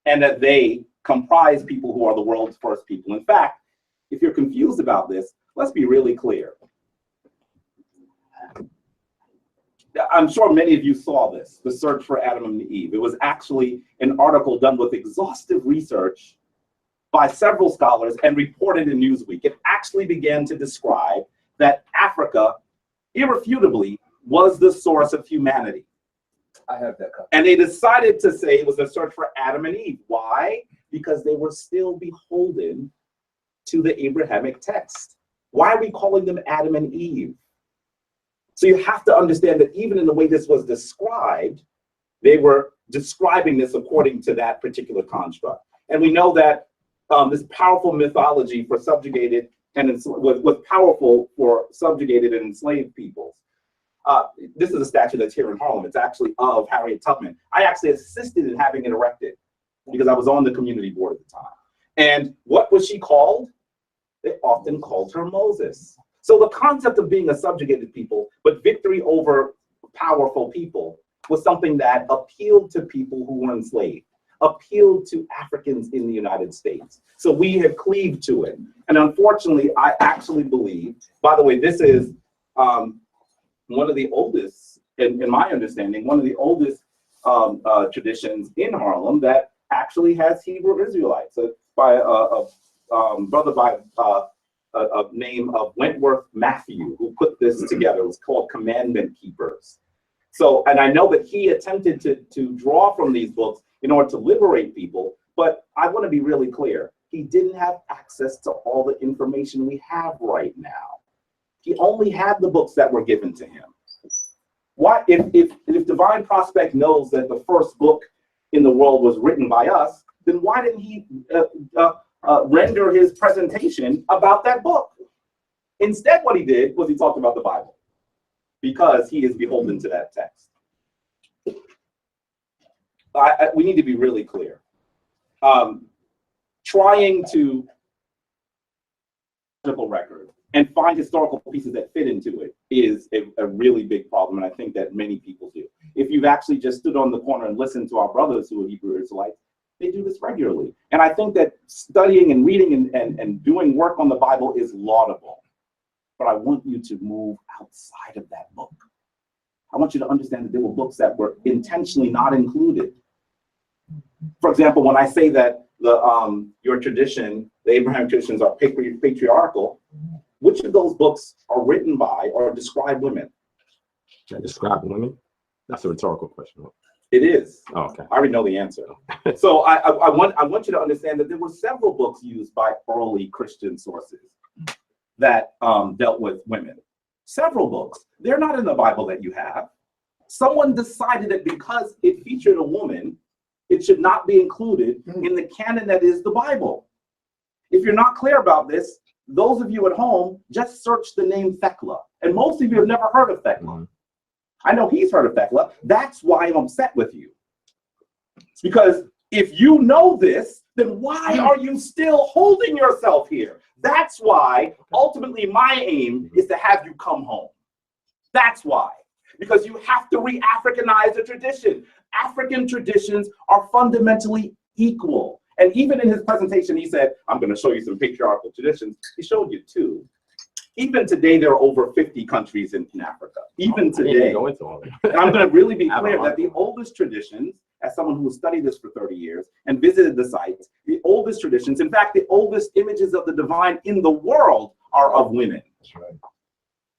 and that they comprise people who are the world's first people. In fact, if you're confused about this, let's be really clear. I'm sure many of you saw this, the search for Adam and Eve. It was actually an article done with exhaustive research by several scholars and reported in Newsweek. It actually began to describe that Africa, irrefutably, was the source of humanity. I have that copy. And they decided to say it was a search for Adam and Eve. Why? Because they were still beholden to the Abrahamic text. Why are we calling them Adam and Eve? So you have to understand that even in the way this was described, they were describing this according to that particular construct. And we know that this powerful mythology for subjugated and was powerful for subjugated and enslaved peoples. This is a statue that's here in Harlem. It's actually of Harriet Tubman. I actually assisted in having it erected because I was on the community board at the time. And what was she called? They often called her Moses. So the concept of being a subjugated people, but victory over powerful people, was something that appealed to people who were enslaved, appealed to Africans in the United States. So we have cleaved to it. And unfortunately, I actually believe, by the way, this is one of the oldest, in my understanding, one of the oldest traditions in Harlem that actually has Hebrew Israelites. So by a brother by a name of Wentworth Matthew, who put this together. It was called Commandment Keepers. So, and I know that he attempted to draw from these books in order to liberate people, but I want to be really clear. He didn't have access to all the information we have right now. He only had the books that were given to him. Why, if Divine Prospect knows that the first book in the world was written by us, then why didn't he render his presentation about that book? Instead, what he did was he talked about the Bible, because he is beholden to that text. We need to be really clear. Trying to record and find historical pieces that fit into it is a really big problem, and I think that many people do. If you've actually just stood on the corner and listened to our brothers who are Hebrew Israelites, they do this regularly. And I think that studying and reading and doing work on the Bible is laudable. But I want you to move outside of that book. I want you to understand that there were books that were intentionally not included. For example, when I say that your tradition, the Abrahamic traditions, are patriarchal, which of those books are written by or describe women? Can I describe women? That's a rhetorical question. It is. Oh, okay. I already know the answer. So I want you to understand that there were several books used by early Christian sources that dealt with women. Several books. They're not in the Bible that you have. Someone decided that because it featured a woman, it should not be included in the canon that is the Bible. If you're not clear about this, those of you at home, just search the name Thecla. And most of you have never heard of Thecla. I know he's heard of Thecla. That's why I'm upset with you. It's because if you know this, then why are you still holding yourself here? That's why ultimately my aim is to have you come home. That's why. Because you have to re-Africanize the tradition. African traditions are fundamentally equal. And even in his presentation, he said, I'm going to show you some patriarchal traditions. He showed you two. Even today, there are over 50 countries in Africa. Even today. And I'm going to really be clear that the oldest traditions, as someone who studied this for 30 years and visited the sites, the oldest traditions, in fact, the oldest images of the divine in the world are of women. That's right.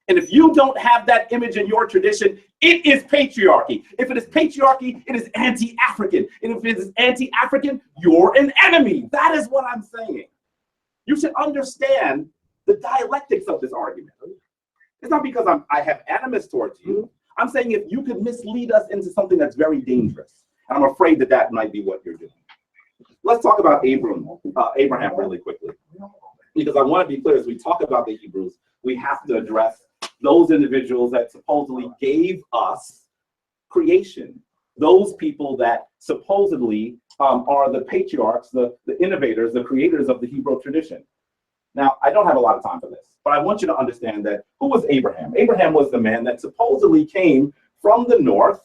And if you don't have that image in your tradition, it is patriarchy. If it is patriarchy, it is anti-African. And if it is anti-African, you're an enemy. That is what I'm saying. You should understand the dialectics of this argument. It's not because I have animus towards you. I'm saying if you could mislead us into something that's very dangerous, and I'm afraid that that might be what you're doing. Let's talk about Abraham really quickly, because I want to be clear, as we talk about the Hebrews, we have to address those individuals that supposedly gave us creation, those people that supposedly are the patriarchs, the innovators, the creators of the Hebrew tradition. Now, I don't have a lot of time for this, but I want you to understand that who was Abraham? Abraham was the man that supposedly came from the north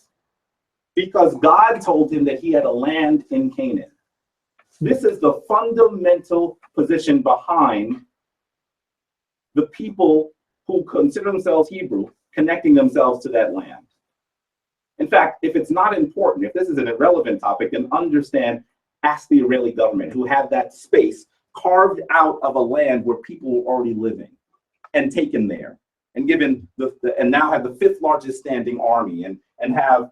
because God told him that he had a land in Canaan. This is the fundamental position behind the people who consider themselves Hebrew, connecting themselves to that land. In fact, if it's not important, if this is an irrelevant topic, then understand, ask the Israeli government, who had that space carved out of a land where people were already living and taken there and given and now have the 5th largest standing army and have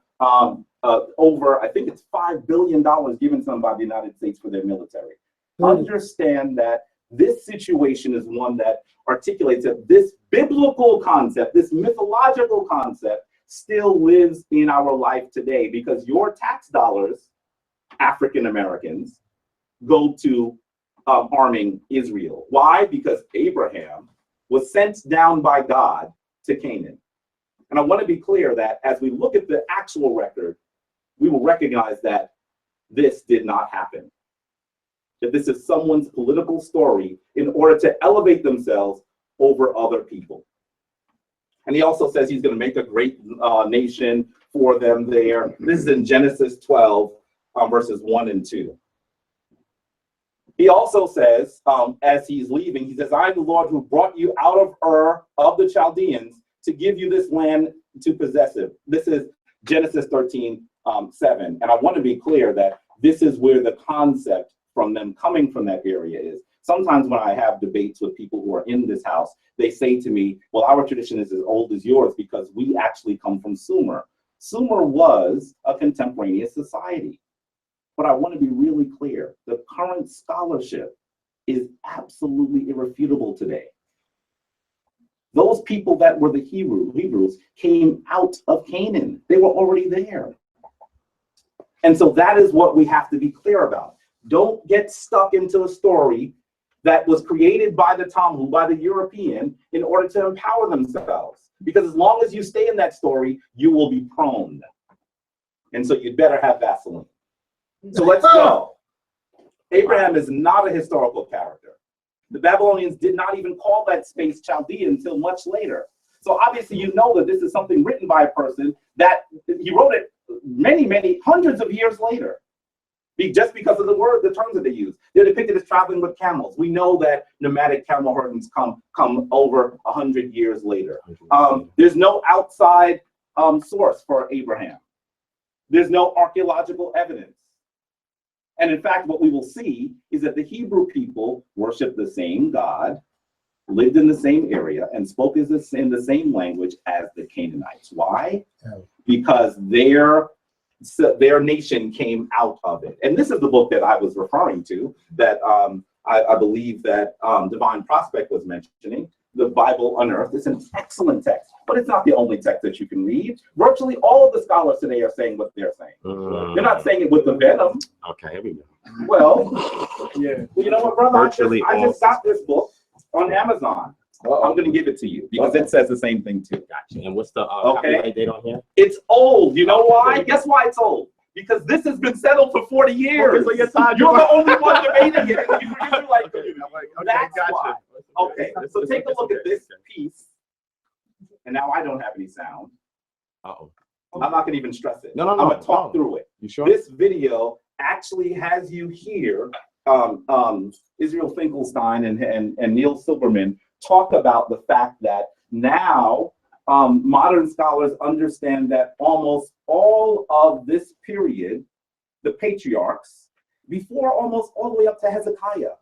over, I think it's $5 billion given to them by the United States for their military. Understand that this situation is one that articulates that this biblical concept, this mythological concept, still lives in our life today, because your tax dollars, African Americans, go to arming Israel. Why? Because Abraham was sent down by God to Canaan. And I want to be clear that as we look at the actual record, we will recognize that this did not happen. That this is someone's political story in order to elevate themselves over other people. And he also says he's going to make a great nation for them there. This is in Genesis 12, verses 1 and 2. He also says, as he's leaving, he says, I am the Lord who brought you out of Ur of the Chaldeans to give you this land to possess it. This is Genesis 13, 7. And I want to be clear that this is where the concept from them coming from that area is. Sometimes when I have debates with people who are in this house, they say to me, well, our tradition is as old as yours because we actually come from Sumer. Sumer was a contemporaneous society. But I want to be really clear. The current scholarship is absolutely irrefutable today. Those people that were the Hebrews came out of Canaan. They were already there. And so that is what we have to be clear about. Don't get stuck into a story that was created by the Talmud, by the European, in order to empower themselves. Because as long as you stay in that story, you will be prone. And so you'd better have Vaseline. So let's go. Abraham is not a historical character. The Babylonians did not even call that space Chaldea until much later. So obviously you know that this is something written by a person that he wrote it many, hundreds of years later. Just because of the terms that they use. They're depicted as traveling with camels. We know that nomadic camel herders come over 100 years later. There's no outside source for Abraham. There's no archaeological evidence. And in fact, what we will see is that the Hebrew people worshiped the same God, lived in the same area, and spoke in the same language as the Canaanites. Why? Because their nation came out of it. And this is the book that I was referring to, that I believe that DivineProspect was mentioning, The Bible Unearthed. It's an excellent text, but it's not the only text that you can read. Virtually all of the scholars today are saying what they're saying. They're not saying it with the venom. Okay, here we go. Well, yeah. You know what, brother? I just got this book on Amazon. I'm going to give it to you because it says the same thing too. Gotcha. And what's the copyright date on here? It's old. You know why? Guess why it's old? Because this has been settled for 40 years. Okay, so you're the only one debating it. And you're like, that's why. Okay, so take a look at this piece. And now I don't have any sound. Uh-oh. I'm not going to even stress it. No. I'm going to talk through it. You sure? This video actually has you hear Israel Finkelstein and Neil Silberman talk about the fact that now modern scholars understand that almost all of this period, the patriarchs, before almost all the way up to Hezekiah,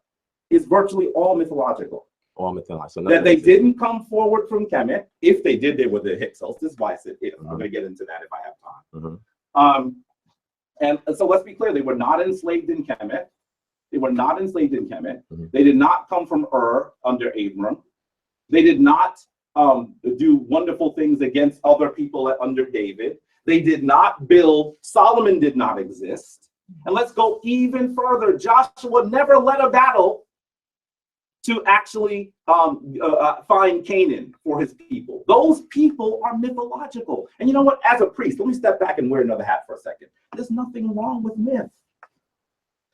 is virtually all mythological. All mythological. So that they didn't come forward from Kemet. If they did, they were the Hyksos. This is why I said if. I'm going to get into that if I have time. And so let's be clear, they were not enslaved in Kemet. They were not enslaved in Kemet. They did not come from Ur under Abram. They did not do wonderful things against other people under David. They did not build, Solomon did not exist. And let's go even further. Joshua never led a battle to actually find Canaan for his people. Those people are mythological. And you know what? As a priest, let me step back and wear another hat for a second. There's nothing wrong with myth.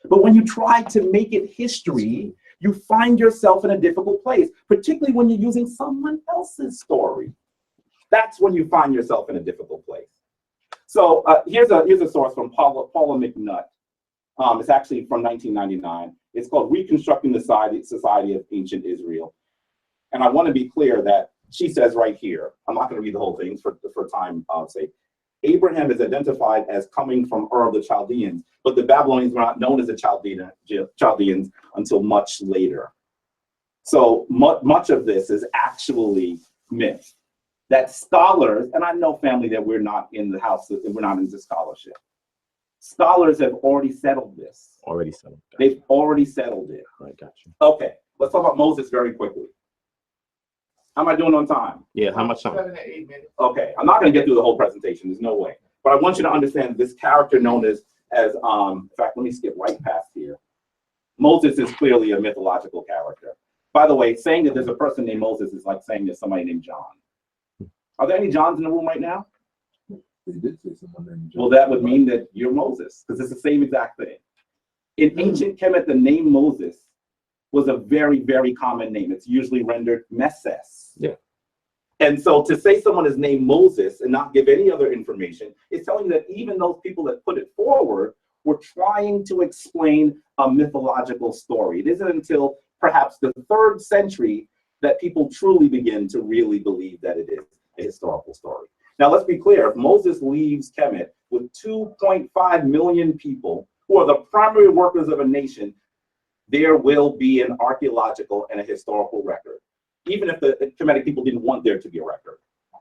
But when you try to make it history, you find yourself in a difficult place, particularly when you're using someone else's story. That's when you find yourself in a difficult place. So here's a source from Paula McNutt. It's actually from 1999. It's called Reconstructing the Society of Ancient Israel. And I want to be clear that she says right here, I'm not going to read the whole thing for time's sake. Abraham is identified as coming from Ur of the Chaldeans, but the Babylonians were not known as the Chaldeans until much later. So much of this is actually myth. That scholars, and I know, family, that we're not in the house, we're not into scholarship. Scholars have already settled this. Already settled. Gotcha. They've already settled it. Right, gotcha. Okay, let's talk about Moses very quickly. How am I doing on time? Yeah, how much time? 7 to 8 minutes. Okay, I'm not going to get through the whole presentation. There's no way. But I want you to understand this character known as in fact, let me skip right past here. Moses is clearly a mythological character. By the way, saying that there's a person named Moses is like saying there's somebody named John. Are there any Johns in the room right now? They did say someone named John. Well, that would mean that you're Moses, because it's the same exact thing. In ancient Kemet, the name Moses was a very, very common name. It's usually rendered Meses. Yeah. And so to say someone is named Moses and not give any other information is telling you that even those people that put it forward were trying to explain a mythological story. It isn't until perhaps the 3rd century that people truly begin to really believe that it is a historical story. Now, let's be clear. If Moses leaves Kemet with 2.5 million people who are the primary workers of a nation, there will be an archaeological and a historical record, even if the Kemetic people didn't want there to be a record.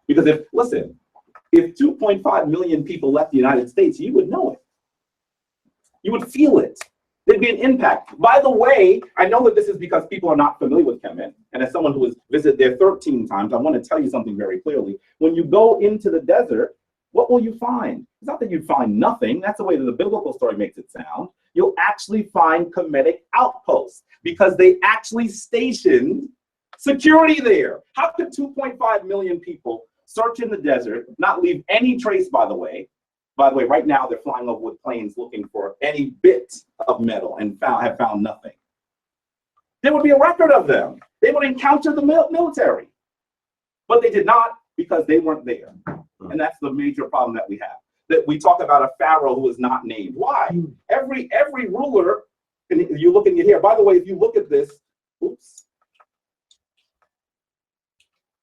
Because if 2.5 million people left the United States, you would know it. You would feel it. There'd be an impact. By the way, I know that this is because people are not familiar with Kemet, and as someone who has visited there 13 times, I want to tell you something very clearly. When you go into the desert, what will you find? It's not that you find nothing. That's the way that the biblical story makes it sound. You'll actually find Kemetic outposts because they actually stationed security there. How could 2.5 million people search in the desert, not leave any trace, by the way? By the way, right now they're flying over with planes looking for any bit of metal and have found nothing. There would be a record of them. They would encounter the military. But they did not because they weren't there. And that's the major problem that we have. That we talk about a pharaoh who is not named. Why? Every ruler, and you look in here, by the way, if you look at this, oops.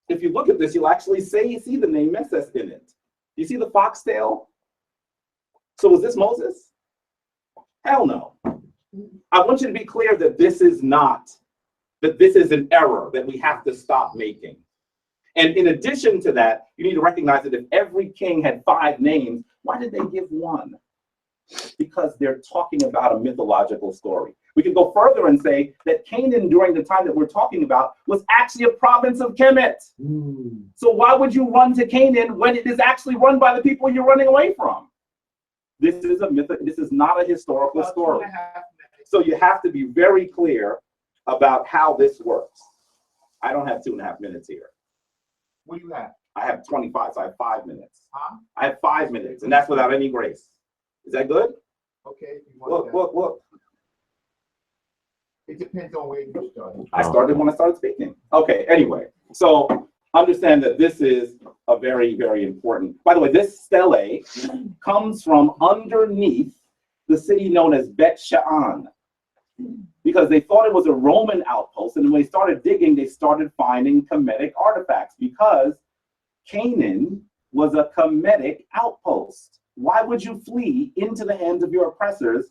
If you look at this, you'll actually see the name Meses in it. You see the foxtail? So was this Moses? Hell no. I want you to be clear that this is an error that we have to stop making. And in addition to that, you need to recognize that if every king had 5 names, why did they give 1? Because they're talking about a mythological story. We can go further and say that Canaan, during the time that we're talking about, was actually a province of Kemet. So why would you run to Canaan when it is actually run by the people you're running away from? This is a myth. This is not a historical story. So you have to be very clear about how this works. I don't have 2.5 minutes here. What do you have? I have 25, so I have 5 minutes. Huh? I have 5 minutes, and that's without any grace. Is that good? Okay. You want Look. It depends on where you started. I started when I started speaking. Okay, anyway. So understand that this is a very, very important. By the way, this stele comes from underneath the city known as Bet Sha'an, because they thought it was a Roman outpost. And when they started digging, they started finding Kemetic artifacts because Canaan was a Kemetic outpost. Why would you flee into the hands of your oppressors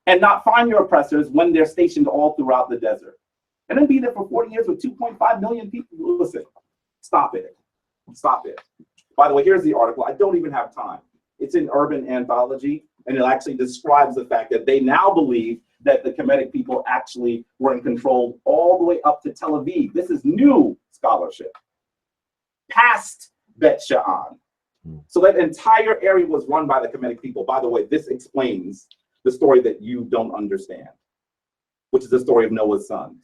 and not find your oppressors when they're stationed all throughout the desert? And then be there for 40 years with 2.5 million people. Listen, stop it. Stop it. By the way, here's the article. I don't even have time. It's in Urban Anthology, and it actually describes the fact that they now believe that the Kemetic people actually were in control all the way up to Tel Aviv. This is new scholarship. Past Bet Sha'an. So that entire area was run by the Kemetic people. By the way, this explains the story that you don't understand, which is the story of Noah's sons.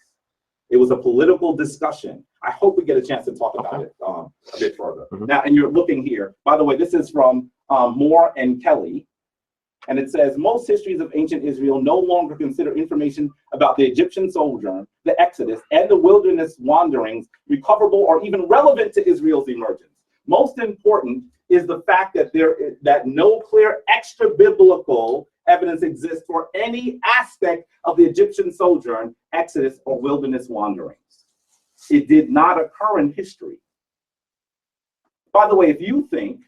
It was a political discussion. I hope we get a chance to talk about it a bit further. Now, and you're looking here. By the way, this is from Moore and Kelly. And it says, most histories of ancient Israel no longer consider information about the Egyptian sojourn, the Exodus, and the wilderness wanderings recoverable or even relevant to Israel's emergence. Most important is the fact that no clear extra-biblical evidence exists for any aspect of the Egyptian sojourn, Exodus, or wilderness wanderings. It did not occur in history. By the way, if you think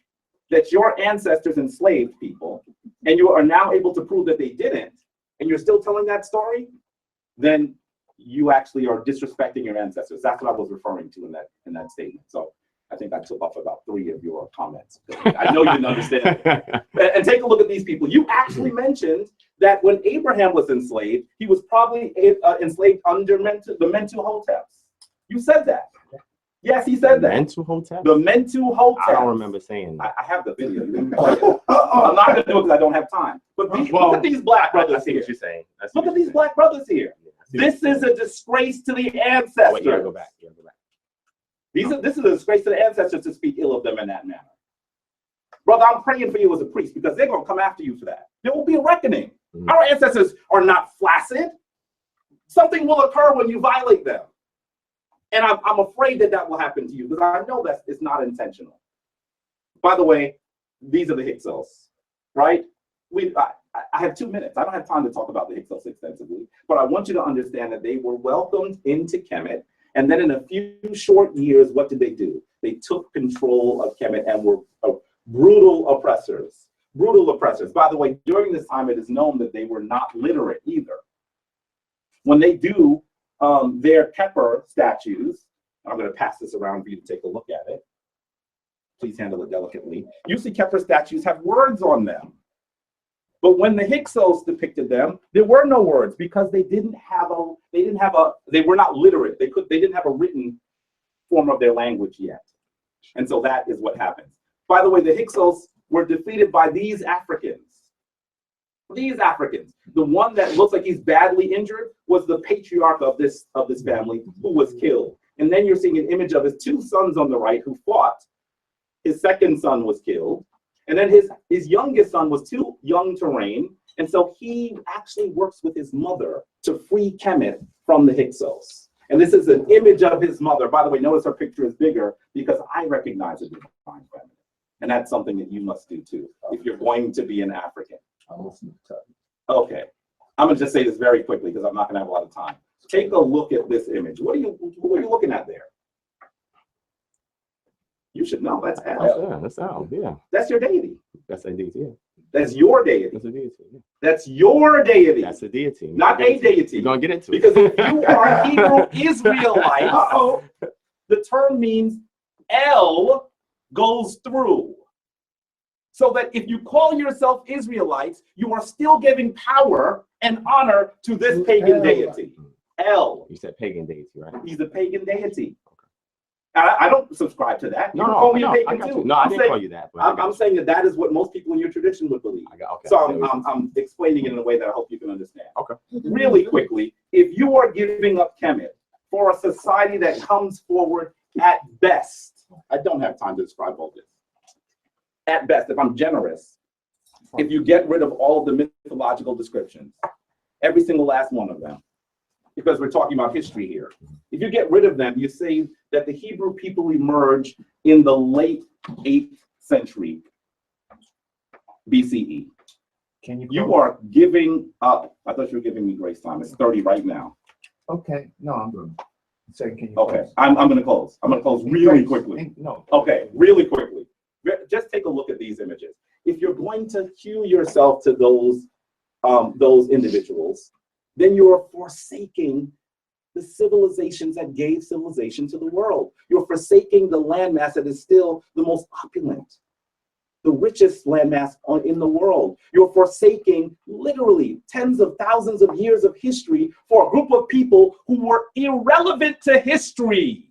that your ancestors enslaved people, and you are now able to prove that they didn't, and you're still telling that story, then you actually are disrespecting your ancestors. That's what I was referring to in that statement. So I think I took off about 3 of your comments. I know you didn't understand. And take a look at these people. You actually mentioned that when Abraham was enslaved, he was probably enslaved under the Mentuhoteps. You said that. Yes, he said that. Mentuhotep? The Mentuhoteps. I don't remember saying that. I have the video. I'm not going to do it because I don't have time. But look at these black brothers here. What you're saying. Look at these black brothers here. This is a disgrace to the ancestors. Wait, you gotta go back. This is a disgrace to the ancestors to speak ill of them in that manner. Brother, I'm praying for you as a priest because they're going to come after you for that. There will be a reckoning. Our ancestors are not flaccid. Something will occur when you violate them. And I'm afraid that will happen to you because I know that it's not intentional. By the way, these are the Hyksos, right? I have 2 minutes. I don't have time to talk about the Hyksos extensively, but I want you to understand that they were welcomed into Kemet. And then in a few short years, what did they do? They took control of Kemet and were brutal oppressors. Brutal oppressors. By the way, during this time, it is known that they were not literate either. When they do their Keper statues, I'm going to pass this around for you to take a look at it. Please handle it delicately. Usually Keper statues have words on them. But when the Hyksos depicted them, there were no words because they were not literate. They didn't have a written form of their language yet. And so that is what happens. By the way, the Hyksos were defeated by these Africans. These Africans. The one that looks like he's badly injured was the patriarch of this family who was killed. And then you're seeing an image of his two sons on the right who fought. His second son was killed. And then his youngest son was too young to reign. And so he actually works with his mother to free Kemet from the Hyksos. And this is an image of his mother. By the way, notice her picture is bigger because I recognize a divine feminine. And that's something that you must do too, if you're going to be an African. Okay. I'm gonna just say this very quickly because I'm not gonna have a lot of time. Take a look at this image. Who are you looking at there? You should know. That's Al. Yeah, that's Al. Yeah, That's your deity. that's a deity. Yeah, That's your deity. that's a deity. Yeah. That's your deity. That's a deity. Not a deity. We're gonna get into Because it. if you are Hebrew Israelite, the term means L goes through. So that if you call yourself Israelites, you are still giving power and honor to this pagan deity. L. You said pagan deity, right? He's a pagan deity. I don't subscribe to that. You No, call me a I pagan got too. you. No, I I'm didn't saying- call you that. But I got I'm you. saying that is what most people in your tradition would believe. Okay. So There we go. I'm explaining it in a way that I hope you can understand. Okay. Really quickly, if you are giving up Kemet for a society that comes forward at best, I don't have time to describe all this. At best, if I'm generous, if you get rid of all of the mythological descriptions, every single last one of them, because we're talking about history here. If you get rid of them, you say that the Hebrew people emerged in the late 8th century BCE. You are giving up. I thought you were giving me grace time. It's 30 right now. Okay, no, I'm good. So can you? Okay, I'm going to close. I'm going to close really quickly. No. Okay, really quickly. Just take a look at these images. If you're going to hew yourself to those individuals, then you are forsaking the civilizations that gave civilization to the world. You're forsaking the landmass that is still the most opulent, the richest landmass in the world. You're forsaking literally tens of thousands of years of history for a group of people who were irrelevant to history.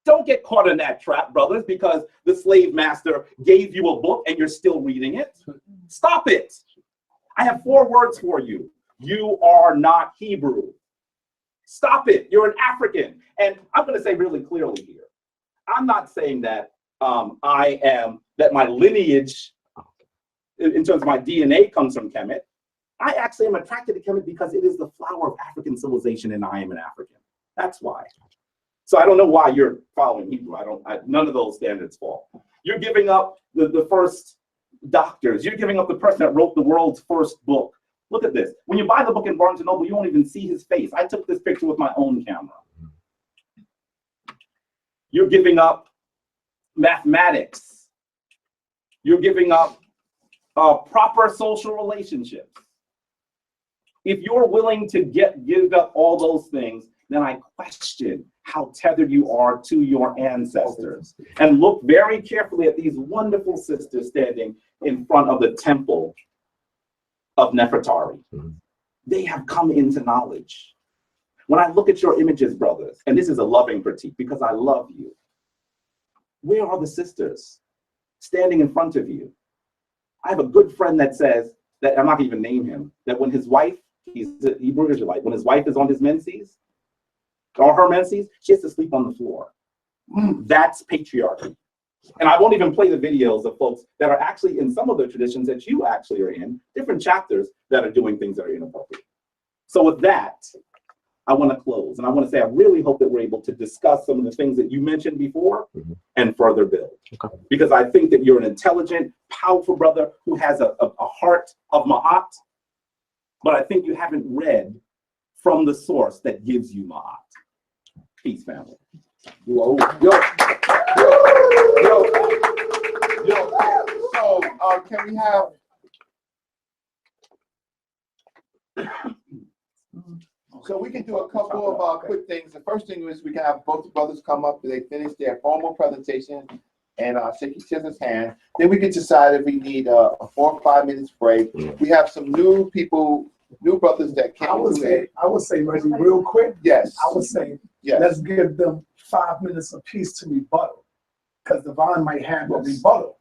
Don't get caught in that trap, brothers, because the slave master gave you a book and you're still reading it. Stop it. I have 4 words for you. You are not Hebrew. Stop it. You're an African. And I'm going to say really clearly here, I'm not saying that that my lineage, in terms of my DNA, comes from Kemet. I actually am attracted to Kemet because it is the flower of African civilization and I am an African. That's why. So I don't know why you're following Hebrew. None of those standards fall. You're giving up the first doctors. You're giving up the person that wrote the world's first book. Look at this. When you buy the book in Barnes & Noble, you won't even see his face. I took this picture with my own camera. You're giving up mathematics. You're giving up proper social relationships. If you're willing to give up all those things, then I question how tethered you are to your ancestors. And look very carefully at these wonderful sisters standing in front of the temple of Nefertari. They have come into knowledge. When I look at your images, brothers, and this is a loving critique because I love you, where are the sisters standing in front of you? I have a good friend that says, that I'm not gonna even name him, that when his wife, he's a Hebrew Israelite, when his wife is on his menses, or her menses, she has to sleep on the floor. That's patriarchy. And I won't even play the videos of folks that are actually in some of the traditions that you actually are in, different chapters that are doing things that are inappropriate. So with that, I want to close. And I want to say, I really hope that we're able to discuss some of the things that you mentioned before and further build. Okay. Because I think that you're an intelligent, powerful brother who has a heart of Ma'at, but I think you haven't read from the source that gives you Ma'at. Peace, family. Whoa. So, can we have? So we can do a couple of quick things. The first thing is we can have both the brothers come up. They finish their formal presentation. and shake each other's hand. Then we can decide if we need a 4 or 5 minutes break. We have some new people, new brothers that came I would say, Reggie, real quick. Yes. I would say, Yes. let's give them 5 minutes apiece to rebuttal, because Divine might have a rebuttal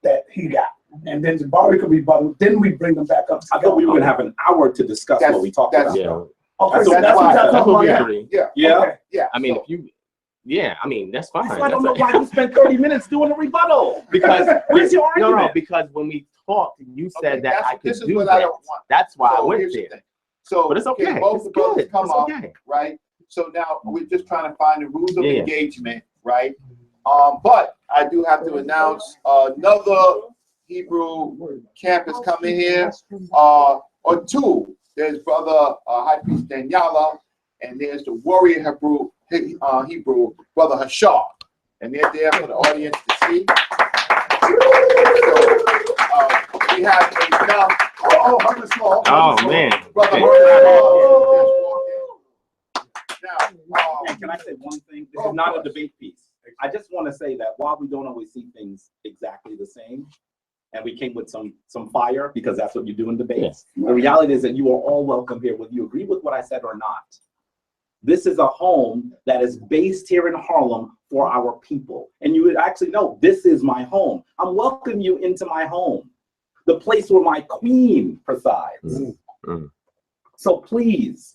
that he got, and then Jabari could rebuttal. Then we bring them back up. I thought we were gonna have an hour to discuss what we talked about. Yeah. Okay, so That's that's why- what y'all that's talking what we about. agree. Yeah. Yeah. Okay. Yeah. I mean, so- if you, yeah, I mean, that's fine. So I don't know That's why you spent 30 minutes doing a rebuttal. because Where's your no, argument? because when we talked, you said Okay, that I this could is do what I that. don't want. That's why I So went here's the there. thing. So But it's okay. can both It's the brothers good. come It's up, okay. right? So now we're just trying to find the rules of Yeah. engagement, right? But I do have to announce another Hebrew camp is coming here, or two. There's brother High Priest Daniela, and there's the warrior Hebrew brother Hashar, and they're there for the audience to see. So we have enough. Herman Small. Oh man. Brother Okay. Herman Small. Now, And can I say one thing? This is not a debate piece. I just want to say that while we don't always see things exactly the same, and we came with some fire, because that's what you do in debates. The reality is that you are all welcome here, whether you agree with what I said or not. This is a home that is based here in Harlem for our people. And you would actually know, this is my home. I'm welcoming you into my home, the place where my queen presides. So please,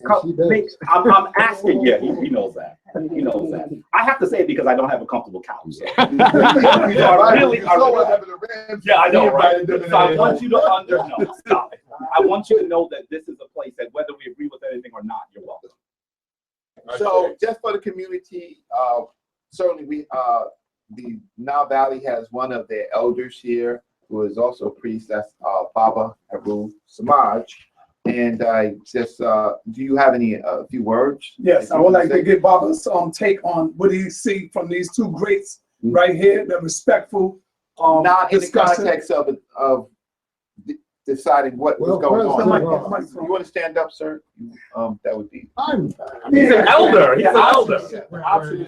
I'm asking you. He knows that. He knows that. I have to say it because I don't have a comfortable couch. So. Yeah, I know, right? So I want you to stop it. I want you to know that this is a place that whether we agree with anything or not, you're welcome. So just for the community, certainly the Nile Valley has one of their elders here who is also a priest. That's Baba Abu Samaj. And I just, do you have a few words? Yes, I would like to get Baba's take on what he see from these two greats right here, the respectful not in the discussion. context of deciding what was going on. You want to stand up, sir? That would be. He's an elder. He's an elder.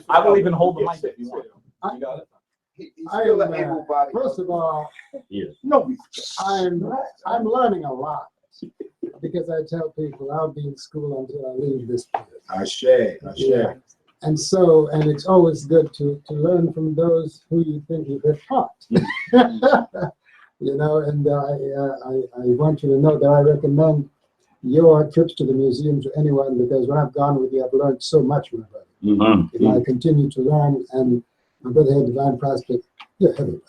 I will even hold the Yes, mic if you want. You got it? He's still an able-bodied. First of all, No, I'm learning a lot because I tell people I'll be in school until I leave this place. Ashe. And so, and it's always good to learn from those who you think you have taught. You know, and I want you to know that I recommend your trips to the museum to anyone, because when I've gone with you, I've learned so much, my brother. And I continue to learn, and my brother here, DivineProspect, you're everywhere.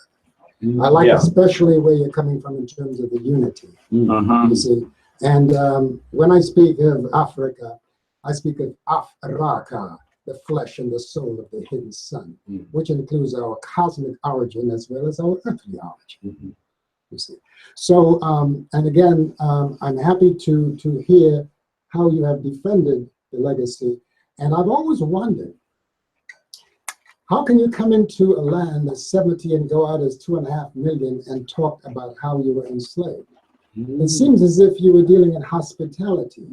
I like especially where you're coming from in terms of the unity, you see. And when I speak of Africa, I speak of Africa, the flesh and the soul of the hidden sun, which includes our cosmic origin as well as our earthly origin. You see. So, and again, I'm happy to hear how you have defended the legacy. And I've always wondered, how can you come into a land that's 70 and go out as 2.5 million and talk about how you were enslaved? It seems as if you were dealing in hospitality.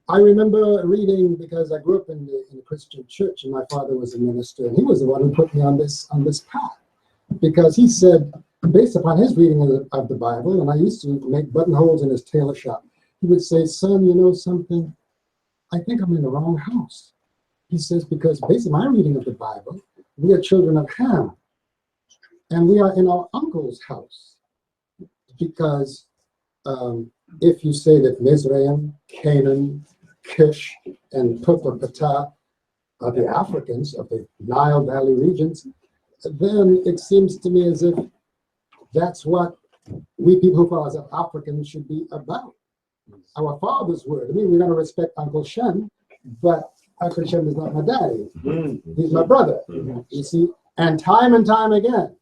I remember reading, because I grew up in the Christian church, and my father was a minister, and he was the one who put me on this path, because he said, based upon his reading of the Bible, and I used to make buttonholes in his tailor shop, he would say, "Son, you know something? I think I'm in the wrong house." He says, because based on my reading of the Bible, we are children of Ham, and we are in our uncle's house. Because if you say that Mizraim, Canaan, Kish, and Putapata are the Africans of the Nile Valley regions, then it seems to me as if that's what we people who call ourselves Africans should be about. Our father's word. I mean, we're going to respect Uncle Shem, but Uncle Shem is not my daddy. He's my brother. You see, and time again,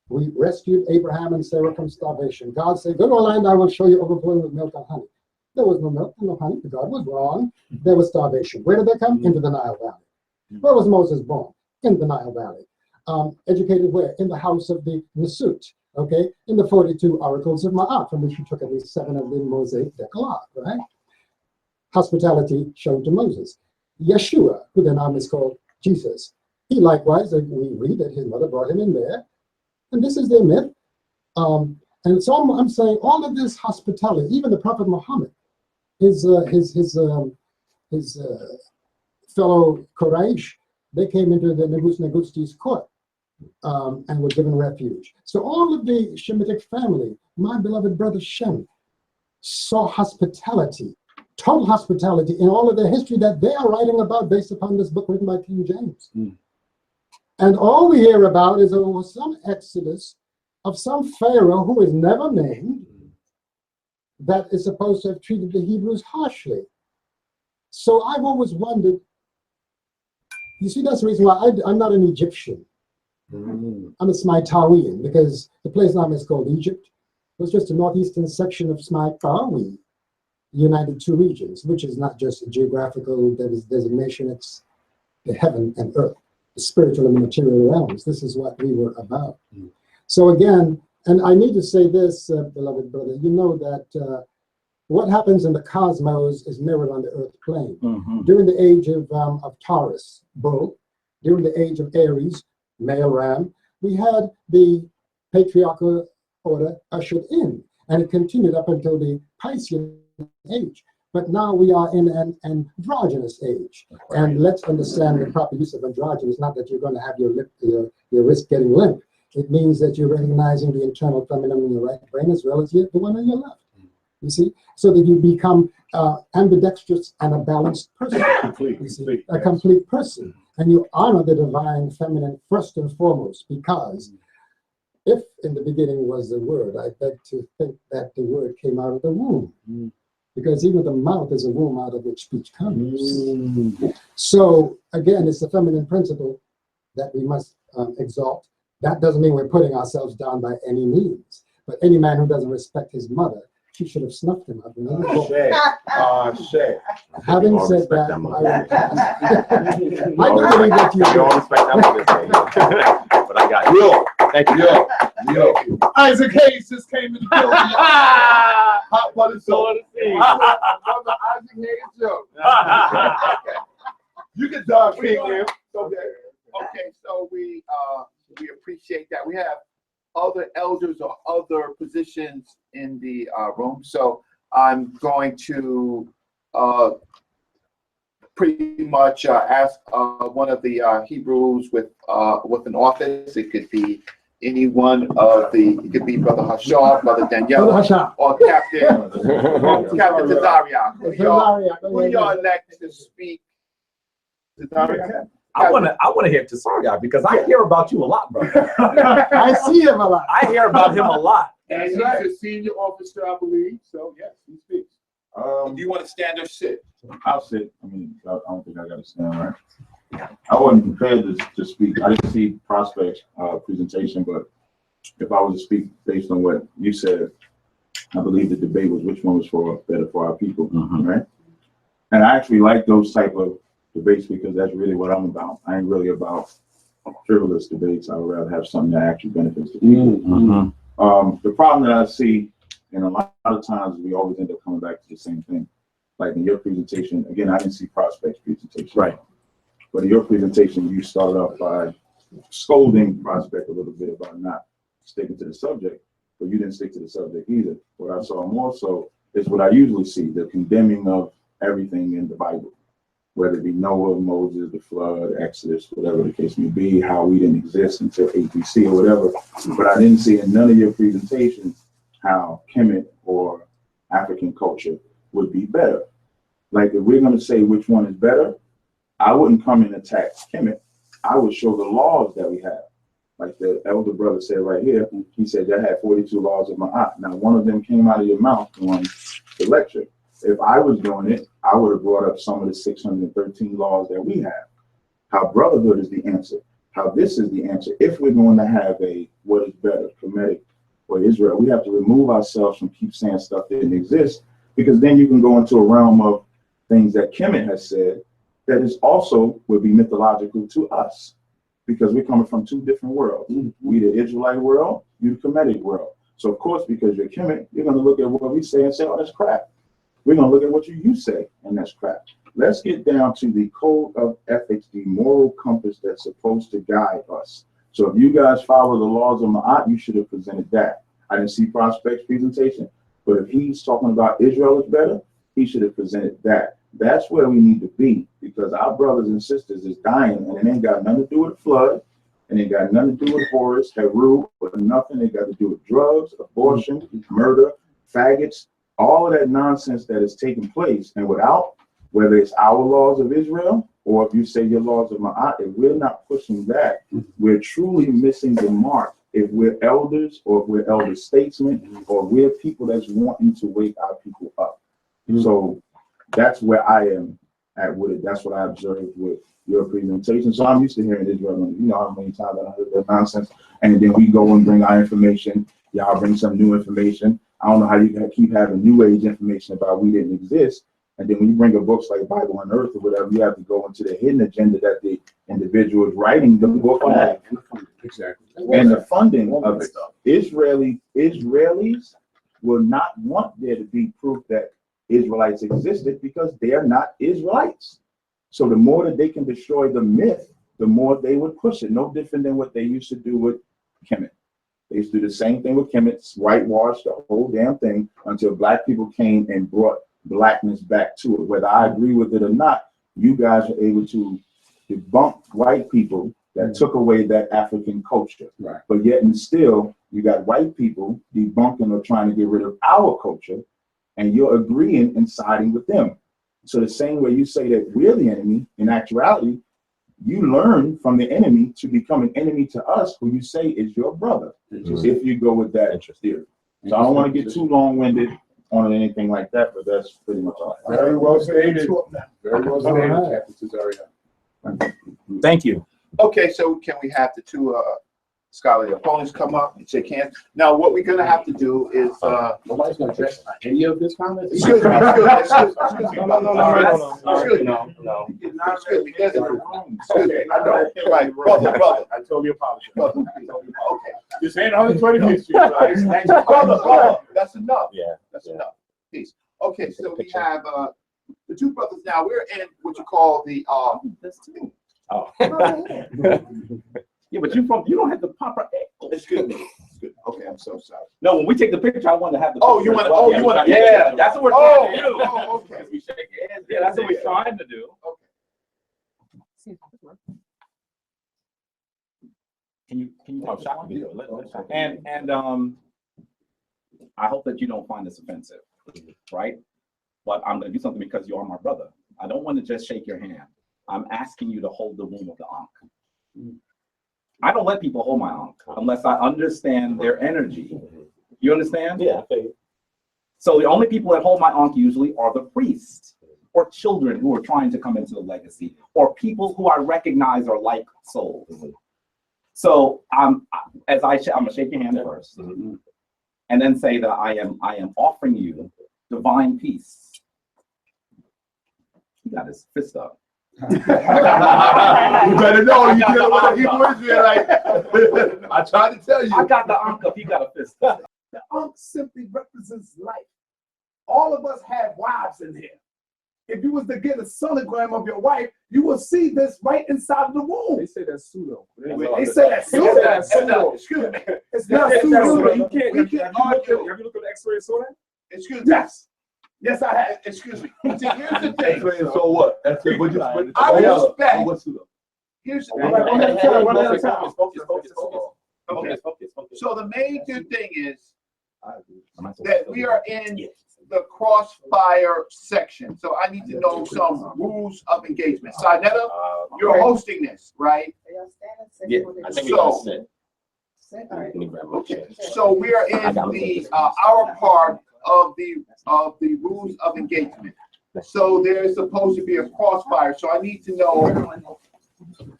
we rescued Abraham and Sarah from starvation. God said, "Go to a land I will show you overflowing with milk and honey." There was no milk and no honey. God was wrong. There was starvation. Where did they come? Into the Nile Valley. Where was Moses born? In the Nile Valley. Educated where? In the house of the Nasut. Okay, in the 42 oracles of Ma'at, from which he took at least 7 of the Mosaic Decalogue, right? Hospitality shown to Moses. Yeshua, who then is called Jesus, He likewise, we read that his mother brought him in there, and this is their myth. And so I'm saying all of this hospitality, even the Prophet Muhammad, his fellow Quraysh, they came into the Nebuchadnezzar's court and were given refuge. So all of the Shemitic family, my beloved brother Shem, saw hospitality, total hospitality in all of their history that they are writing about based upon this book written by King James. And all we hear about is some exodus of some Pharaoh who is never named that is supposed to have treated the Hebrews harshly. So I've always wondered, you see, that's the reason why I'm not an Egyptian. I'm a Smaitawian, because the place now is called Egypt. It was just a northeastern section of Smaitawi, united two regions, which is not just a geographical designation, it's the heaven and earth, the spiritual and material realms. This is what we were about. So again, and I need to say this, beloved brother, you know that what happens in the cosmos is mirrored on the earth plane. During the age of Taurus, bull, during the age of Aries, male ram, we had the patriarchal order ushered in, and it continued up until the Piscean age. But now we are in an androgynous age. And let's understand the proper use of androgynous, not that you're going to have your wrist getting limp. It means that you're recognizing the internal feminine in your right brain as well as the one on your left. You see? So that you become ambidextrous and a balanced person. A complete person. And you honor the divine feminine first and foremost, because if in the beginning was the word, I beg to think that the word came out of the womb. Because even the mouth is a womb out of which speech comes. So again, it's the feminine principle that we must exalt. That doesn't mean we're putting ourselves down by any means. But any man who doesn't respect his mother, she should have snuffed him up. Having said that, I do believe that you don't respect that mother, but I got you. Thank you. Isaac Hayes just came in the building. Hot butter soda. Isaac Hayes joke. You can dog king him. Okay, so we appreciate that. We have other elders or other positions in the room, so I'm going to pretty much ask one of the Hebrews with an office. It could be any one of it could be Brother Hashab, Brother Daniel, or Captain Tazariak. Who y'all elect to speak? Tazariak? I want to hear Tazariak, because I hear about you a lot, brother. I see him a lot. I hear about him a lot. And he's a senior officer, I believe. So yes, he speaks. Do you want to stand or sit? I'll sit. I mean, I don't think I got to stand, right? I wasn't prepared to speak. I didn't see Prospect's presentation, but if I was to speak based on what you said, I believe the debate was which one was better for our people, right? And I actually like those type of debates, because that's really what I'm about. I ain't really about frivolous debates. I would rather have something that actually benefits the people. The problem that I see, and a lot of times we always end up coming back to the same thing. Like in your presentation, again, I didn't see Prospect's presentation. Right. But in your presentation, you started off by scolding Prospect a little bit about not sticking to the subject, but you didn't stick to the subject either. What I saw more so is what I usually see, the condemning of everything in the Bible, whether it be Noah, Moses, the flood, Exodus, whatever the case may be, how we didn't exist until 8 BC or whatever. But I didn't see in none of your presentations how Kemet or African culture would be better. Like, if we're going to say which one is better, I wouldn't come and attack Kemet. I would show the laws that we have. Like the elder brother said right here, he said that had 42 laws of Ma'at. Now, one of them came out of your mouth on the lecture. If I was doing it, I would have brought up some of the 613 laws that we have. How brotherhood is the answer. How this is the answer. If we're going to have a what is better, Kemetic or Israel, we have to remove ourselves from keep saying stuff that didn't exist, because then you can go into a realm of things that Kemet has said that is also would be mythological to us, because we're coming from two different worlds. We the Israelite world, you the Kemetic world. So of course, because you're Kemet, you're going to look at what we say and say, oh, that's crap. We're going to look at what you say, and that's crap. let's get down to the code of ethics, the moral compass that's supposed to guide us. So if you guys follow the laws of Ma'at, you should have presented that. I didn't see Prospect's presentation, but if he's talking about Israel is better, he should have presented that. That's where we need to be, because our brothers and sisters is dying, and it ain't got nothing to do with the flood, and it got nothing to do with Horus, Heru, or nothing. It got to do with drugs, abortion, murder, faggots, all of that nonsense that is taking place. And without, whether it's our laws of Israel, or if you say your laws of Ma'at, if we're not pushing that, we're truly missing the mark. If we're elders, or if we're elder statesmen, or we're people that's wanting to wake our people up. So that's where I am at with it. That's what I observed with your presentation. So I'm used to hearing Israel, you know how many times I heard that nonsense. And then we go and bring our information. Y'all bring some new information. I don't know how you can keep having new age information about we didn't exist. And then when you bring a books like Bible on Earth or whatever, you have to go into the hidden agenda that the individual is writing the book on. Exactly. And the funding of it. Israelis will not want there to be proof that Israelites existed, because they are not Israelites. So the more that they can destroy the myth, the more they would push it. No different than what they used to do with Kemet. They used to do the same thing with Kemet, whitewash the whole damn thing until black people came and brought blackness back to it. Whether I agree with it or not, you guys are able to debunk white people that took away that African culture. Right. But yet and still, you got white people debunking or trying to get rid of our culture, and you're agreeing and siding with them. So the same way you say that we're the enemy, in actuality, you learn from the enemy to become an enemy to us, who you say is your brother, if you go with that theory. So I don't want to get too long-winded on anything like that, but that's pretty much all. Very well stated. Very well stated. Thank you. Okay, so can we have the two scholarly opponents come up and shake hands? Now, what we're gonna have to do is Nobody's going to address any of this comments? excuse me, excuse me. No. Excuse me, there's a room. Excuse me, I know, right, brother. I totally apologize. Brother, okay. Just ain't 125th Street, right? Brother, that's enough. Yeah. That's enough. Peace. Okay, so we have the two brothers now. We're in what you call the That's two. Oh. Yeah, but you don't have the proper. excuse me. Okay, I'm so sorry. No, when we take the picture, I want to have the. Oh, picture you as want? well. Oh, you want? Yeah, that's what we're trying to do. Oh, okay. We shake hands. Yeah, that's what we're trying to do. Can you Oh, shot video. and I hope that you don't find this offensive, right? But I'm gonna do something because you are my brother. I don't want to just shake your hand. I'm asking you to hold the womb of the Ankh. I don't let people hold my Ankh unless I understand their energy. You understand? Yeah, I think. So the only people that hold my Ankh usually are the priests or children who are trying to come into the legacy, or people who I recognize are like souls. So I'm gonna shake your hand first, and then say that I am offering you divine peace. He got his fist up. You better know you dealing with a Hebrew Israelite. I tried to tell you. I got the Ankh up. He got a fist up. The Ankh simply represents life. All of us have wives in here. If you was to get a sonogram of your wife, you will see this right inside of the womb. They say that's pseudo. They say that's pseudo. Excuse me. It's not pseudo. You can't. We can argue. Have you looked at the X-ray and saw that? Excuse me. Yes. Yes, I have. Excuse me. See, here's the thing. So what? That's it. I respect. What's pseudo? Here's the One at a time, one at a time. Focus. Okay. Focus. So the major thing is that we are in the crossfire section. So I need to know some rules of engagement. Sinetta, you're hosting this, right? Yeah, I think we So- got sit. All right. Okay. So we are in the our part of the rules of engagement. So there's supposed to be a crossfire. So I need to know,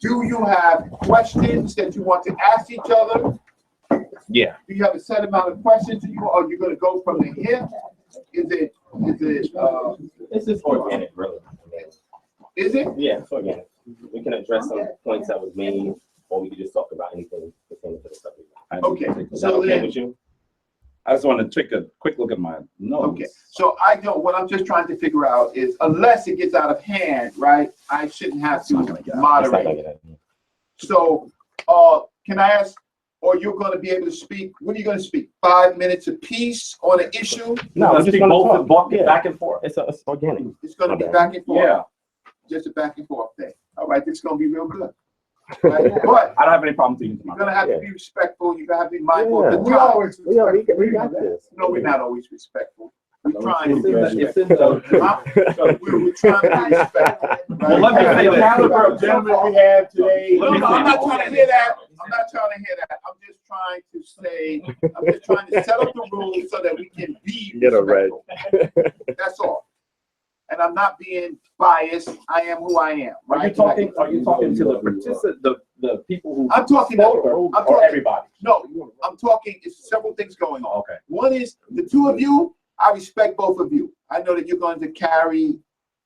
do you have questions that you want to ask each other? Yeah. Do you have a set amount of questions that or are you going to go from the hip? Is it It's just organic, really. is it? Yeah, it's organic. We can address some points that was made, or we can just talk about anything pertaining to the subject. Okay. Is that So okay then with you? I just want to take a quick look at my notes. Okay, so I know what I'm just trying to figure out is, unless it gets out of hand, right, I shouldn't have It's not gonna to get out. moderate. So, can I ask, or you're gonna be able to speak, what are you gonna speak? 5 minutes apiece on an issue? No, We're we're just speak gonna both talk. back, back and forth. It's organic. It's gonna be Okay. back and forth? Yeah, Just a back and forth thing. All right, this is gonna be real good. Right? But I don't have any problem to use my. you're gonna have to be respectful, you're gonna have to be mindful of the We time. always respect. We got this. No, we're not always respectful. We're trying It's to in be the, respectful. it's in the, Huh? We're trying to be respectful. Well, let me say The this. caliber of gentlemen we have today. Let me No, say I'm not this. trying to hear that. I'm not trying to hear that. I'm just trying to say, I'm just trying to set up the rules so that we can be respectful. That's all. And I'm not being biased. I am who I am. Are you right? talking to the participant, the people who I'm talking spoke, to- or I'm talking- everybody? No, I'm talking, it's several things going on. Okay. One is the two of you, I respect both of you. I know that you're going to carry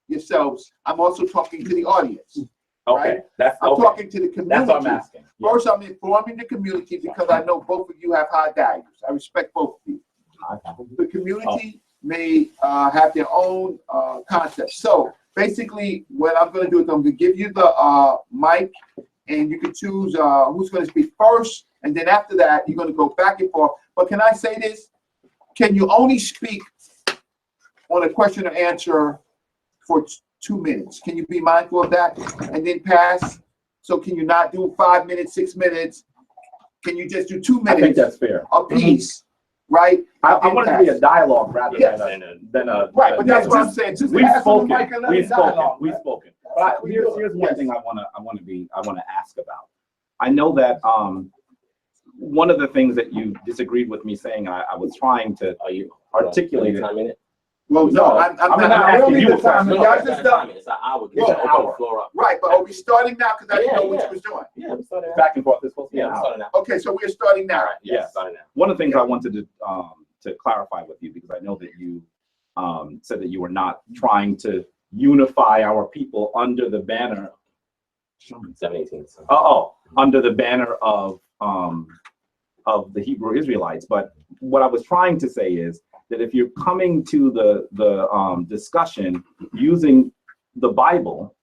yourselves. I'm also talking to the audience. Okay, that's, I'm okay. talking to the community. That's what I'm asking. Yeah. First, I'm informing the community because I know both of you have high values. I respect both of you. The community may have their own concepts. So basically, what I'm going to do is I'm going to give you the mic, and you can choose who's going to speak first, and then after that, you're going to go back and forth. But can I say this? Can you only speak on a question or answer for 2 minutes? Can you be mindful of that and then pass? So can you not do 5 minutes, 6 minutes? Can you just do 2 I think minutes that's fair. a piece, right? I want it to be a dialogue rather Yes. than a. Right, but that's what I'm saying. Just We've pass on the spoken, mic and let we've it dialogue, spoken, we've man. spoken. But here's one thing I want to ask about. I know that one of the things that you disagreed with me saying, I was trying to articulate it. Well, no, I'm I'm not. not we don't asking need you the a question. time. Y'all just done. It's an hour. It's an hour. Floor up. Right, but are we starting now? Because I didn't know what Yeah, you was doing. Yeah, we're starting now. Back and forth, it's supposed to be Yeah, an we're hour. starting now. Okay, so we're starting now. All right, Yes. starting now. One of the things I wanted to clarify with you, because I know that you said that you were not trying to unify our people under the banner. 718. Under the banner of the Hebrew Israelites. But what I was trying to say is that if you're coming to the discussion using the Bible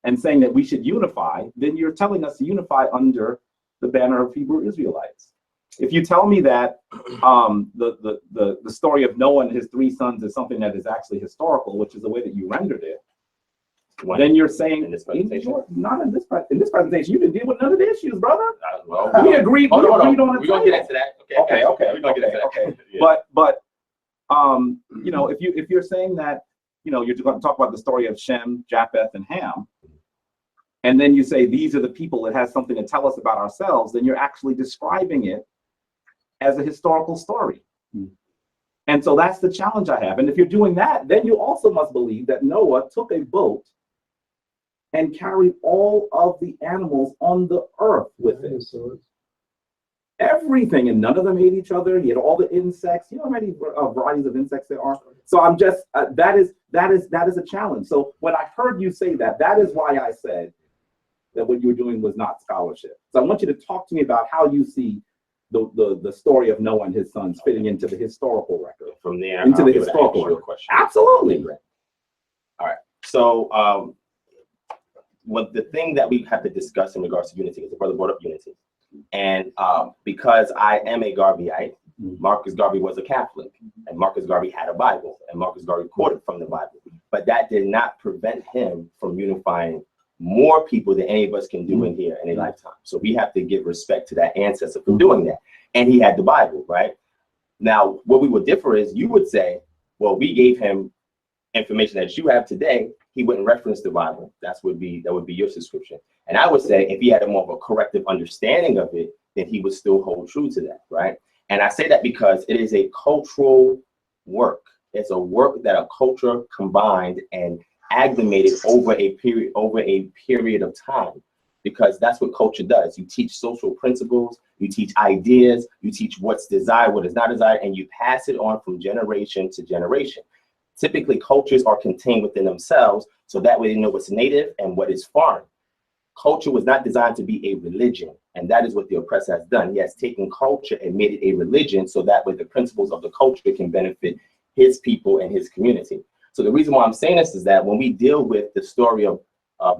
and saying that we should unify, then you're telling us to unify under the banner of Hebrew Israelites. If you tell me that the story of Noah and his 3 sons is something that is actually historical, which is the way that you rendered it, then you're saying in this presentation? not in this presentation. You didn't deal with none of the issues, brother. Well, We agreed. hold on. On We're gonna get title. into that. Okay. We're gonna get into that. Okay. Yeah. But you know, if you're saying that, you know, you're going to talk about the story of Shem, Japheth, and Ham, and then you say these are the people that has something to tell us about ourselves, then you're actually describing it as a historical story. And so that's the challenge I have. And if you're doing that, then you also must believe that Noah took a boat and carried all of the animals on the earth with him. Everything, and none of them ate each other. He had all the insects. You know how many varieties of insects there are? So I'm just that is a challenge. So when I heard you say that, that is why I said that what you were doing was not scholarship. So I want you to talk to me about how you see the story of Noah and his sons fitting into the historical record. From there, Into I'll the be able to historical answer your record. question. Absolutely. All right. So what the thing that we have to discuss in regards to unity is the brother brought up unity. And because I am a Garveyite, Marcus Garvey was a Catholic, and Marcus Garvey had a Bible, and Marcus Garvey quoted from the Bible. But that did not prevent him from unifying more people than any of us can do in here in a lifetime. So we have to give respect to that ancestor for doing that. And he had the Bible, right? Now, what we would differ is you would say, well, we gave him information that you have today. He wouldn't reference the Bible. That would be your subscription. And I would say if he had a more of a corrective understanding of it, then he would still hold true to that, right? And I say that because it is a cultural work. It's a work that a culture combined and aggregated over a period of time, because that's what culture does. You teach social principles, you teach ideas, you teach what's desired, what is not desired, and you pass it on from generation to generation. Typically, cultures are contained within themselves, so that way they know what's native and what is foreign. Culture was not designed to be a religion. And that is what the oppressor has done. He has taken culture and made it a religion so that way the principles of the culture can benefit his people and his community. So the reason why I'm saying this is that when we deal with the story of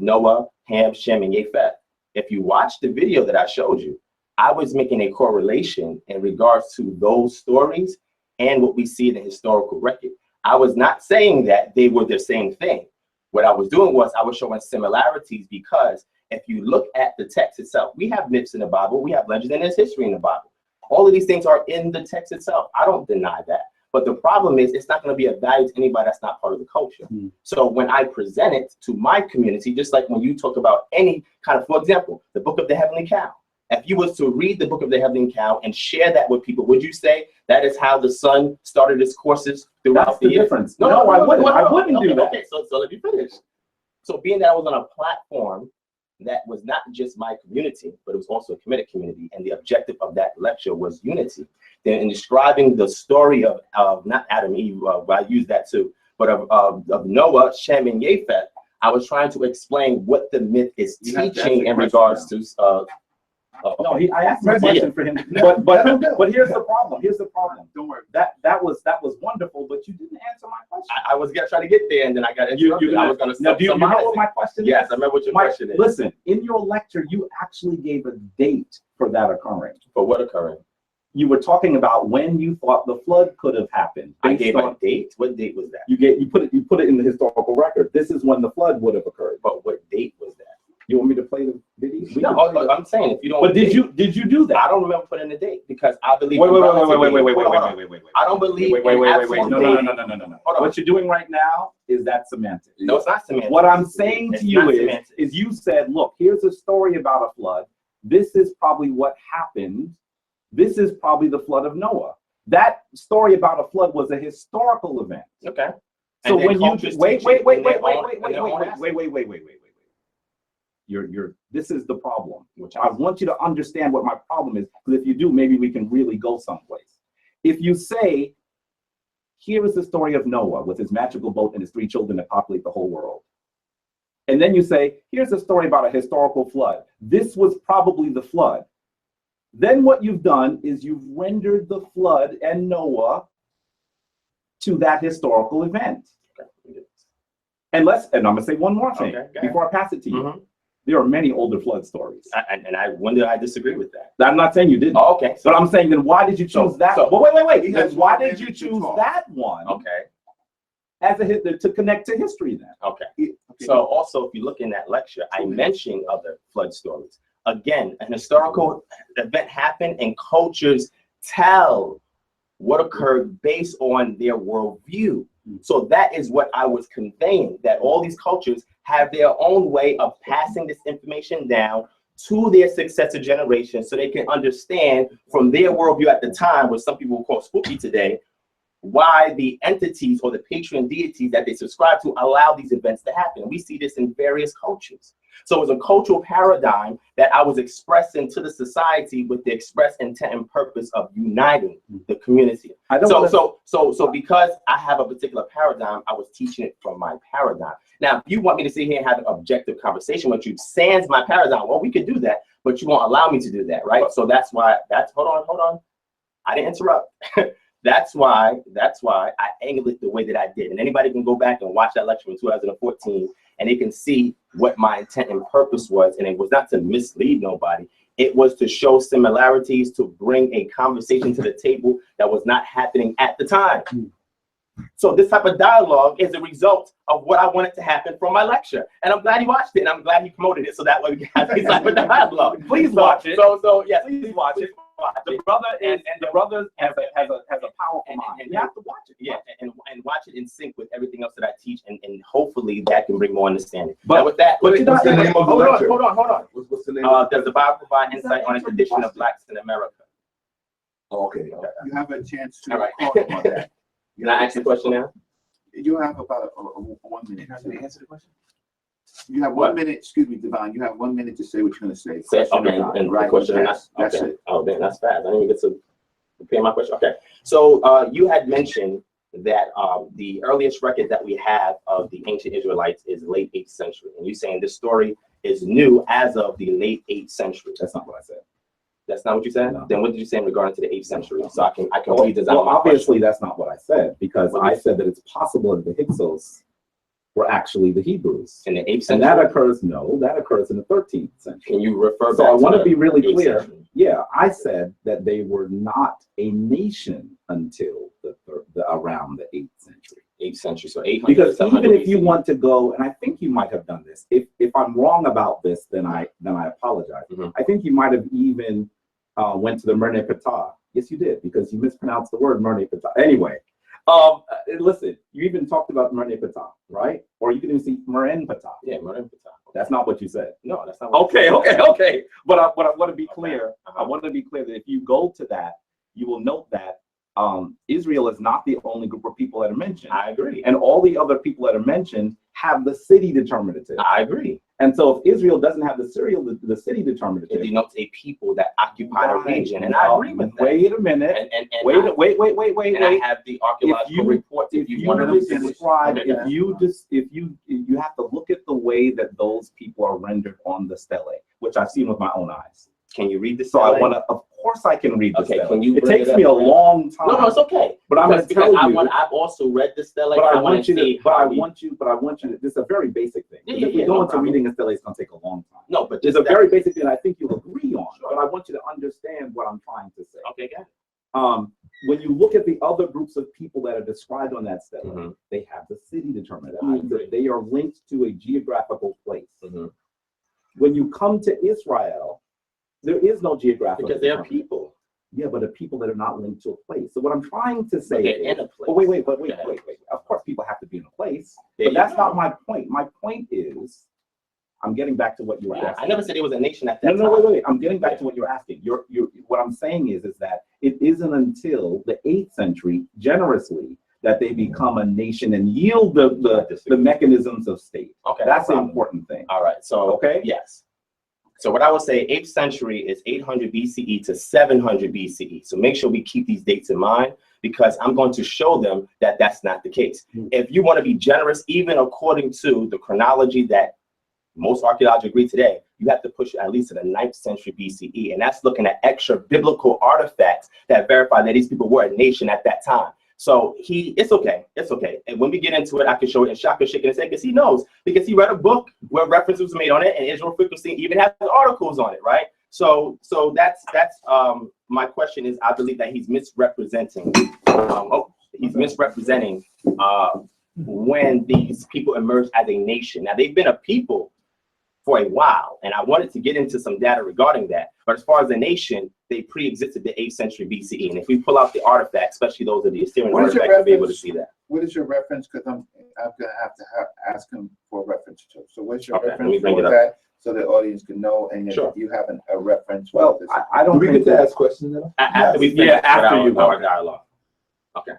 Noah, Ham, Shem, and Japheth, if you watch the video that I showed you, I was making a correlation in regards to those stories and what we see in the historical record. I was not saying that they were the same thing. What I was doing was I was showing similarities, because if you look at the text itself, we have myths in the Bible, we have legends, and there's history in the Bible. All of these things are in the text itself. I don't deny that. But the problem is, it's not going to be of value to anybody that's not part of the culture. So when I present it to my community, just like when you talk about any kind of, for example, the book of the Heavenly Cow. If you was to read the book of the Heavenly Cow and share that with people, would you say that is how the sun started its courses throughout That's the the year? difference. No, I wouldn't. I wouldn't do that. Okay, so let me finish. So being that I was on a platform that was not just my community, but it was also a Kemetic community, and the objective of that lecture was unity. Then in describing the story of not Adam and Eve, I use that too, but of Noah, Shem, and Japheth, I was trying to explain what the myth is teaching in regards to. No, I asked a question for him, but here's the problem. Here's the problem. Don't worry. That was wonderful, but you didn't answer my question. I was gonna try to get there, and then I got interrupted. I was gonna. Now, do you know what my question is? Yes, I remember what your question is. Listen, in your lecture, you actually gave a date for that occurring. For what occurring? You were talking about when you thought the flood could have happened. I gave a date. What date was that? You put it in the historical record. This is when the flood would have occurred. But what date was that? You want me to play the video? No, I'm saying if you don't. But did you do that? I don't remember putting the date, because I believe. Wait. I don't believe. Wait. No. What you're doing right now is that semantics. No, it's not semantics. What I'm saying to you is you said, look, here's a story about a flood. This is probably what happened. This is probably the flood of Noah. That story about a flood was a historical event. Okay. So when you wait. This is the problem, which I want you to understand what my problem is, because if you do, maybe we can really go someplace. If you say, here is the story of Noah with his magical boat and his 3 children that populate the whole world. And then you say, here's a story about a historical flood. This was probably the flood. Then what you've done is you've rendered the flood and Noah to that historical event. And I'm gonna say one more thing before I pass it to you. There are many older flood stories. When did I disagree with that? I'm not saying you didn't. Oh, okay. But I'm saying, then why did you choose that? Wait. Then why did you choose that one? Okay. As to connect to history then? Okay. So also, if you look in that lecture, I mentioned other flood stories. Again, an historical event happened, and cultures tell what occurred based on their worldview. So that is what I was conveying, that all these cultures have their own way of passing this information down to their successor generations, so they can understand from their worldview at the time, what some people will call spooky today, why the entities or the patron deities that they subscribe to allow these events to happen. We see this in various cultures. So it's a cultural paradigm that I was expressing to the society with the express intent and purpose of uniting the community. So because I have a particular paradigm, I was teaching it from my paradigm. Now, if you want me to sit here and have an objective conversation with you, sans my paradigm, well, we could do that, but you won't allow me to do that, right? So hold on. I didn't interrupt. That's why I angled it the way that I did. And anybody can go back and watch that lecture from 2014, and they can see what my intent and purpose was. And it was not to mislead nobody. It was to show similarities, to bring a conversation to the table that was not happening at the time. So this type of dialogue is a result of what I wanted to happen from my lecture. And I'm glad you watched it, and I'm glad you promoted it, so that way we can have this type of dialogue. Please watch it. So yes, please watch it. The brother and the brother has a powerful mind. And you have to watch it, and watch it in sync with everything else that I teach, and hopefully that can bring more understanding. But with that, what's the name of the lecture? Hold on. What's the name? Does the Bible provide insight on the condition of blacks in America? Okay. You have a chance to All right. comment on that. Can I ask the question now? You have about 1 minute. Can I answer the question? You have 1 minute. Excuse me, Divine. You have 1 minute to say what you're going to say. Okay, and right. The question. That's okay. it. Oh, man, that's fast. I didn't even get to prepare my question. Okay. So you had mentioned that the earliest record that we have of the ancient Israelites is late 8th century, and you're saying this story is new as of the late 8th century. That's not what I said. That's not what you said? No. Then what did you say in regard to the 8th century? So I can read this Well, out of my obviously question. that's not what I said, because I said that it's possible that the Hyksos were actually the Hebrews. In the 8th And century? that occurs in the 13th century. Can you refer back So I want to the be really 8th clear. century? Yeah, I said that they were not a nation until around the 8th century. 8th century, so 800. Because 700 even if you BC. want to go, and I think you might have done this. If I'm wrong about this, then I apologize. Mhm. I think you might have even went to the Merne Ptah. Yes, you did, because you mispronounced the word Merne Ptah. Anyway, listen, you even talked about Merne Ptah, right? Or you can even see Meren Ptah. Yeah, Merne Ptah. That's not what you said. No, that's not what Okay. But I want to be Okay. clear. Uh-huh. I want to be clear that if you go to that, you will note that Israel is not the only group of people that are mentioned. I agree. And all the other people that are mentioned have the city determinative. I agree. And so if Israel doesn't have the city determinative, It denotes a people that occupied a right, region, and I agree with that. Wait a minute. And Wait. and I have the archaeological reports if you want to describe, Okay. if you have to look at the way that those people are rendered on the stele, which I've seen with my own eyes. Can you read this? So I want to, of course I can read the Okay, stele. can you It bring takes it me a up? long time. No, it's okay. But I'm going to Because tell you. I've also read the stele. But I wanna want you to. see But I how we- want you. This is a very basic thing. Yeah, If we yeah, go no into problem. reading a stele, it's going to take a long time. No, but It's just a very basic thing I think you'll agree on. Sure. But I want you to understand what I'm trying to say. Okay, got it. When you look at the other groups of people that are described on that stele, Mhm. they have the city determined. That I means that they are linked to a geographical place. Mhm. When you come to Israel, there is no geographical. Because they are determinant. people. Yeah, but the people that are not linked to a place. So what I'm trying to say But they're is, in a place. but wait. Yeah. Of course, people have to be in a place, There but you that's go. not my point. My point is, I'm getting back to what you were Yeah, asking. I never said it was a nation at that No, time. wait. I'm getting back to what you're asking. What I'm saying is that it isn't until the 8th century, generously, that they become a nation and yield the mechanisms of state. Okay, That's no the problem. important thing. All right. So Okay. yes. So what I would say, 8th century is 800 BCE to 700 BCE. So make sure we keep these dates in mind, because I'm going to show them that that's not the case. If you want to be generous, even according to the chronology that most archaeologists agree today, you have to push it at least to the 9th century BCE. And that's looking at extra biblical artifacts that verify that these people were a nation at that time. So it's okay. And when we get into it, I can show it, and Shaka shaking his head because he knows, because he read a book where references was made on it, and Israel Frequency even has articles on it, right? So that's my question is, I believe that he's misrepresenting. He's misrepresenting when these people emerged as a nation. Now they've been a people for a while, and I wanted to get into some data regarding that. But as far as a nation, they pre-existed the 8th century BCE. And if we pull out the artifacts, especially those of the Assyrian What is your artifacts, you'll be able to reference? see that. What is your reference? Because I'm gonna have to ask him for a reference too. So what's your Okay, let me reference bring for it up. that, so the audience can know, and if Sure. you have a reference? Well, for this. I don't think that. questions now? After we Yeah, finish after with you go. our dialogue. Okay.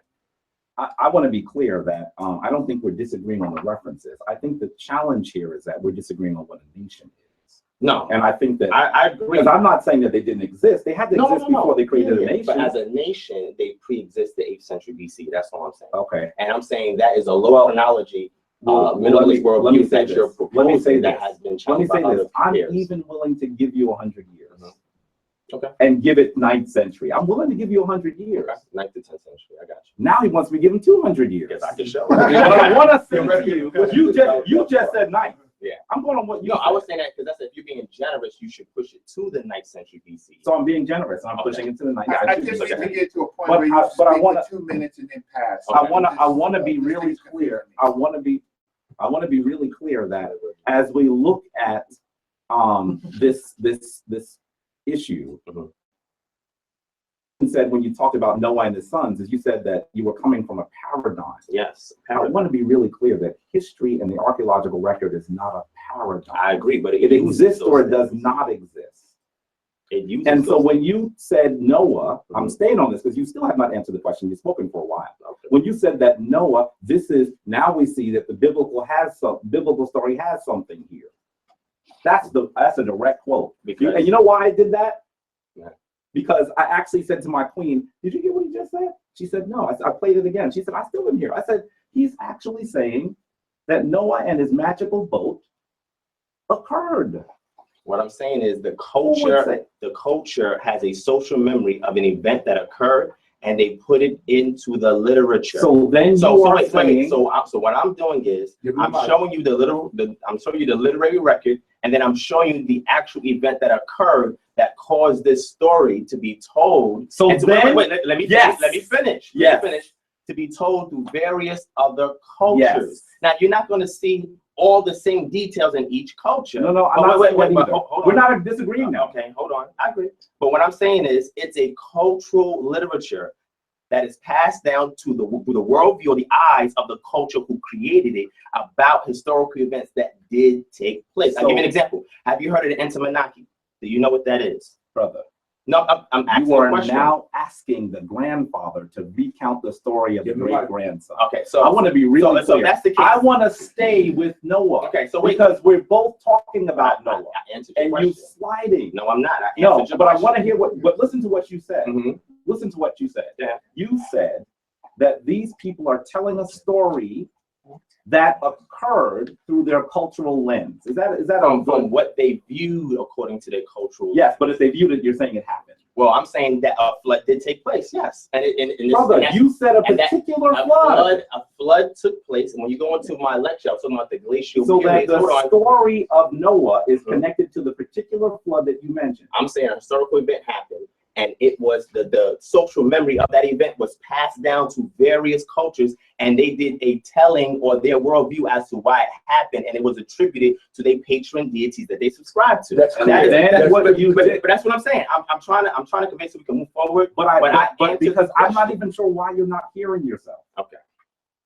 I want to be clear that I don't think we're disagreeing on the references. I think the challenge here is that we're disagreeing on what a nation is. No, And I think that, I agree. because I'm not saying that they didn't exist. They had to exist before they created a nation. But as a nation, they pre-exist the 8th century BC. That's all I'm saying. Okay. And I'm saying that is a low chronology. Middle East world let me view say that you're this. Let me say proposing that this. has been Let me challenged say by this. other I'm peers. even willing to give you 100 years. Okay. And give it 9th century. I'm willing to give you 100 years. Okay. 9th to 10th century. I got you. Now he wants me to give him 200 years. Yes, I can show. What I want to say to you just said 9th. Yeah. I'm going on what you No, said. I was saying that because that's if you're being generous, you should push it to the 9th century BC. So I'm being generous. I'm Okay. pushing it to the 9th I century. just need to get to a point But where you I speak wanna- for 2 minutes and then pass. I want to be This really thing's clear. confusing me. I want to be really clear that as we look at this issue, Mhm. you said when you talked about Noah and his sons, is you said that you were coming from a paradigm. Yes. I want to be really clear that history and the archaeological record is not a paradigm. I agree, but It exists or it does not exist. It uses And so those when you said Noah, I'm Mhm. staying on this because you still have not answered the question. You've spoken for a while. Okay. When you said that Noah, now we see that the biblical story has something here. That's a direct quote. Because- And you know why I did that? Yeah. Because I actually said to my queen, "Did you get what he just said?" She said, "No." I played it again. She said, "I still didn't hear." I said, "He's actually saying that Noah and his magical boat occurred. What I'm saying is the Who would say- culture has a social memory of an event that occurred, and they put it into the literature. So then you are saying, So what I'm doing is Give me I'm the mic. showing you I'm showing you the literary record, and then I'm showing you the actual event that occurred that caused this story to be told. So And then- let me Yes. finish. Yes. To be told through various other cultures. Yes. Now you're not going to see all the same details in each culture. no, I'm But not saying that but either. hold We're on. not disagreeing now. Okay, hold on. I agree. But what I'm saying is it's a cultural literature that is passed down to the worldview or the eyes of the culture who created it about historical events that did take place. I'll give you an example. Have you heard of the Entomonaki? Do you know what that is? Brother, No, I'm asking you a are question. now asking the grandfather to recount the story of the Give me my- great-grandson. Okay, so I want to be really so clear. that's the case. I want to stay with Noah. Okay, so wait. Because we're both talking about Noah. I answered your And question. you sliding. No, I'm not. I No, answered your but I question. want to hear but listen to what you said. Mhm. Listen to what you said. Yeah. You said that these people are telling a story that occurred through their cultural lens. Is that From what they viewed according to their cultural. Yes, but if they viewed it, you're saying it happened. Well, I'm saying that a flood did take place. Yes, and Brother, you said a and that- particular flood. A flood took place, and when you go into my lecture, I was talking about the glacial So that period. Hold the on. story of Noah is connected to the particular flood that you mentioned. I'm saying a historical event happened, and it was the social memory of that event was passed down to various cultures, and they did a telling or their worldview as to why it happened, and it was attributed to their patron deities that they subscribe to. That's And clear. That's what you did. but that's what I'm saying. I'm trying to convey so we can move forward. But answered because the I'm not question. even sure why you're not hearing yourself. Okay.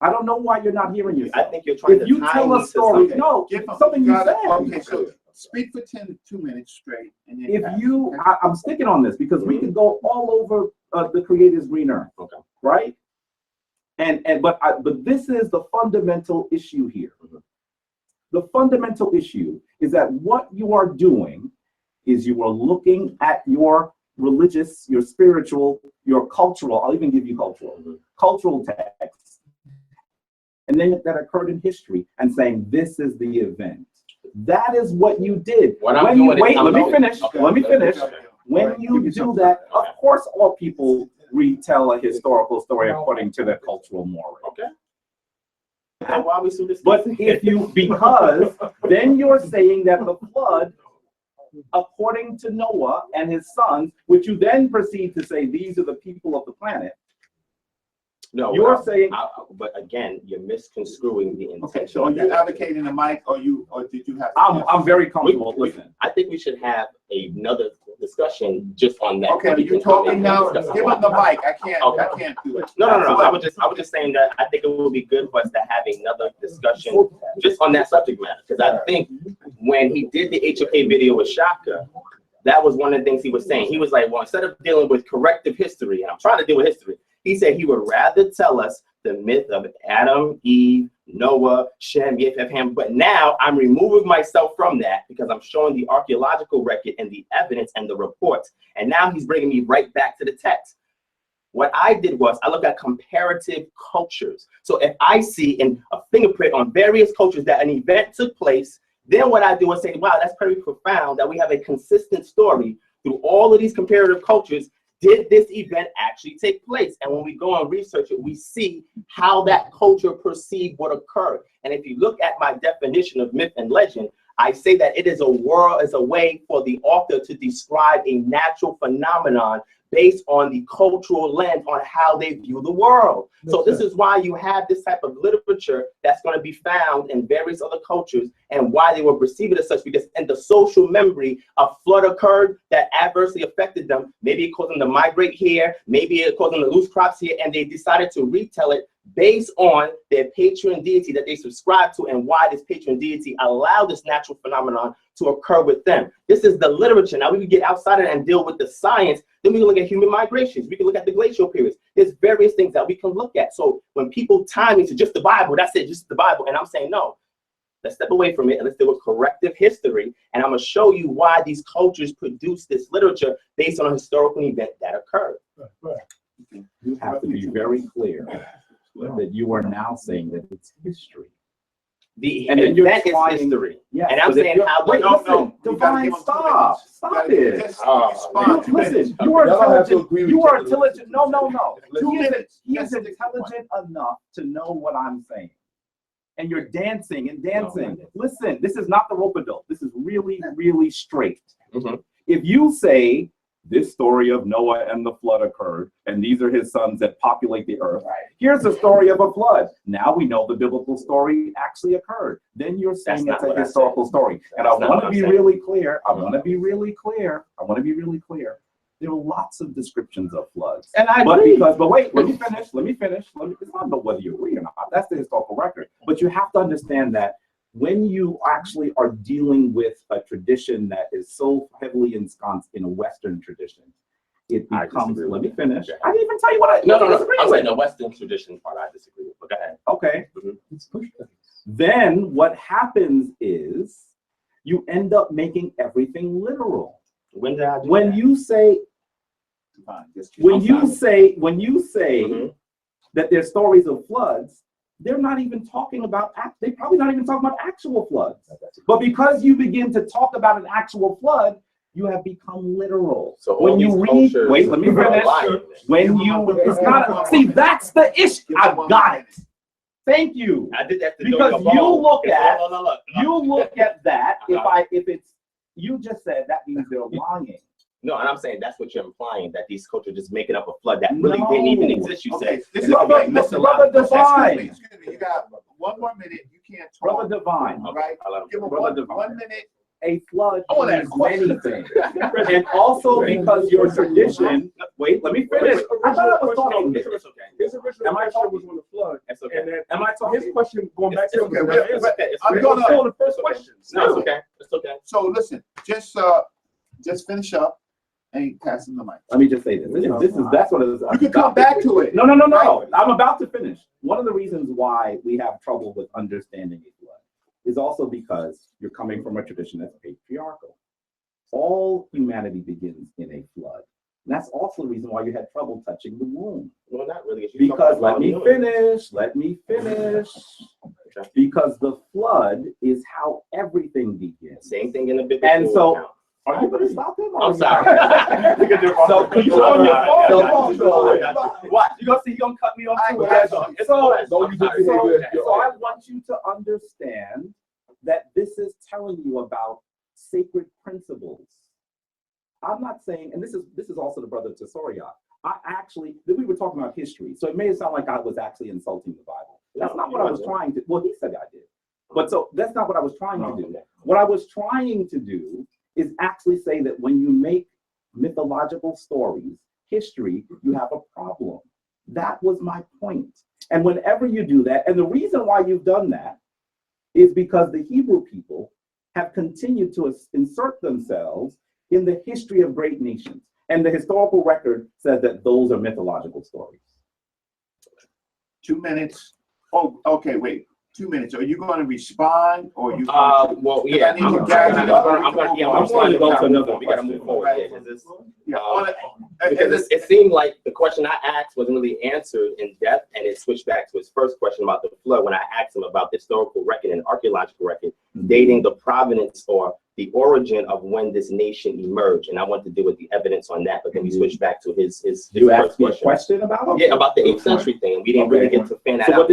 I don't know why you're not hearing yourself. I think you're trying If to you tie tell me a to story, something. no, Give them- something you got it. said. Okay, so speak for 2 minutes straight. And then If you, I'm sticking on this because we could go all over the Creator's green earth. Okay. Right? But this is the fundamental issue here. The fundamental issue is that what you are doing is you are looking at your religious, your spiritual, your cultural, I'll even give you cultural texts, and then that occurred in history and saying this is the event. That is what you did. What I'm When you, doing is wait, I'm let me going- finish. okay. Let me finish. Okay. When you do that, of course, all people retell a historical story according to their cultural mores. Okay. And why we so But if you, because then you're saying that the flood, according to Noah and his sons, which you then proceed to say these are the people of the planet, No, you're saying, but again, you're misconstruing the Okay, intention. so are of you that. advocating the mic or did you have? I'm very comfortable. Listen, I think we should have another discussion just on that. Okay, are We you can come talking in now? and discuss Give it. him the mic. I Okay. can't do it. No. I was just saying that I think it would be good for us to have another discussion just on that subject matter. Because I think when he did the HOK video with Shaka, that was one of the things he was saying. He was like, well, instead of dealing with corrective history, and I'm trying to deal with history, he said he would rather tell us the myth of Adam, Eve, Noah, Shem, Japheth, Ham. But now I'm removing myself from that because I'm showing the archaeological record and the evidence and the reports. And now he's bringing me right back to the text. What I did was I looked at comparative cultures. So if I see in a fingerprint on various cultures that an event took place, then what I do is say, wow, that's pretty profound that we have a consistent story through all of these comparative cultures. Did this event actually take place? And when we go and research it, we see how that culture perceived what occurred. And if you look at my definition of myth and legend, I say that it is a way for the author to describe a natural phenomenon based on the cultural lens on how they view the world. So this is why you have this type of literature that's going to be found in various other cultures and why they were perceived as such, because in the social memory, a flood occurred that adversely affected them. Maybe it caused them to migrate here, maybe it caused them to lose crops here, and they decided to retell it based on their patron deity that they subscribe to and why this patron deity allowed this natural phenomenon to occur with them. This is the literature. Now we can get outside of it and deal with the science. Then we can look at human migrations. We can look at the glacial periods. There's various things that we can look at. So when people tie me to just the Bible, that's it, just the Bible. And I'm saying, no, let's step away from it and let's deal with corrective history. And I'm going to show you why these cultures produce this literature based on a historical event that occurred. you have to be very clear that you are now saying that it's history. The And then you're event is trying- history. Yes, And I'm but if saying you're- how. wait, no, listen, no. You gotta Divine, give him 2 stop, minutes. stop You gotta it. just respond. 2 minutes. Listen, you are Y'all don't have to intelligent. agree with You each are other. intelligent. No. 2 minutes. He is Just stick to the point. intelligent enough to know what I'm saying. And you're dancing and dancing. No. Listen, this is not the rope-a-dope. This is really, really straight. Mhm. If you say this story of Noah and the flood occurred, and these are his sons that populate the earth, here's the story of a flood. Now we know the biblical story actually occurred. Then you're saying That's it's not a what I historical story. And I That's not want what to I'm be saying. really clear. I want to be really clear. There are lots of descriptions of floods. And I But agree. but wait, let me finish. It's not about whether you agree or not. That's the historical record. But you have to understand that when you actually are dealing with a tradition that is so heavily ensconced in a Western tradition, it I becomes, disagree let with me finish. I didn't even tell you what I No. disagree I'm with. saying the Western tradition part I disagree with. But go ahead. Okay. It's pushback. Then what happens is you end up making everything literal. When did I do When that? you say, Fine, just- when I'm you say Mhm. that there's stories of floods, they're not even talking about, they probably not even talking about actual floods. But because you begin to talk about an actual flood, you have become literal. So all When you these read, cultures wait, let me are finish. lying. When you, it's not, see, that's the issue. I've got it. Thank you. I did that to Because know your you bone. look at- Look. You look at that, if it's, you just said that means they're lying. No, and I'm saying that's what you're implying, that these cultures just making up a flood that really didn't even No. exist. You Okay, said this And is it could Brother, be listen, brother mythological. Divine. Excuse me, you got 1 more minute, you can't Brother talk, Divine, right? I love Give him Brother 1 Divine. minute. a flood I wanna ask means a question. many things. And also because your tradition, wait, let me finish. I thought I was talking. It's okay. His original Am I question talking? was on the flood. It's okay. And then Am I talking? his question, going back to him, It's okay. It's okay. I'm we're gonna- still on the first It's okay. question. No, it's okay. It's okay. So listen, just finish up and pass him the mic. Let me just say this. That's what it is. You can come back to it. No. I'm about to finish. One of the reasons why we have trouble with understanding a flood is also because you're coming from a tradition that's patriarchal. All humanity begins in a flood. And that's also the reason why you had trouble touching the womb. Well, not really. Because let me finish. Because the flood is how everything begins. Same thing in the biblical And so- account. Are you gonna stop him? I'm sorry. So could you on your phone? So- What? You gonna see? You gonna cut me off too? I got So, you. so, Don't use this I'm behavior. so I want you to understand that this is telling you about sacred principles. I'm not saying, and this is also the brother to Soria. We were talking about history, so it may sound like I was actually insulting the Bible. That's not what I was trying to. Well, he said I did, but so that's not what I was trying to do. What I was trying to do is actually say that when you make mythological stories, history, you have a problem. That was my point. And whenever you do that, and the reason why you've done that is because the Hebrew people have continued to insert themselves in the history of great nations. And the historical record says that those are mythological stories. 2 minutes. Oh, okay, wait. 2 minutes. Are you going to respond or you? Well, yeah. I need to drag it up. I'm gonna go to another. We gotta move forward. Right. Yeah, 'cause this- Yeah, on it. Because it seemed like the question I asked wasn't really answered in depth, and it switched back to his first question about the flood when I asked him about the historical record and archaeological record dating the provenance or the origin of when this nation emerged, and I wanted to deal with the evidence on that, but then we switched back to his You first asked me a question about it? Yeah, about the 8th century thing, and we didn't really get to fan that So out. what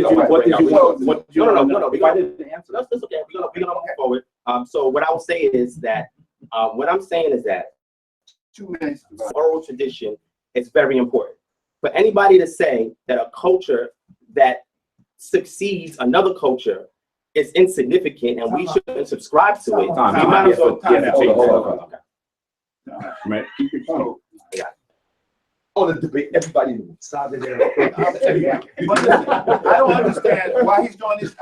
did you No. If I didn't answer That's okay. We're gonna move forward. So what I will say is that what I'm saying is that 2 minutes. oral tradition is very important. For anybody to say that a culture that succeeds another culture is insignificant and we shouldn't subscribe to it, we might as well. Right. On the debate, everybody knows. But listen, I don't understand why he's doing this.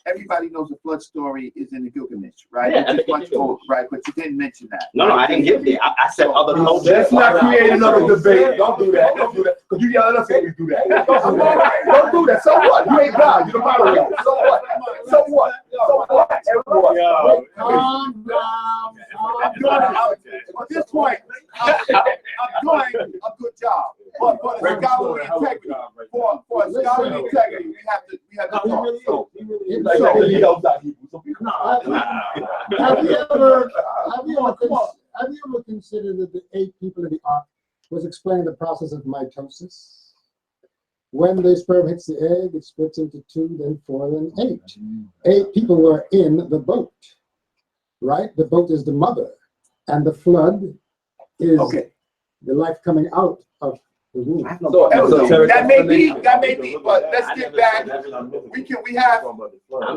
Everybody knows the flood story is in the Gilgamesh, right? Yeah, You just Gilgamesh. right, but you didn't mention that. No, I didn't get there. I said other cultures. Let's not create another debate. Don't do that. Don't do that. Because you yell at us when we do that. Don't do that. So what? You ain't God. You're the moderator. So what? So what? So what? Everyone. Calm down. At this point, I'm doing a good job. But for the scholarly integrity, for scholarly integrity, we have to talk. said he knows that Hebrew. So be Have you ever considered that the 8 people in the ark was explaining the process of mitosis? When the sperm hits the egg, it splits into 2, then 4, then 8. 8 people were in the boat, right? The boat is the mother, and the flood is the life coming out of the womb. That may be, but let's get back. We have.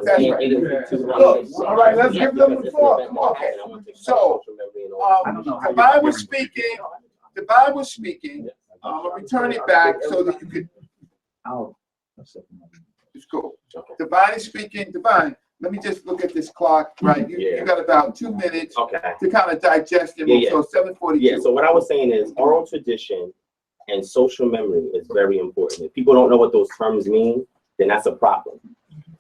That's right. Look, all right, let's give them the floor. Come on. Okay. So, the Bible was speaking. I'm gonna return it back so that you could. It's cool. Divine is speaking. Divine. Let me just look at this clock, right? You got about 2 minutes to kind of digest it. So 7:42. Yeah. So what I was saying is oral tradition and social memory is very important. If people don't know what those terms mean, then that's a problem.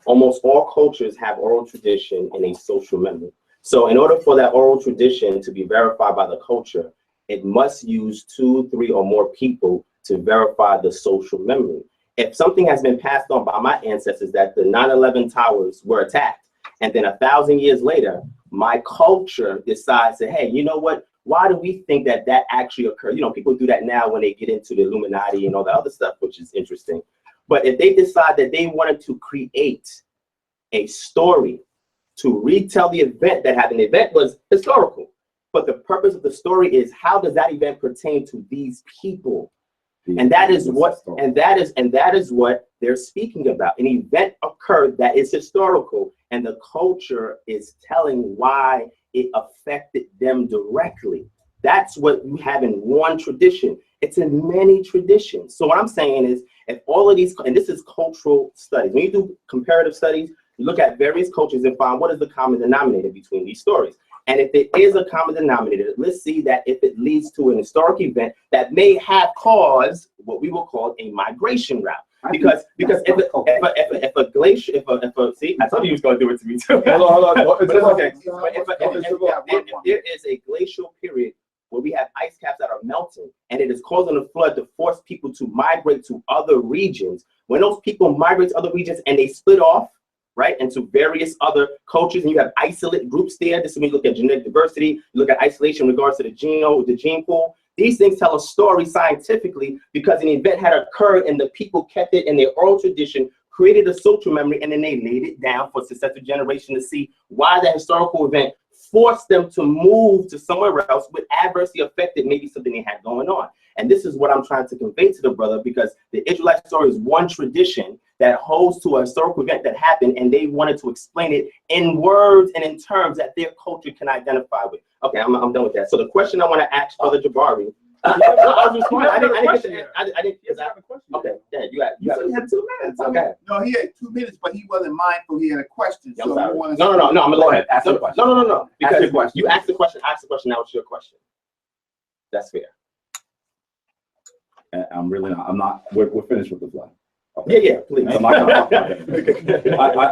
Almost all cultures have oral tradition and a social memory. So in order for that oral tradition to be verified by the culture, it must use 2, 3, or more people to verify the social memory. If something has been passed on by my ancestors that the 9/11 towers were attacked, and then 1,000 years later, my culture decides to, hey, you know what? Why do we think that that actually occurred? You know, people do that now when they get into the Illuminati and all the other stuff, which is interesting. But if they decide that they wanted to create a story to retell the event that happened, the event was historical. But the purpose of the story is, how does that event pertain to these people? And that is what they're speaking about. An event occurred that is historical, and the culture is telling why it affected them directly. That's what we have in one tradition. It's in many traditions. So what I'm saying is, if all of these, and this is cultural studies, when you do comparative studies, you look at various cultures and find what is the common denominator between these stories. And if there is a common denominator, let's see that if it leads to an historic event that may have caused what we will call a migration route. Because if a glacier, see, I told you he was going to do it to me too. Hold on. If there is a glacial period where we have ice caps that are melting, and it is causing a flood to force people to migrate to other regions, when those people migrate to other regions and they split off, right, into various other cultures, and you have isolate groups there. This is when you look at genetic diversity, you look at isolation in regards to the gene pool. These things tell a story scientifically because an event had occurred and the people kept it in their oral tradition, created a social memory, and then they laid it down for successive generation to see why that historical event forced them to move to somewhere else, which adversely affected maybe something they had going on. And this is what I'm trying to convey to the brother, because the Israelite story is one tradition that holds to a historical event that happened, and they wanted to explain it in words and in terms that their culture can identify with. Okay, I'm done with that. So the question I want to ask Brother Jabari. I didn't. Okay, yeah, you had 2 minutes. Okay. No, he had 2 minutes, but he wasn't mindful. He had a question. I'm So sorry. you wanna No, I'm gonna go ahead. Ask the question. No. Because your question. you asked the question. Ask the question. Now it's your question. That's fair. I'm really not. I'm not. We're finished with the flood. Okay. Yeah, please. I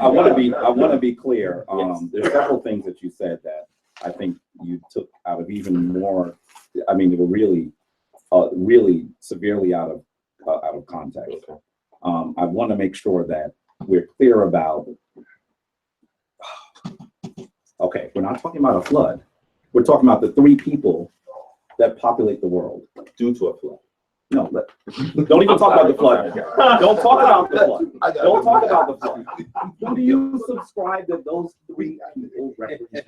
want to be clear. There's several things that you said that I think you took out of even more. I mean, they were really severely out of context. Okay. I want to make sure that we're clear about. Okay, we're not talking about a flood. We're talking about the 3 people that populate the world Due to a flood. No, don't even talk about the flood. Don't talk about the flood. Don't talk about the flood. Who do you subscribe that those 3 people represent?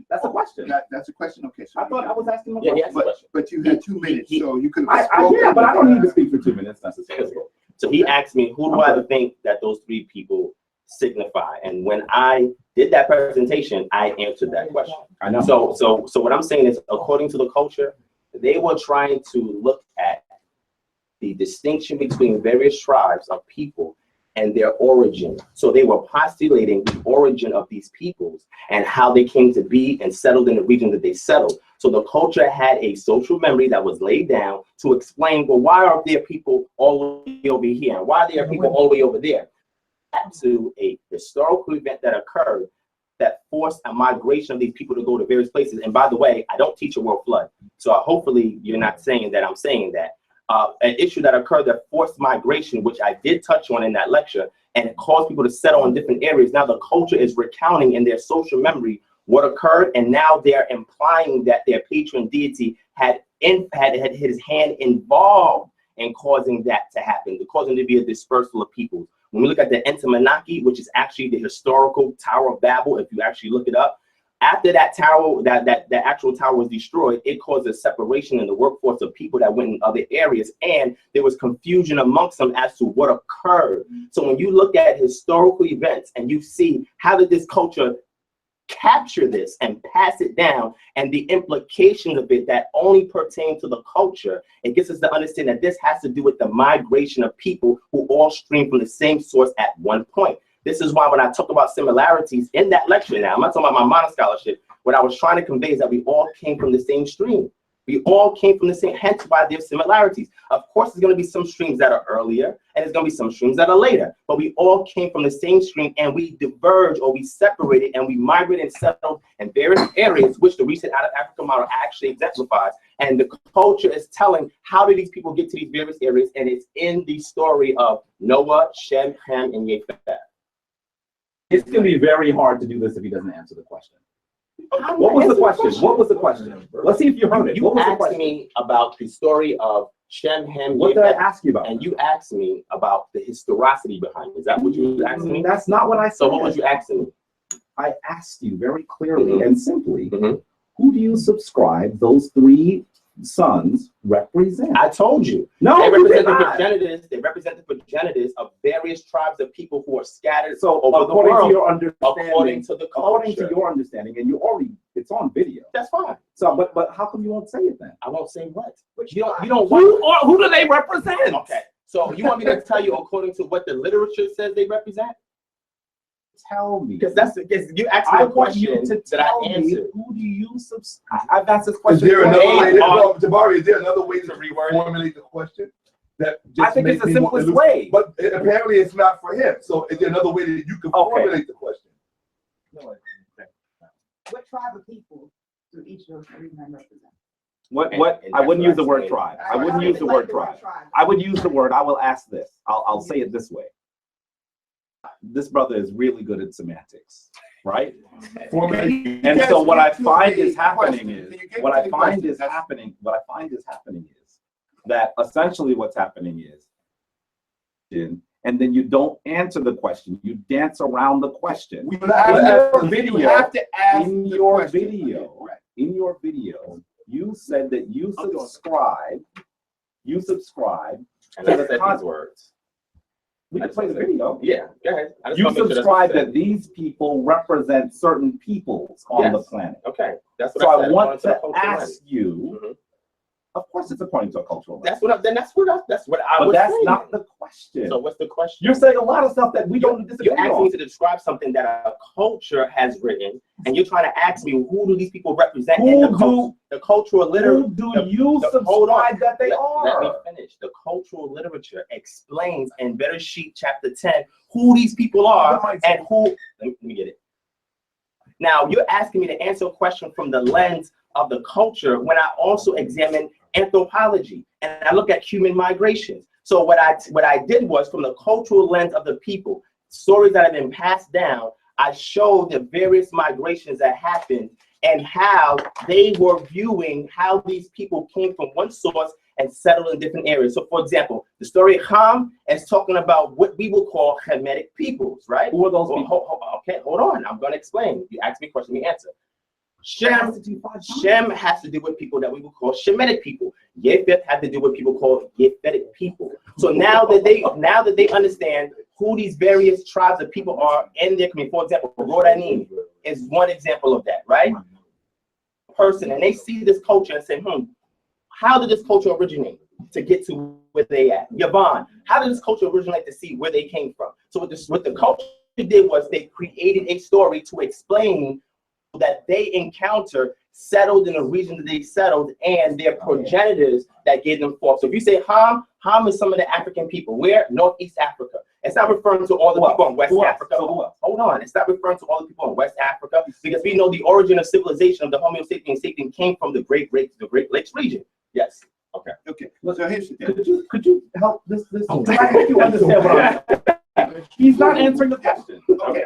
That's a question. That's a question. Okay. So I thought I was asking. Yeah, but you had 2 minutes, so you could. Yeah, but I don't need to speak for 2 minutes necessarily. So he asked me, who do I think that those 3 people signify? And when I did that presentation, I answered that question. I know. So what I'm saying is, according to the culture, they were trying to look at the distinction between various tribes of people and their origin. So they were postulating the origin of these peoples and how they came to be and settled in the region that they settled. So the culture had a social memory that was laid down to explain, well, why are there people all the way over here? And why are there people all the way over there? To a historical event that occurred that forced a migration of these people to go to various places. And by the way, I don't teach a world flood. So hopefully you're not saying that I'm saying that. an issue that occurred that forced migration, which I did touch on in that lecture, and it caused people to settle in different areas. Now the culture is recounting in their social memory what occurred, and now they're implying that their patron deity had his hand involved in causing that to happen, causing there to be a dispersal of people. When we look at the Entemenaki, which is actually the historical Tower of Babel, if you actually look it up, after that tower, that actual tower was destroyed, it caused a separation in the workforce of people that went in other areas, and there was confusion amongst them as to what occurred. So when you look at historical events and you see how did this culture capture this and pass it down, and the implications of it that only pertain to the culture, it gets us to understand that this has to do with the migration of people who all stream from the same source at one point. This is why when I talk about similarities in that lecture, now I'm not talking about my mono scholarship, what I was trying to convey is that we all came from the same stream. We all came from the same, hence why there's similarities. Of course, there's going to be some streams that are earlier, and there's going to be some streams that are later, but we all came from the same stream, and we diverged, or we separated, and we migrated and settled in various areas, which the recent Out of Africa model actually exemplifies. And the culture is telling how did these people get to these various areas, and it's in the story of Noah, Shem, Ham, and Japheth. It's going to be very hard to do this if he doesn't answer the question. What was the question? What was the question? Let's see if you heard it. You asked me about the story of Shem, Ham, What did I ask you about? and you asked me about the historicity behind it. Is that what you asked me? That's not what I said. So what was you asking me? I asked you very clearly and simply, Mhm. who do you subscribe those three sons represent? I told you. No, They you represent did the not. progenitors. They represent the progenitors of various tribes of people who are scattered So over the according to world. your understanding, According to the according to culture. your understanding, and you already, it's on video. That's fine. So, but how come you won't say it then? I won't say what. You don't want. Who do they represent? Okay. So you want me to tell you according to what the literature says they represent? Tell me. Because you asked me I a want you question to that I tell me, answered. who do you subscribe? I've asked this Is question. there another before. way, Hey, Jabari, is there another way to formulate the question? That I just think it's makes the me want to simplest lose- way. But apparently it's not for him. So is there another way that you can formulate the question? What tribe of people do each of those three men represent? What? And I that's wouldn't what use the I word said. tribe. I I wouldn't don't use the even word like tribe. I would use the word. I will ask this. I'll say it this way. This brother is really good at semantics, right? Formulate. And so what I find is Can happening you is get to what I the find question? is happening is that essentially what's happening is, and then you don't answer the question. You dance around the question. We have You have to ask in the your question. video, in your video, you said that you subscribe And I said these words. We can play the video. Yeah, go ahead. I just You wanna make sure that's subscribe what I that these people represent certain peoples on the Yes. planet. said. Okay, that's what So I I said. want According the to cultural ask lens. you, Mhm. of course it's according to a cultural lens, That's what I but was that's saying. not the question. So what's the question? You're saying a lot of stuff that we don't disagree You're asking me on. to describe something that a culture has written, and you're trying to ask me who do these people represent in the cultural literature. Who do you Hold on. subscribe that they Let me are? finish. The cultural literature explains in Bereshit chapter 10 who these people are and who. Let me get it. Now you're asking me to answer a question from the lens of the culture when I also examine anthropology and I look at human migrations. So what I did was from the cultural lens of the people, stories that have been passed down, I showed the various migrations that happened and how they were viewing how these people came from one source and settled in different areas. So for example, the story of Ham is talking about what we will call Kemetic peoples, right? Who are those people? Okay, hold on. I'm going to explain. You ask me a question, me answer. Shem has to do with people that we would call Shemitic people. Japheth had to do with people called Japhetic people. So now that they understand who these various tribes of people are in their community, for example, Rodanim is one example of that, right? Person, and they see this culture and say, how did this culture originate to get to where they at? Yavon, how did this culture originate to see where they came from? So what the culture did was they created a story to explain that they encounter settled in the region that they settled and their progenitors that gave them forth. So if you say Ham is some of the African people. Where? Northeast Africa. It's not referring to all the people in West Africa. Hold on. It's not referring to all the people in West Africa because we know the origin of civilization of the Homo sapiens came from the Great Lakes region. Yes. Okay, so here's the thing. Could you help this? I think you understand what I'm saying. He's not answering the question. Okay,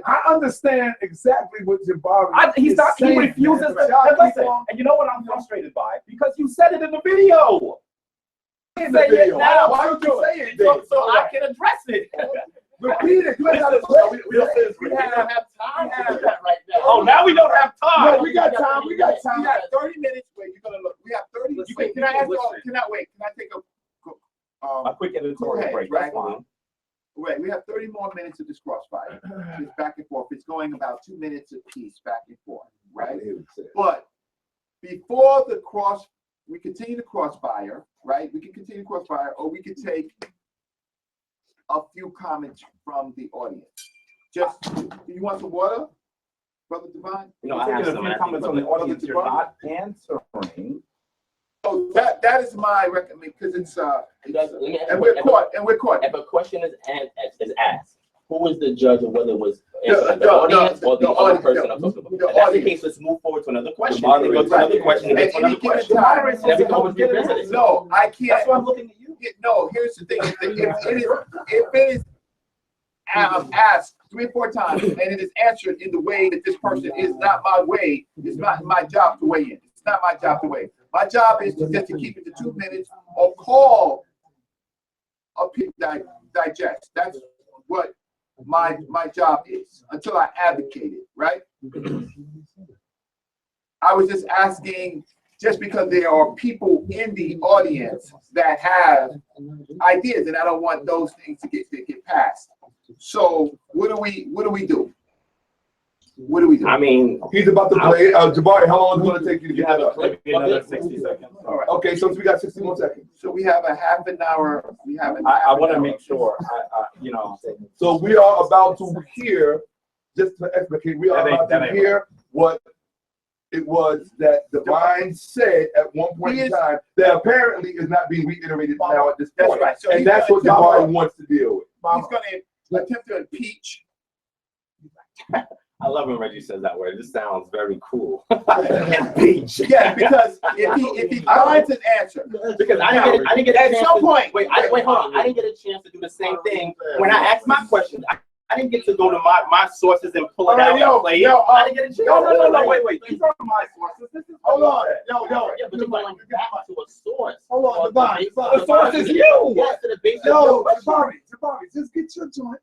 I understand exactly what Jabari He's is not, he saying, refuses man, to, but y'all and keep listen, on- and you know what I'm frustrated by? Because you said it in the video. Say it video. now. Why don't you say it, So, then? so I can address it. Repeat it. You ain't gotta say it. We don't say this. We We have- don't have time to do that right now. Oh, now we don't have time. No, we got time. We got time. We have 30 minutes. Wait, you're gonna look. We have 30. Listen, Wait, can I ask y'all? listen. Can I take a A quick editorial ahead, break. right? That's fine. Wait, we have 30 more minutes of this crossfire. It's back and forth. It's going about 2 minutes apiece, back and forth, right? But before the we continue the crossfire, right? We can continue crossfire, or we could take a few comments from the audience. Just, do you want some water, Brother Divine? You know, We're I have taking a some. few comments on the audience. You're not answering. Oh, that is my recommendation, because it's Let me ask you and we're what- caught, and we're caught. If a question is asked, who is the judge of whether it was The- the the- audience or the other audience, person? the- I'm talking about. the If that's the audience. case, let's move forward to another question. The moderator. Go to another question. And At go to any another given question. time, And then we can always revisit it. no, I can't. That's why I'm looking at you. No, here's the thing. If it is asked 3 or 4 times and it is answered in the way that this person is not my way, it's not my job to weigh in. It's not my job to weigh. My job is just to keep it to 2 minutes or call a digest. That's what my job is until I advocate it, right? I was just asking, just because there are people in the audience that have ideas, and I don't want those things to get passed. So what do we do? What do we do? I mean, He's about to play. Jabari, how long is it gonna take you to You get have that up? maybe another 60 seconds. All right. Okay, so we got 60 more seconds. So we have a half an hour. We have I want to make sure, you know. So we are about to hear, just to explicate, we are about to hear what it was that Divine said at one point in time that apparently is not being reiterated now at this That's point. right. So And he's that's what gonna tell Jabari wants to deal with. He's going to attempt to impeach. I love when Reggie says that word. It just sounds very cool. Impeach. Yeah, because if he finds an answer, Because I didn't get a at chance some to- point. Wait, hold on. I didn't get a chance to do the same thing when I asked my question. I didn't get to go to my sources and pull it out and play it. I didn't get a chance. No, wait. These are my sources. This is Hold on. Yeah, but you're going back to a source. Hold on, Divine. The source is you. Yes, to the basic. Yo, Jabari, just get your joint.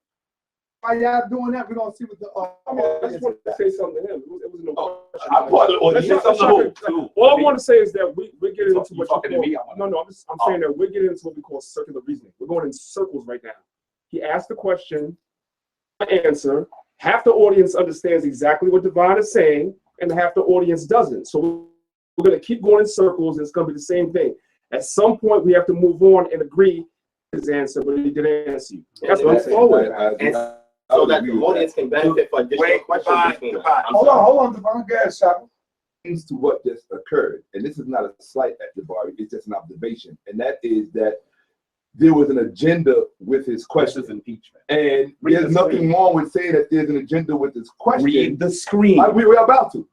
While y'all doing that, we're gonna see what the I just wanted to say something to him. It was no question. I'm part of the audience. Let's not- All I want to say is that we're getting into what talking to me? No, I'm saying that we're getting into what we call circular reasoning. We're going in circles right now. He asked the question, answer. Half the audience understands exactly what Divine is saying, and half the audience doesn't. So we're going to keep going in circles, and it's going to be the same thing. At some point, we have to move on and agree his answer, but he didn't answer you. That's what I'm forward. So that the audience can benefit for additional questions. Hold on, Divine. Gas shop. To what just occurred, and this is not a slight at Jabari, it's just an observation, and that is that there was an agenda with his questions. Impeachment. And there's nothing wrong with saying that there's an agenda with this question. Read the screen. We're about to.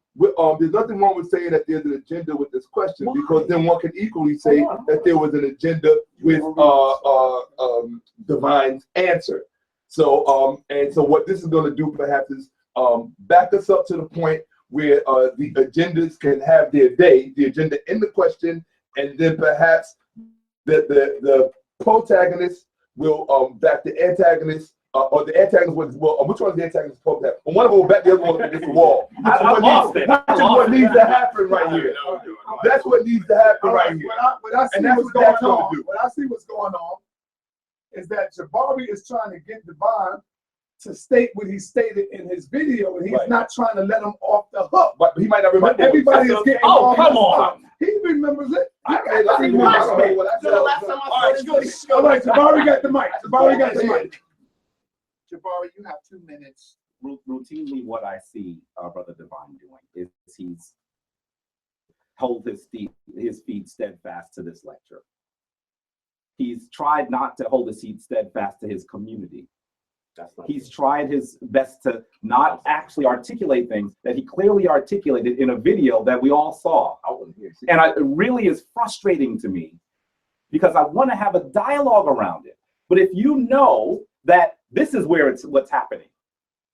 There's nothing wrong with saying that there's an agenda with this question, because then one can equally say that there was an agenda with Divine's answer. So and so what this is going to do perhaps is back us up to the point where the agendas can have their day, the agenda in the question, and then perhaps the protagonist will back the antagonist, or the antagonist will, which one is the antagonist protagonist? Well, one of them will back the other one against the wall. Which is what needs to happen right here. That's what needs to happen right here. What I see what's going on. What I see what's going on is that Jabari is trying to get Divine to state what he stated in his video, and he's not trying to let him off the hook. But he might not remember. But everybody is getting Oh, come on. He remembers it. I remember what I said. All right, Jabari got the mic. Jabari got the mic. Jabari, you have 2 minutes. Routinely, what I see Brother Divine doing is he's hold his feet steadfast to this lecture. He's tried not to hold his feet steadfast to his community. He's tried his best to not actually articulate things that he clearly articulated in a video that we all saw. And it really is frustrating to me because I want to have a dialogue around it. But if you know that this is where what's happening,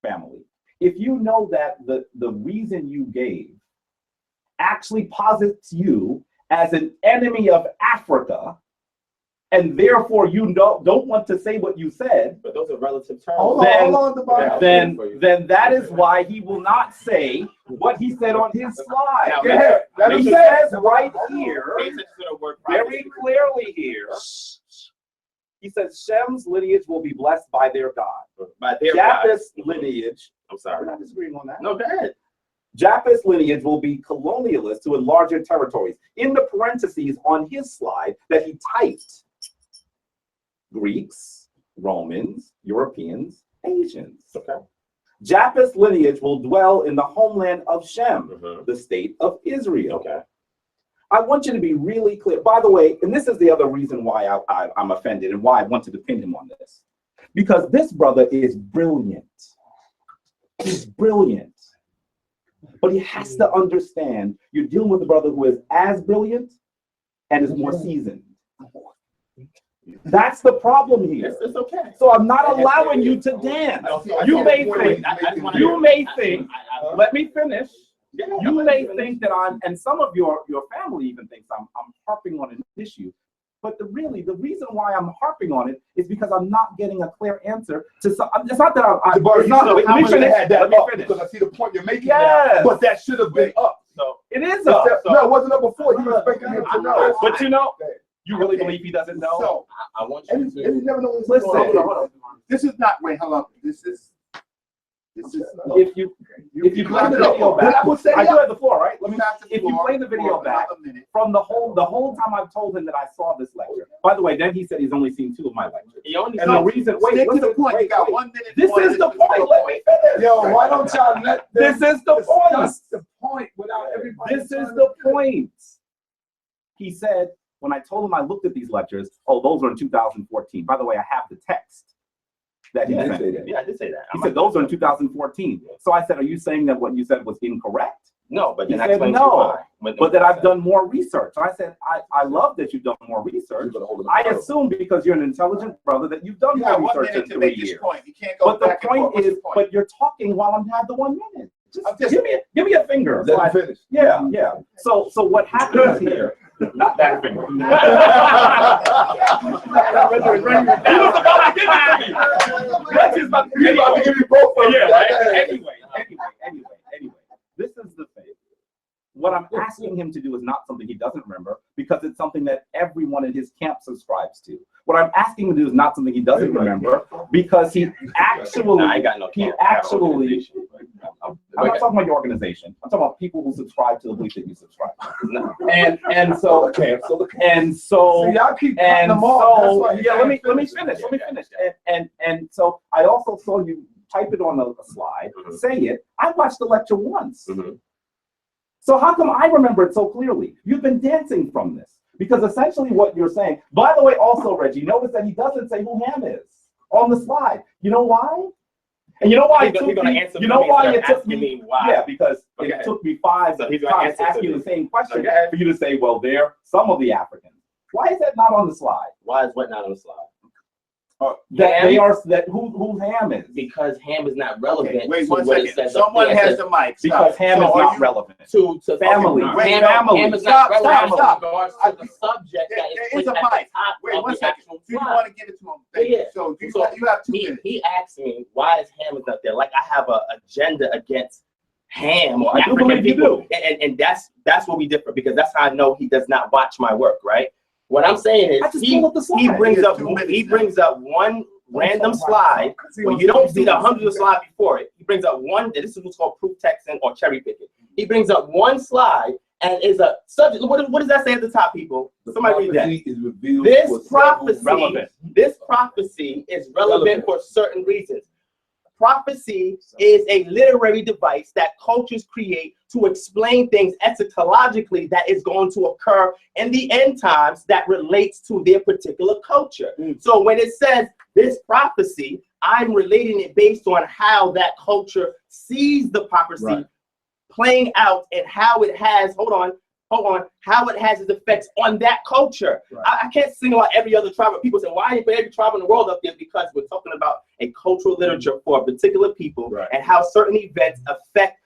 family, if you know that the reason you gave actually posits you as an enemy of Africa, and therefore you don't want to say what you said, but those are relative terms. Then that is why he will not say what he said on his slide. He says right here, very clearly here, he says Shem's lineage will be blessed by their God. By their Japheth's lineage, I'm sorry. we're not disagreeing on that. No, go ahead. Japheth's lineage will be colonialists to enlarge their territories. In the parentheses on his slide that he typed, Greeks, Romans, Europeans, Asians. Okay. Japheth's lineage will dwell in the homeland of Shem, the state of Israel. Okay. I want you to be really clear. By the way, and this is the other reason why I'm offended and why I wanted to pin him on this. Because this brother is brilliant. He's brilliant. But he has to understand you're dealing with a brother who is as brilliant and is more seasoned. That's the problem here. It's okay. So I'm not allowing you to dance. You may think, let me finish. You may think that and some of your family even thinks I'm harping on an issue. But the reason why I'm harping on it is because I'm not getting a clear answer to some. It's not that let me finish. Because I see the point you're making. Yes. But that should have been up. So it is up. No, it wasn't up before. You were expecting him to know. But you really believe he doesn't know? So I want you to. And he never knows. Listen. Hold on. this is not, wait, hold on. This is. If you play the video back, I do have the floor, right? If you play the video back from the whole time I've told him that I saw this lecture. By the way, then he said he's only seen 2 of my lectures. And the reason, stick to the point. You got 1 minute. This is the point. Let me finish. Yo, why don't y'all let this is the point. That's the point without everybody. This is the point. He said, when I told him I looked at these lectures, oh, those are in 2014. By the way, I have the text. That he sent. Yeah, I did say that. He said those are in 2014. So I said, are you saying that what you said was incorrect? No, but then he said no, but that I've done more research. I said, I love that you've done more research. I assume because you're an intelligent brother that you've done more research in 3 years. You can't go but the point is, but you're talking while I'm had the 1 minute. Just give me a finger. Let me finish. Yeah. So what happens here? Not that finger. He was about to give you both. Anyway. This is the thing. What I'm asking him to do is not something he doesn't remember because it's something that everyone in his camp subscribes to. What I'm asking him to do is not something he doesn't remember because he actually, I'm not talking about your organization. I'm talking about people who subscribe to the belief that you subscribe to. And so y'all keep cutting them off. Yeah, let me finish. And so I also saw you type it on a slide, say it. I watched the lecture once. So how come I remember it so clearly? You've been dancing from this. Because essentially what you're saying, by the way, also, Reggie, notice that he doesn't say who Ham is on the slide. You know why? And you know why it took me, yeah, because it took me 5 times asking you the same question for you to say, well, they're some of the Africans. Why is that not on the slide? Why is what not on the slide? Who Ham is? Because Ham is not relevant. Okay, wait 1 second. Someone has the mic. Because Ham is not relevant to family. Ham is not relevant stop. in regards to the subject that is a mic. Wait 1 second. Do you want to give it to him? Yeah. So you have 2 minutes. He asked me why is Ham is not there? Like I have an agenda against Ham or African people, and that's what we differ because that's how I know he does not watch my work, right? What I'm saying is he brings up one random slide when you don't see the hundreds of slides before it. He brings up one. This is what's called proof texting or cherry picking. He brings up one slide and is a subject. What does that say at the top, people? Somebody read that. This prophecy is relevant for certain reasons. Prophecy is a literary device that cultures create to explain things eschatologically that is going to occur in the end times that relates to their particular culture. So when it says this prophecy, I'm relating it based on how that culture sees the prophecy playing out and how it has, how it has its effects on that culture. I can't single out every other tribe, but people say, why ain't every tribe in the world up there? Because we're talking about a cultural literature for a particular people and how certain events affect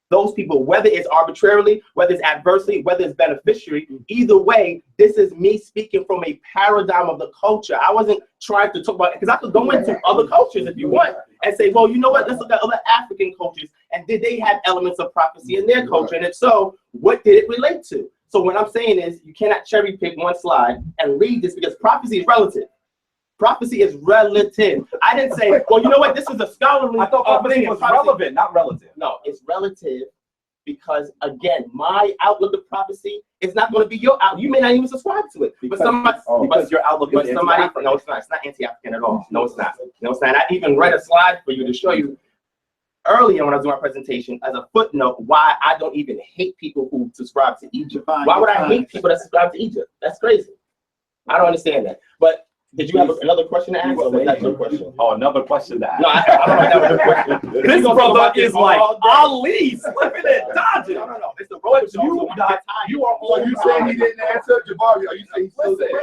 those people, whether it's arbitrarily, whether it's adversely, whether it's beneficiary. Either way, this is me speaking from a paradigm of the culture. I wasn't trying to talk about it because I could go into other cultures if you want and say, well, you know what, let's look at other African cultures and did they have elements of prophecy in their culture? And if so, what did it relate to? So what I'm saying is you cannot cherry pick one slide and read this because prophecy is relative. Prophecy is relative. I didn't say, well, you know what? This is a scholarly. I thought prophecy was relevant, not relative. No, it's relative because, again, my outlook of prophecy is not going to be your outlook. You may not even subscribe to it. Because, but somebody, because your outlook is anti-African. No, it's not. It's not anti-African at all. No, it's not. No, it's not. I even read a slide for you to show you earlier when I was doing my presentation as a footnote why I don't even hate people who subscribe to Egypt. Why would I hate people that subscribe to Egypt? That's crazy. I don't understand that. But did you have another question to ask? Or was that your question? Oh, another question to ask. No, I don't know if that was your question. This brother is like Ali, slipping and dodging. No. It's the road show. You are So you saying he didn't answer, Jabari? Are you saying he still Listen, there?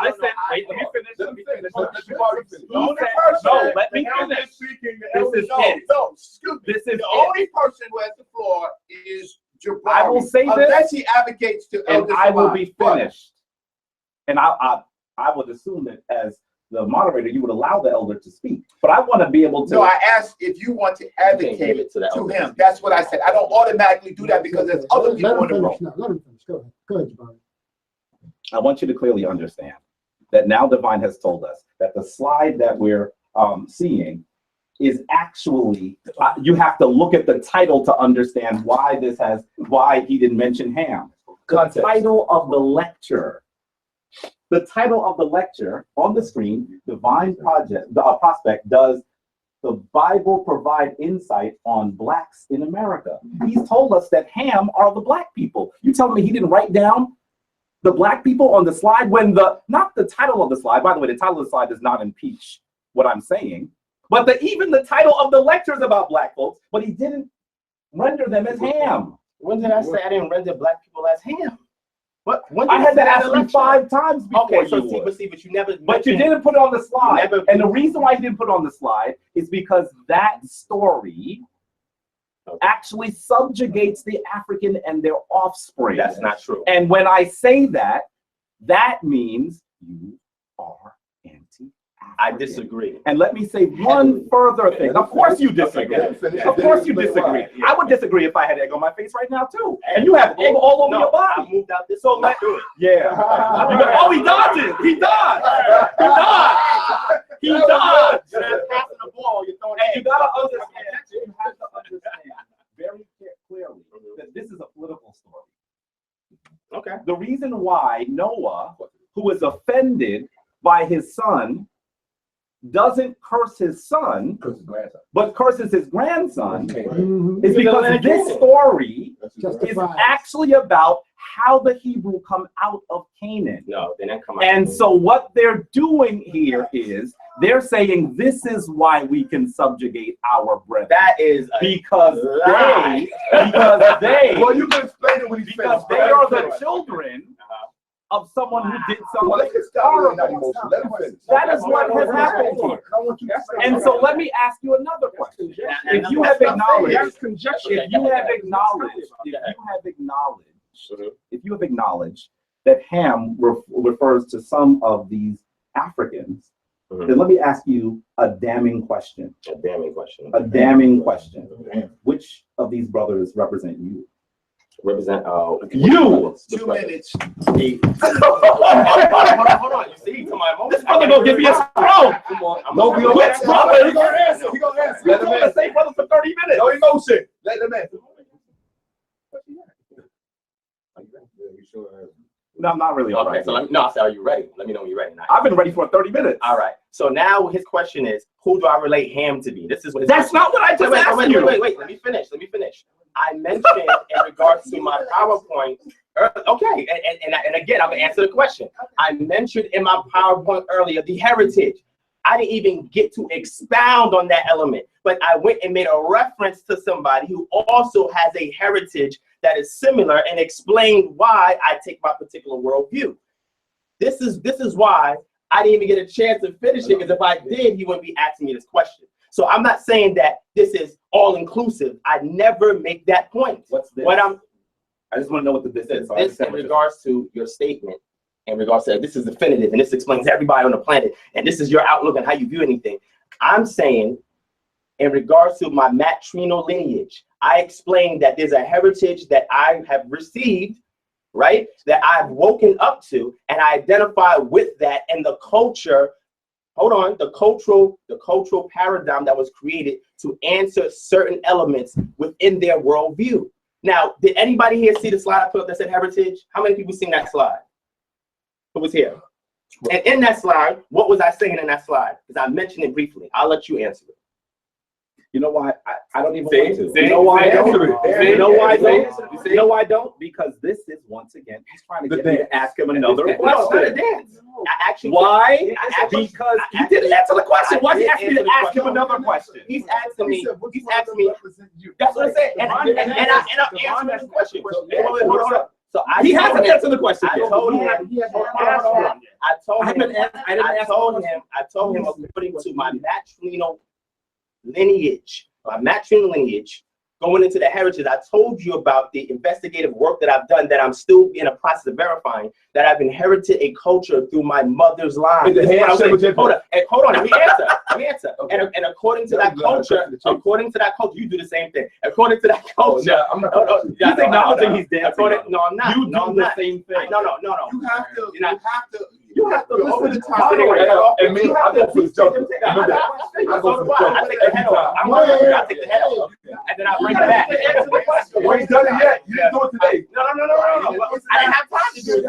listen, wait, let me finish. Let me finish. Let Jabari finish. The only person let me finish. This is it. No, excuse me. This is The only person who has the floor is Jabari. I will say this, unless he advocates to and Elder I will Shabbat. be finished. And I would assume that as the moderator, you would allow the elder to speak. But I want to be able to. No, I asked if you want to advocate it to him. That's what I said. I don't automatically do that because there's other people in the room. Let him finish. Go ahead. Go ahead, Jabari. I want you to clearly understand that now Divine has told us that the slide that we're seeing is actually, you have to look at the title to understand why he didn't mention Ham. The title of the lecture. The title of the lecture on the screen, Prospect, does the Bible provide insight on blacks in America? He's told us that Ham are the black people. You telling me he didn't write down the black people on the slide when not the title of the slide, by the way, the title of the slide does not impeach what I'm saying, but even the title of the lecture is about black folks, but he didn't render them as Ham. When did I say I didn't render black people as Ham? What? I had to ask you 5 times before. Okay, so you but you never. But you didn't put it on the slide. And the reason why you didn't put it on the slide is because that story actually subjugates the African and their offspring. That's not true. And when I say that, that means you are anti-African. I disagree. And let me say one further thing. Of course you disagree. Of course you disagree. I would disagree if I had egg on my face right now too. And you have egg all over your body. I moved out this. So let yeah. Oh, he dodged. He dodged. He dodged. He dodged. Passing the ball, you're throwing. You gotta understand. You have to understand very clearly that this is a political story. Okay. The reason why Noah, who is offended by his son, doesn't curse his son, but curses his grandson, is because this story is actually about how the Hebrew come out of Canaan. No, they didn't come out. And so what they're doing here is they're saying this is why we can subjugate our brethren. That is because they, Well, you can explain it when he's because finished. they are the children of someone who did something horrible. That is what has happened here. And so let me ask you another question. If you have acknowledged, that Ham refers to some of these Africans, then let me ask you a damning question. A damning question. A damning question. Which of these brothers represent you? Represent you. 2 minutes. Hold on. You see, to my emotion. This brother gonna give me a stroke. No, we don't Which brother? He gonna answer. He gonna answer. Let him answer. Say brother for 30 minutes. No emotion. Let him answer. No, I'm not really all right. So I said, are you ready? Let me know when you're ready. I've been ready for 30 minutes. All right. So now his question is, who do I relate Ham to be? This is what his That's not what I just asked you. Wait. Let me finish. I mentioned in regards to my PowerPoint. Okay, and again, I'm gonna answer the question. I mentioned in my PowerPoint earlier the heritage. I didn't even get to expound on that element, but I went and made a reference to somebody who also has a heritage that is similar and explained why I take my particular worldview. This is why I didn't even get a chance to finish it, because if I did, he wouldn't be asking me this question. So I'm not saying that this is all inclusive. I never make that point. What's this? I just want to know what this is. So this in regards to your statement, in regards to this is definitive, and this explains everybody on the planet, and this is your outlook on how you view anything. I'm saying, in regards to my matrilineal lineage, I explained that there's a heritage that I have received, right, that I've woken up to, and I identify with that, and the culture, the cultural paradigm that was created to answer certain elements within their worldview. Now, did anybody here see the slide I put up that said heritage? How many people seen that slide? Who was here? And in that slide, what was I saying in that slide? Because I mentioned it briefly. I'll let you answer it. You know why? I don't even want to. You know why I don't? You know why I don't? You know why I don't? Because this is, once again, he's trying to get me to ask him another question. No, it's not a dance. Why? Because he didn't answer the question. Why is he asking me to ask him another question? He's asking me. He's asking me. That's what I said. And I'm answering the question. Hold on. So he hasn't answered the question. I told him. I told him according to my matrilineal lineage, going into the heritage, I told you about the investigative work that I've done, that I'm still in a process of verifying, that I've inherited a culture through my mother's line. Hold on, let me answer. Okay. And according to that culture, you do the same thing. According to that culture, he's acknowledging he's dancing. No, I'm not. You do the same thing. No. You have to listen to the and me, I go for the jump. I go for the jump. I take the head off. I take the head off. And then I bring it back. You ain't done it yet. You didn't do it today. No. I didn't have time to do it.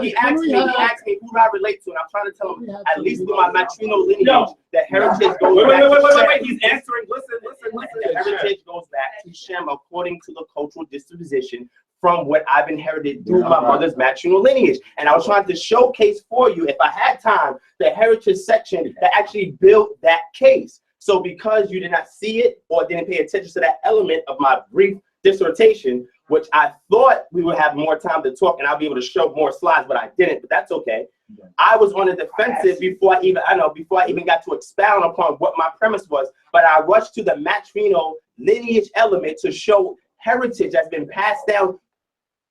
He asked me who do I relate to, and I'm trying to tell him, at least through my matrilineal lineage, that heritage goes back to Shem. Wait. He's answering. Listen. The heritage goes back to Shem according to the cultural disposition from what I've inherited through my mother's matrilineal lineage. And I was trying to showcase for you, if I had time, the heritage section that actually built that case. So because you did not see it or didn't pay attention to that element of my brief dissertation, which I thought we would have more time to talk and I'll be able to show more slides, but I didn't, but that's okay. I was on the defensive before I even got to expound upon what my premise was, but I rushed to the matrilineal lineage element to show heritage that's been passed down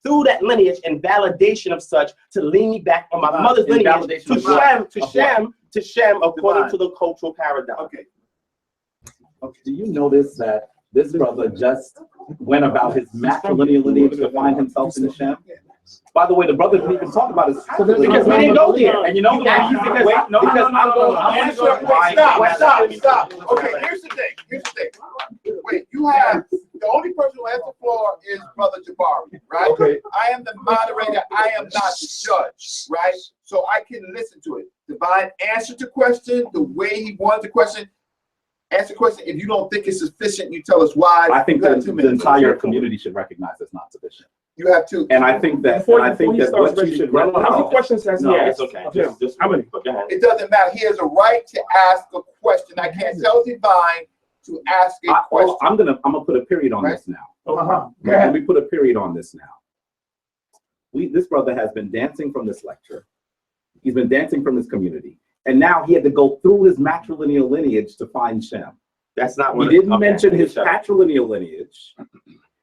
through that lineage and validation of such to lean me back on my mother's lineage to Shem according to the cultural paradigm. Okay. Do you notice that this brother just went about his matrilineal lineage to find himself in Shem? By the way, the brother didn't even talk about his because we didn't go there. And you know why? Stop. Okay, here's the thing. Wait, you have the only person who has the floor is Brother Jabari, right? Okay. I am the moderator. I am not the judge, right? So I can listen to it. Divine answered the question the way he wanted the question. Answer the question. If you don't think it's sufficient, you tell us why. I think that the entire community should recognize it's not sufficient. You have to. And I think that what you should how many questions has he asked? It's okay. How many? It doesn't matter. He has a right to ask a question. I can't tell Divine to ask a question. I'm gonna put a period on this now. Let me put a period on this now. This brother has been dancing from this lecture. He's been dancing from this community. And now he had to go through his matrilineal lineage to find Shem. That's not what he didn't mention his patrilineal lineage.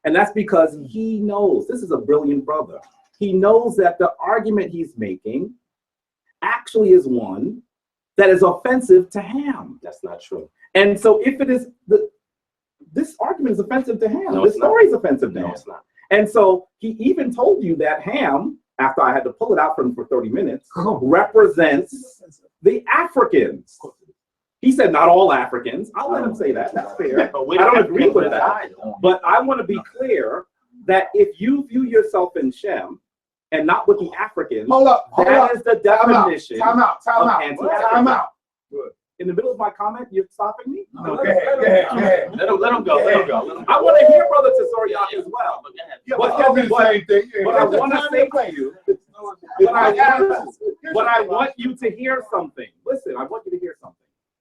And that's because he knows, this is a brilliant brother. He knows that the argument he's making actually is one that is offensive to Ham. That's not true. And so if it is, this argument is offensive to Ham. No, this story is offensive to Ham. It's not. And so he even told you that Ham, after I had to pull it out for him for 30 minutes, represents the Africans. He said not all Africans. I'll let him say that. That's fair. I don't agree with that. But I want to be clear that if you view yourself in Shem and not with the Africans, that is the definition. Time out. In the middle of my comment, you're stopping me? No, go ahead. Let him go. I want to hear Brother Tesoriak as well. But I want to say to you, Here's But I want you to hear something. Listen, I want you to hear something.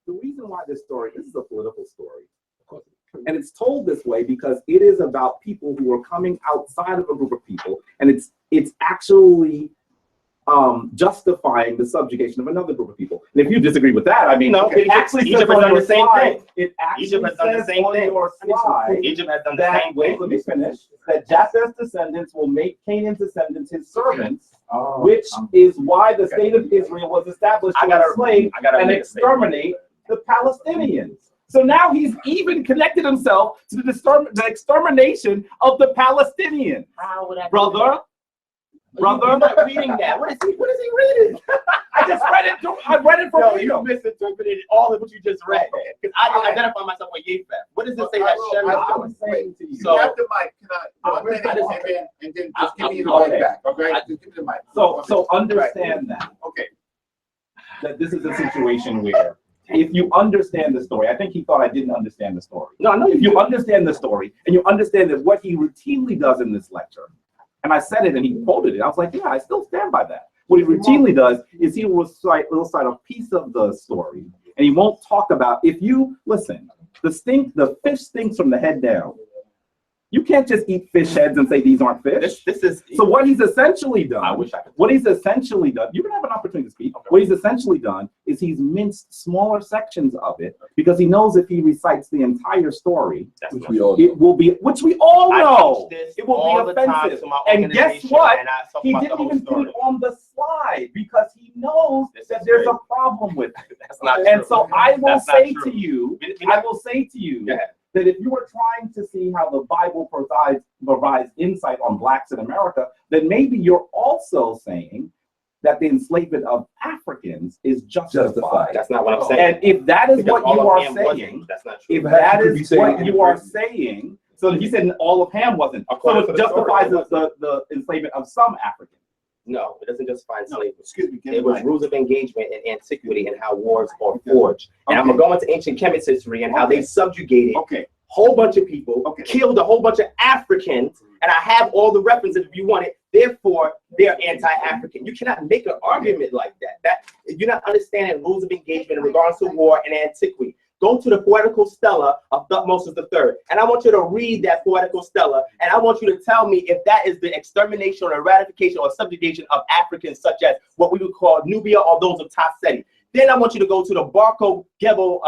The reason why this is a political story. And it's told this way because it is about people who are coming outside of a group of people, and it's actually justifying the subjugation of another group of people. And if you disagree with that, I mean, No, it actually Egypt says has on done your the same slide, thing. it actually Egypt has done the says same on thing. your slide Egypt has done the that, same wait, thing. let me finish, that Japheth's descendants will make Canaan's descendants his servants, which is why the state of Israel was established to enslave and exterminate the Palestinians. So now he's even connected himself to the extermination of the Palestinians. How would I Brother, You're not reading that. What is he reading? I just read it. I read it from No, you. you misinterpreted all of what you just read. Because I didn't identify myself with Yefet. What does it say that Shem is I'm doing? saying to you. You So- have the mic. Can I? 1 minute, and then just give me the Okay. mic back. Okay. Just give me the mic. So understand that. Okay. That this is a situation where if you understand the story, I think he thought I didn't understand the story. No, no, if you understand the story and you understand that what he routinely does in this lecture, and I said it and he quoted it, I was like, yeah, I still stand by that. What he routinely does is he will cite a piece of the story, and he won't talk about, if you listen, the fish stinks from the head down. You can't just eat fish heads and say these aren't fish. This is So what he's essentially done, I wish I could. what he's essentially done, you can have an opportunity to speak. What he's essentially done is he's minced smaller sections of it because he knows if he recites the entire story, That's Which not we true. all it will be, which we all I know, teach this it will all be the time offensive. to my And guess organization, what? and I talk He about the didn't whole even put story. it on the slide because he knows This that is there's crazy. a problem with it. That's not And true. so I will That's not say true. to you, We- I will say to you Go ahead. that if you are trying to see how the Bible provides insight on blacks in America, then maybe you're also saying that the enslavement of Africans is justified. That's not what I'm saying. And if that is Because what all you of are Ham wasn't. saying, That's not true. if Perhaps that you could be is saying what you are inadvertently. saying, so he said all of Ham wasn't. So According to it the story, justifies it the enslavement of some Africans. No, it doesn't justify enslavement. Excuse me. Give me It the was mic. rules of engagement in antiquity and how wars are forged. And I'm gonna go into ancient Kemet's history and how they subjugated Okay. a whole bunch of people, Okay. killed a whole bunch of Africans, and I have all the references if you want it. Therefore, they're anti-African. You cannot make an argument like that. That you're not understanding rules of engagement in regards to war and antiquity. Go to the poetical stela of Thutmose III, and I want you to read that poetical stela, and I want you to tell me if that is the extermination or eradication or subjugation of Africans, such as what we would call Nubia or those of Tasseti. Then I want you to go to the Barco Gebel,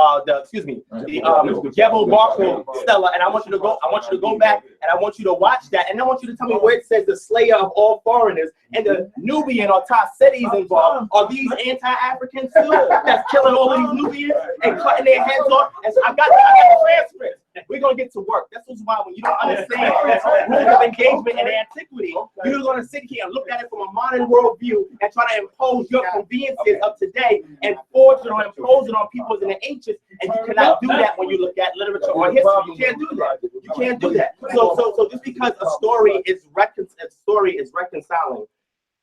Gebel Barco Stela, and I want you to go back, and I want you to watch that, and I want you to tell me where it says the slayer of all foreigners and the Nubian or Tassetis involved. Are these anti-Africans too? That's killing all of these Nubians and cutting their heads off. And so I got the transcript. We're gonna get to work. That's why when you don't understand rules of engagement and antiquity, you're gonna sit here and look at it from a modern worldview and try to impose your conveniences of today and forge it or impose it on people in the ancients. And you cannot do that when you look at literature or history. You can't do that. You can't do that. So just because a story is reconciling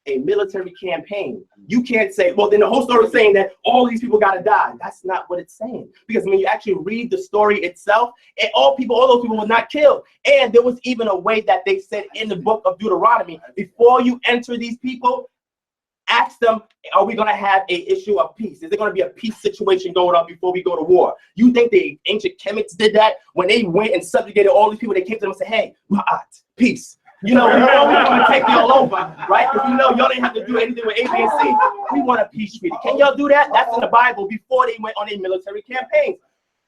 a military campaign, you can't say, well, then the whole story is saying that all these people got to die. That's not what it's saying. Because when you actually read the story itself, all those people were not killed. And there was even a way that they said in the book of Deuteronomy, before you enter these people, ask them, are we going to have an issue of peace? Is there going to be a peace situation going on before we go to war? You think the ancient Kemets did that? When they went and subjugated all these people, they came to them and said, hey, peace. You know, we want to take y'all over, right? Because we know y'all didn't have to do anything with A, B, and C. We want a peace treaty. Can y'all do that? That's in the Bible before they went on a military campaign.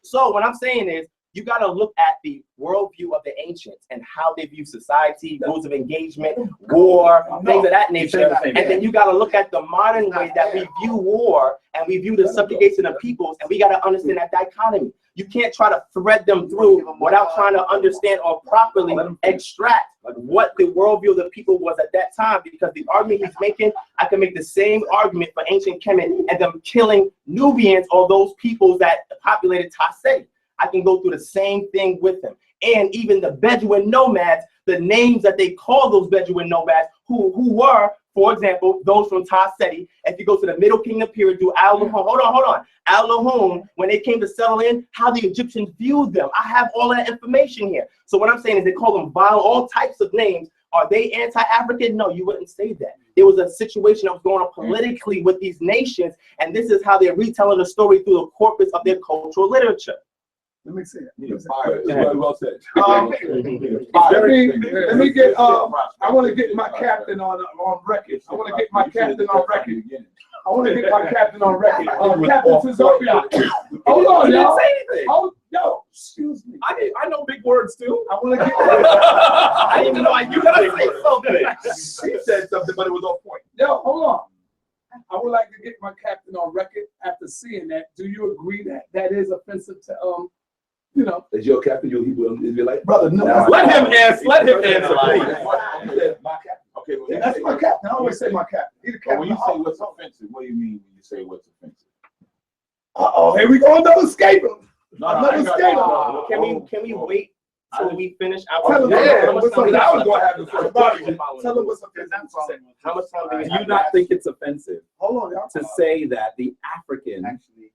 So what I'm saying is, you got to look at the worldview of the ancients and how they view society, rules of engagement, war, things of that nature. And then you got to look at the modern way that we view war and we view the subjugation of peoples, and we got to understand that dichotomy. You can't try to thread them through without trying to understand or properly extract what the worldview of the people was at that time, because the argument he's making, I can make the same argument for ancient Kemet and them killing Nubians or those peoples that populated Tasseti. I can go through the same thing with them. And even the Bedouin nomads, the names that they call those Bedouin nomads, who were, for example, those from Tasseti. If you go to the Middle Kingdom period, do Al-Lahum, hold on. Al-Lahum, when they came to settle in, how the Egyptians viewed them. I have all that information here. So what I'm saying is they call them vile, all types of names, Are they anti-African? No, you wouldn't say that. There was a situation that was going on politically with these nations, and this is how they're retelling the story through the corpus of their cultural literature. Let me see it. Well said. Let me get, I want to get my captain on record. I want to get my captain on record. I want to get my captain on record. Captain Cesario. Hold on, You didn't y'all. say anything. Oh, no, excuse me. I know big words too. I want to get. I didn't even know you gotta say something. She said something, but it was on point. Yo, hold on. I would like to get my captain on record after seeing that. Do you agree that that is offensive to you know? Is your captain your Hebrew Israelite? Brother, no. Let him answer. Let him answer, please. My captain. Okay, well, That's my captain. I always say my captain. He's the captain. When you say what's offensive, what do you mean when you say what's offensive? Uh-oh, here we go, another escape. Another got- escape. Can we wait till we finish? Tell him, Yeah, what's because I was offensive. gonna have the first question. Tell him what's offensive. How much time do we Do have? you not think it's offensive Hold on, y'all. to say that the African Actually,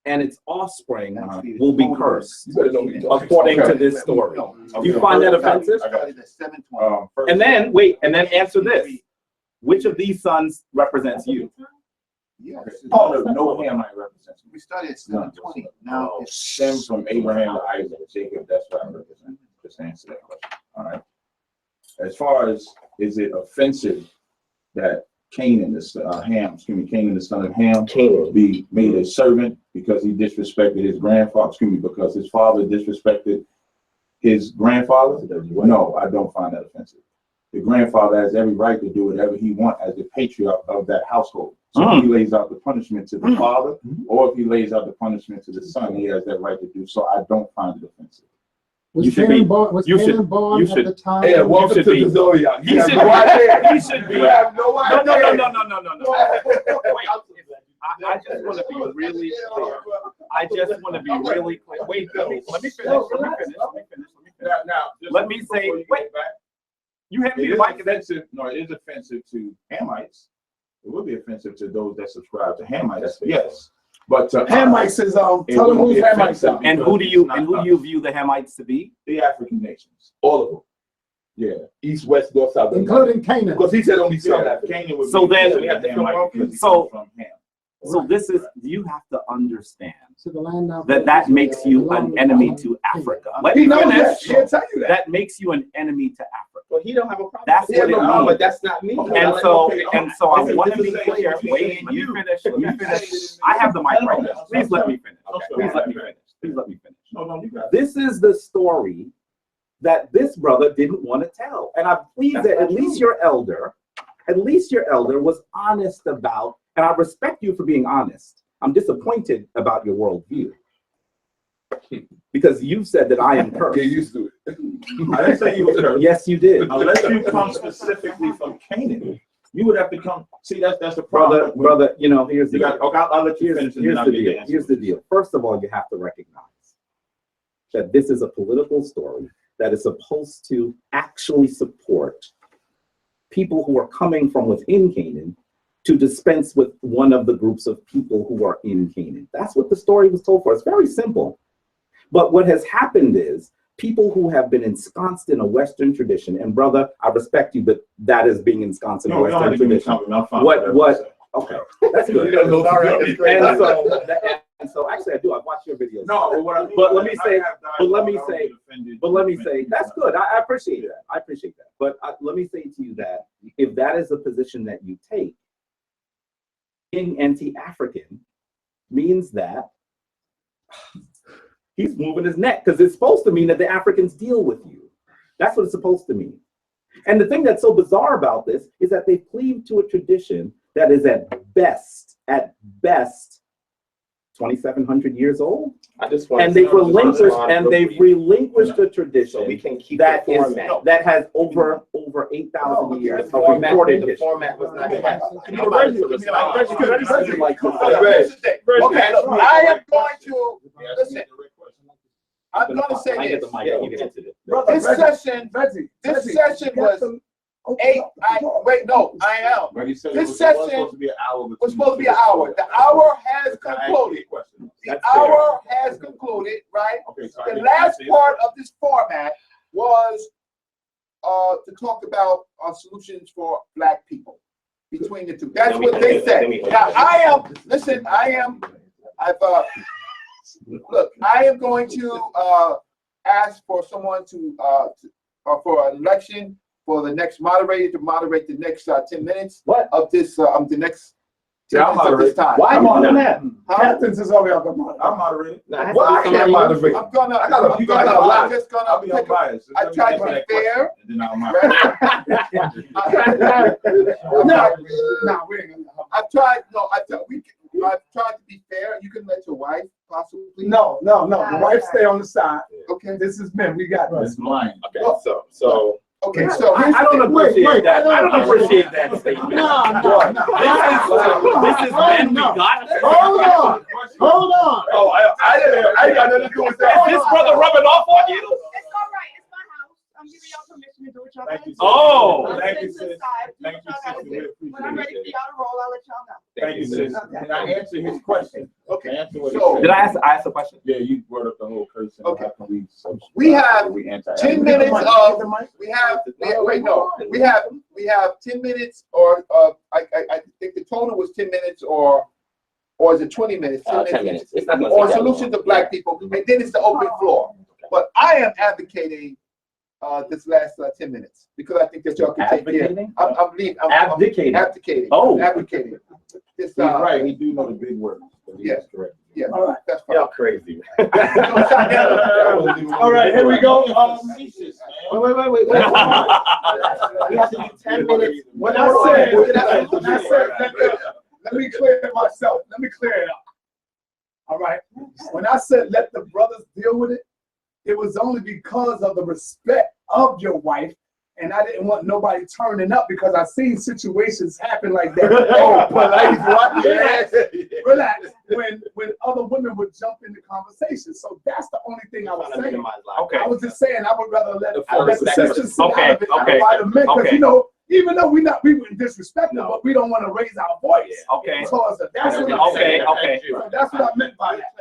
and its offspring actually, will be it's cursed, You better know what you're talking according about. to this story? No, Do you find that offensive? I got it at 7:20. First, And then, wait, and then answer this. Which of these sons represents you? Yes. oh, no Hamite represents me. We started at 7:20. Now Oh, it's stem from Abraham to Isaac and Jacob. That's what I represent. Just answer that question. All right. As far as is it offensive that Canaan, Canaan, the son of Ham, be made a servant because he disrespected his grandfather, because his father disrespected his grandfather? No, I don't find that offensive. The grandfather has every right to do whatever he wants as the patriarch of that household. So if he lays out the punishment to the father, or if he lays out the punishment to the son, he has that right to do so. I don't find it offensive. Was You should Canaan be- born, was you should- Canaan born you at should- the time? Yeah, welcome should to be- the Zodiac. He You have should no be- idea. he should be- You have no No, idea. no. I just want to be really clear. I just want to be really clear. Wait, let me finish. Now, just Let me before say- you get wait. back, You have it me is the mic. offensive. No, it is offensive to Hamites. It would be offensive to those that subscribe to Hamites. Yes, but Hamites is, tell them who's Hamites are. And who do you view the Hamites to be? The African nations, All of them. yeah. East, west, north, south. Including Canaan. Because he said only some. Yeah, Canaan would So be then- considered a Hamite because he so- comes from Ham. So this is, you have to understand To the land of that makes you Along an with enemy God. to Africa. Let He me knows that. finish. He'll tell you that. That makes you an enemy to Africa. Well, he don't have a problem. That's with what it No, means. but that's not me. And so I want to be clear. Wait, let me finish. Let me finish. I have the mic right now. Please let me finish. Please let me finish. Please let me finish. No, you got it. This is the story that this brother didn't want to tell. And I'm pleased that at least your elder was honest about, and I respect you for being honest. I'm disappointed about your worldview. Because you said that I am cursed. Get used to it. I didn't say you were cursed. Yes, you did. Unless you come specifically from Canaan, you would have to come. See, that's the problem. Brother, you know, here's the You got, deal. okay, I'll let you finish. And Here's then the I'll give you deal. answer. Here's the deal. First of all, you have to recognize that this is a political story that is supposed to actually support people who are coming from within Canaan to dispense with one of the groups of people who are in Canaan. That's what the story was told for. It's very simple. But what has happened is people who have been ensconced in a Western tradition, and brother, I respect you, but that is being ensconced in a No, you don't have Western to give me tradition. something. I'm fine. What, okay, that's good. You don't know All right. it's great. And so actually I do, I've watched your videos. No, but what I mean. But let me say, but let me say, that's good. I appreciate that. I appreciate that. But let me say to you that if that is a position that you take, being anti-African means that he's moving his neck because it's supposed to mean that the Africans deal with you. That's what it's supposed to mean. And the thing that's so bizarre about this is that they cleave to a tradition that is at best, 2,700 years old. I just want And they've relinquished a tradition so we can keep that the is format. that has over 8,000 years of Format, recorded the history. format was not. Reggie, Like, Here's the thing. Okay, look, I am going to, listen, I'm gonna say I get the this. mic. You can answer this. This session was This session was supposed to be an hour. The hour has concluded. The hour has concluded, right? Okay, so The last part of this format was to talk about solutions for Black people between the two. That's what they said. Now, look, I am going to ask for someone for an election for the next moderator to moderate the next 10 minutes of this, the next 10 minutes of this time. Why am I doing that? Captains is already on the moderate. I'm moderating. Well, I can't moderate. I'm gonna, I'm just gonna I'll be take unbiased. I tried to be fair. And then I'll moderate. I've tried to be fair. You can let your wife possibly. No. The wife stay on the side. Okay. This is men. We got this. It's mine. Okay, so Okay, so I don't appreciate that. I don't appreciate that statement. No. This is men we got. Hold on. Oh, I ain't got nothing to do with that. Is this brother rubbing off on you? It's all right. It's my house. I'm giving y'all permission to do what y'all Thank gotta you, do. Oh. I'm Thank you, sitting sis. aside. Do Thank what you, y'all gotta sis. do. We When I'm ready for y'all to roll, I'll let y'all know. Thank you, sis. And I answer his question. Okay. Answer what he So- said. Did I ask a question? Yeah, you brought up the whole cursing. Okay. How can we We have we anti- 10 minutes of. We have 10 minutes, or I think the total was 10 minutes, or is it 20 minutes? 10 minutes. It's not gonna Or take that solution to long. Black people, and then it's the open floor. But I am advocating this last 10 minutes because I think that y'all can take care. Advocating? I'm leaving. Abdicating. Abdicating. Oh. Advocating. This, He's right. We do know the big words. Yeah. That's correct. Yeah. All right. That's fine. Y'all crazy. All right, here we go. Wait. We have to do 10 minutes. When I said, let me clear myself. Let me clear it up. All right. When I said let the brothers deal with it, it was only because of the respect of your wife. And I didn't want nobody turning up because I've seen situations happen like that. Relax. When other women would jump in the conversation. So that's the only thing I was saying. Okay. I was just saying I would rather let the respect. sisters sit out of it Okay. by the men, because Okay. you know, even though we wouldn't disrespect them, but we don't want to raise our voice. Okay. Because of that's what I'm saying. Okay. So that's what I meant by that.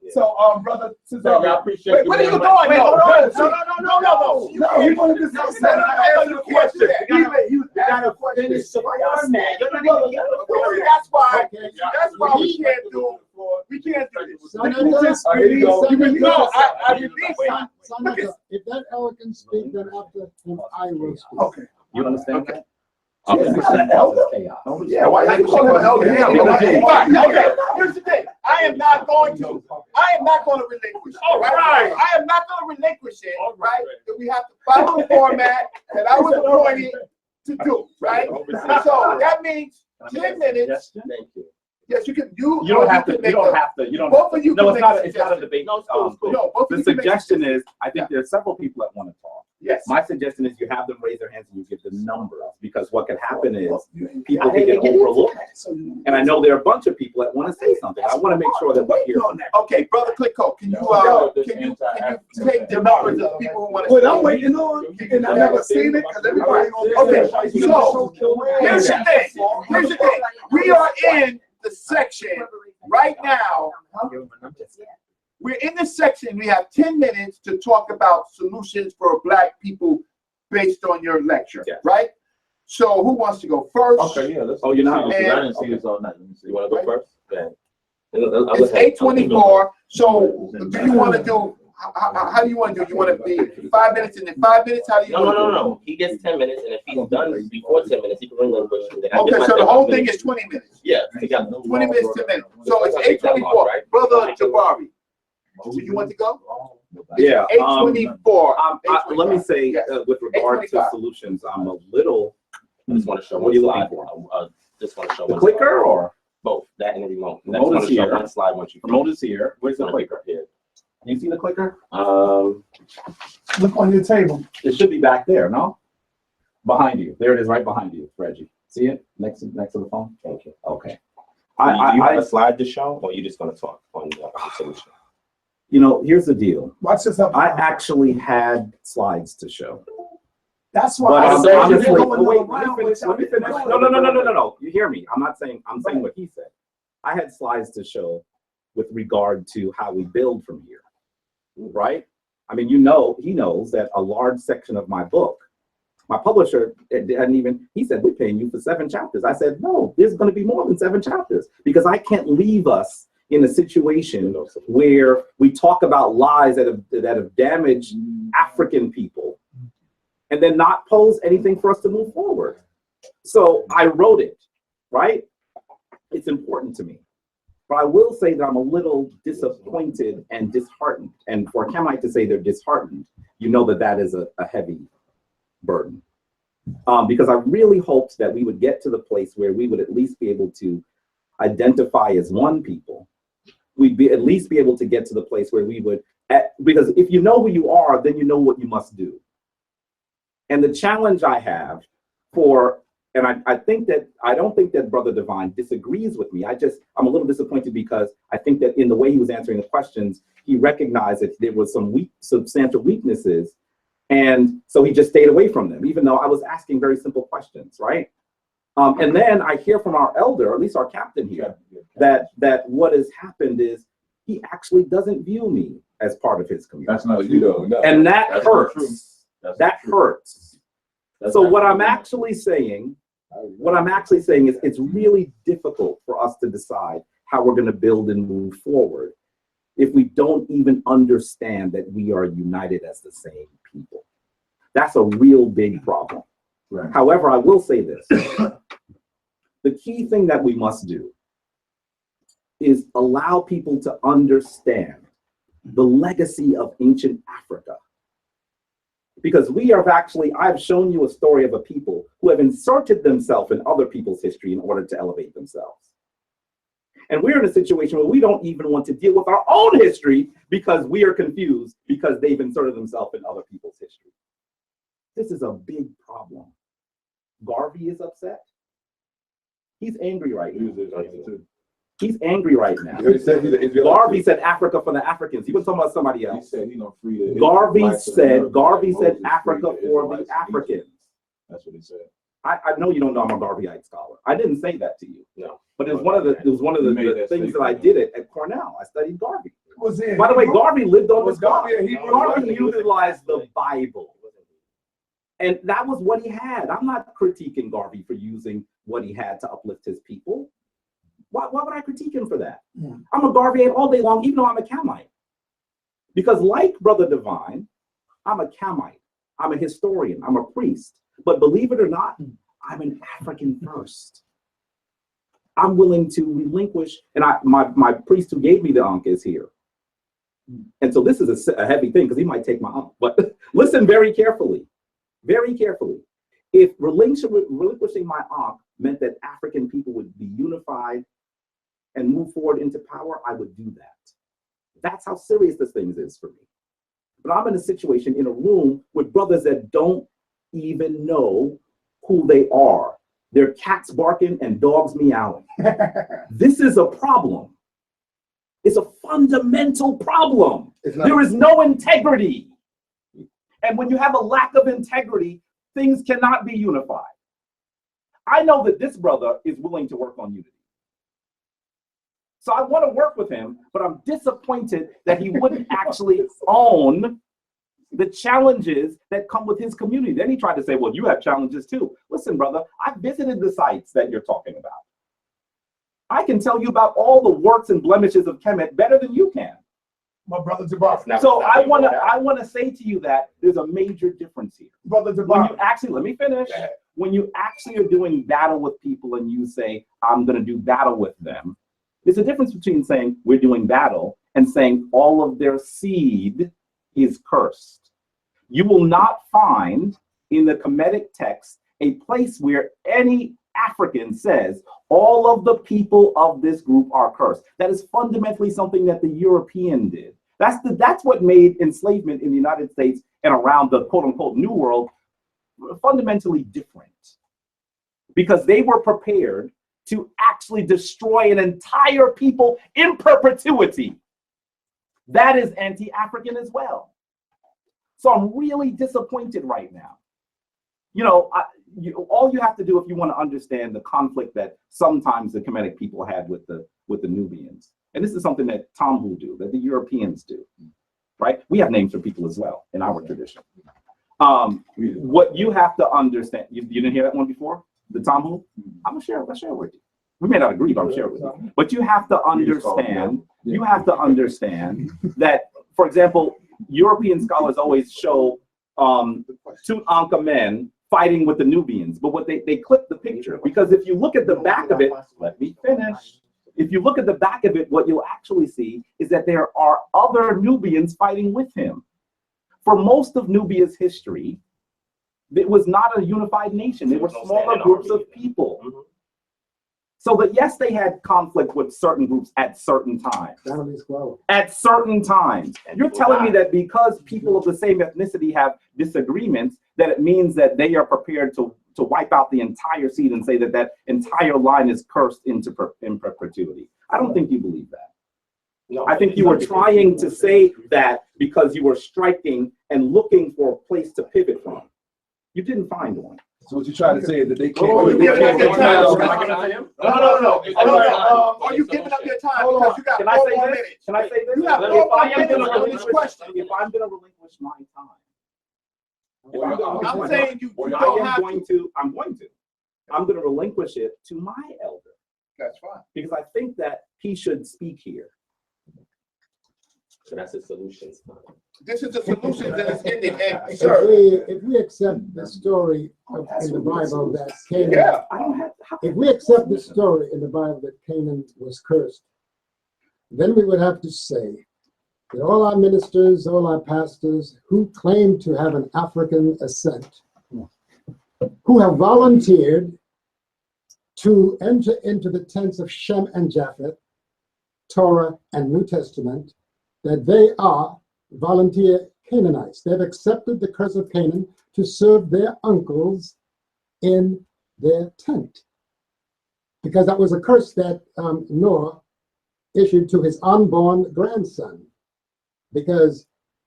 So, brother I Cesar, appreciate wait, where are you going? Wait, hold on. No, you want to just answer the question. You got to finish the format. That's why we can't do this. No, I release. Senator, if that elder can speak, then after him, I will speak. Okay. You understand that? Yeah, why you calling him elder? Okay, here's the thing. I am not going to relinquish. All right. I am not going to relinquish it, right? That we have to follow the format that I was appointed to do, right? So that means 10 minutes. Thank you. Yes, you can. You don't have to. Both of you. No, can it's not a debate. No, both of The you can make suggestion is, I think there are several people that want to talk. Yes. My suggestion is you have them raise their hands and you give them numbers, because what could happen is people can get overlooked. And I know there are a bunch of people that want to say something. I want to make sure that we're here. Okay, brother Clicko, can you take the numbers of people who want to? What I'm waiting on, and I never seen it because everybody. Okay, so here's the thing. We are in the section right now. We're in this section. We have 10 minutes to talk about solutions for Black people based on your lecture, right? So who wants to go first? Okay, yeah. Let's. Oh, you're not? I didn't see this all night. Let me see. You want to go first? Go It's 8:24. So do you want to do? How do you want to do? You want to be 5 minutes and then 5 minutes? How do you? No. He gets 10 minutes, and if he's done before 10 minutes, he can bring the question. Okay, so the whole thing is 20 minutes. Yeah, together. 20 minutes, 10 minutes. So it's 8:24. Brother Jabari, do you want to go? Yeah. 8:24. Let me say, Yes. with regard to 8:25. solutions, I'm a little. I just want to show What are you one looking slide. Just want to show The one clicker slide. or Both, that and the remote. Remote I just want is to show here. one slide once you remote is here? Where's the want to be clicker? prepared. You see the clicker? Look on your table. It should be back there, no? Behind you. There it is, right behind you, Reggie. See it next to the phone? Thank you. Okay. Do you have I a slide to show, or are you just going to talk on the solution? you know, here's the deal. Watch this up. I actually had slides to show. That's But why I I'm said honestly, you're going wait, around let me finish. No. You hear me? I'm saying what he said. I had slides to show with regard to how we build from here, right? I mean, he knows that a large section of my book my publisher hadn't even, he said, we're paying you for 7 chapters. I said, no, there's going to be more than 7 chapters because I can't leave us in a situation where we talk about lies that have damaged African people and then not pose anything for us to move forward. So I wrote it, right? It's important to me. But I will say that I'm a little disappointed and disheartened. And for a Kemite to say they're disheartened, you know that that is a heavy burden. Because I really hoped that we would get to the place where we would at least be able to identify as one people. We'd at least be able to get to the place where we would, because if you know who you are, then you know what you must do. And the challenge I have and I don't think that Brother Divine disagrees with me. I'm a little disappointed because I think that in the way he was answering the questions, he recognized that there was some substantial weaknesses. And so he just stayed away from them, even though I was asking very simple questions, right? And then I hear from our elder, or at least our captain here, that what has happened is he actually doesn't view me as part of his community. That's not you though. No, and that hurts. That hurts. So what I'm actually saying is it's really difficult for us to decide how we're going to build and move forward if we don't even understand that we are united as the same people. That's a real big problem. Right. However, I will say this. The key thing that we must do is allow people to understand the legacy of ancient Africa. Because I've shown you a story of a people who have inserted themselves in other people's history in order to elevate themselves. And we're in a situation where we don't even want to deal with our own history because we are confused because they've inserted themselves in other people's history. This is a big problem. Garvey is upset. He's angry right now. He's angry right now. Garvey said Africa for the Africans. He was talking about somebody else. He said he's gonna free the Garvey said Africa for the Africans. That's what he said. I know you don't know I'm a Garveyite scholar. I didn't say that to you. No. But it was one of the things that I did at Cornell. I studied Garvey. By the way, Garvey lived on the spot. Garvey utilized the Bible. And that was what he had. I'm not critiquing Garvey for using what he had to uplift his people. Why would I critique him for that? Yeah. I'm a Garveyan all day long, even though I'm a Kamite. Because like Brother Divine, I'm a Kamite. I'm a historian. I'm a priest. But believe it or not, I'm an African first. I'm willing to relinquish, and my priest who gave me the Ankh is here. And so this is a heavy thing because he might take my Ankh. But listen very carefully. Very carefully. If relinquishing my Ankh meant that African people would be unified and move forward into power, I would do that. That's how serious this thing is for me. But I'm in a situation in a room with brothers that don't even know who they are. They're cats barking and dogs meowing. This is a problem. It's a fundamental problem. There is no integrity. And when you have a lack of integrity, things cannot be unified. I know that this brother is willing to work on unity. So I want to work with him, but I'm disappointed that he wouldn't actually own the challenges that come with his community. Then he tried to say, well, you have challenges too. Listen, brother, I visited the sites that you're talking about. I can tell you about all the warts and blemishes of Kemet better than you can. My brother Jabari. So I want to say to you that there's a major difference here. Brother Jabari. When you actually, let me finish. When you actually are doing battle with people and you say, I'm going to do battle with them, there's a difference between saying we're doing battle and saying all of their seed is cursed. You will not find in the Kemetic text a place where any African says all of the people of this group are cursed. That is fundamentally something that the European did. That's what made enslavement in the United States and around the quote unquote New World fundamentally different. Because they were prepared to actually destroy an entire people in perpetuity. That is anti-African as well. So I'm really disappointed right now. You know, all you have to do if you want to understand the conflict that sometimes the Kemetic people had with the Nubians, and this is something that Tombu do, that the Europeans do, right? We have names for people as well in our tradition. What you have to understand, you didn't hear that one before? The Tambu? I'm gonna share it with you. We may not agree, but I'm sharing with you. But you have to understand, that, for example, European scholars always show Tutankhamen fighting with the Nubians, but what they clip the picture, because if you look at the back of it, let me finish. If you look at the back of it, what you'll actually see is that there are other Nubians fighting with him. For most of Nubia's history, it was not a unified nation. They were smaller groups of people. So that yes, they had conflict with certain groups at certain times. At certain times. You're telling me that because people of the same ethnicity have disagreements, that it means that they are prepared to wipe out the entire seed and say that that entire line is cursed in perpetuity. I don't think you believe that. No, I think you were trying to say that because you were striking and looking for a place to pivot from. You didn't find one. So what you're trying to say is that they can't. No. Are you giving up your time? Because you got 4 more minutes. Can I say this? You have 4 more minutes on this question. If I'm going to relinquish my time, I'm saying you don't have to. I'm going to relinquish it to my elder. That's fine. Because I think that he should speak here. So that's the solutions. This is the solution that is ending. And Sir, if we accept the story in the Bible that Canaan, if we accept the story in the Bible that Canaan was cursed, then we would have to say that all our ministers, all our pastors who claim to have an African ascent, who have volunteered to enter into the tents of Shem and Japheth, Torah and New Testament, that they are volunteer Canaanites. They've accepted the curse of Canaan to serve their uncles in their tent. Because that was a curse that Noah issued to his unborn grandson. Because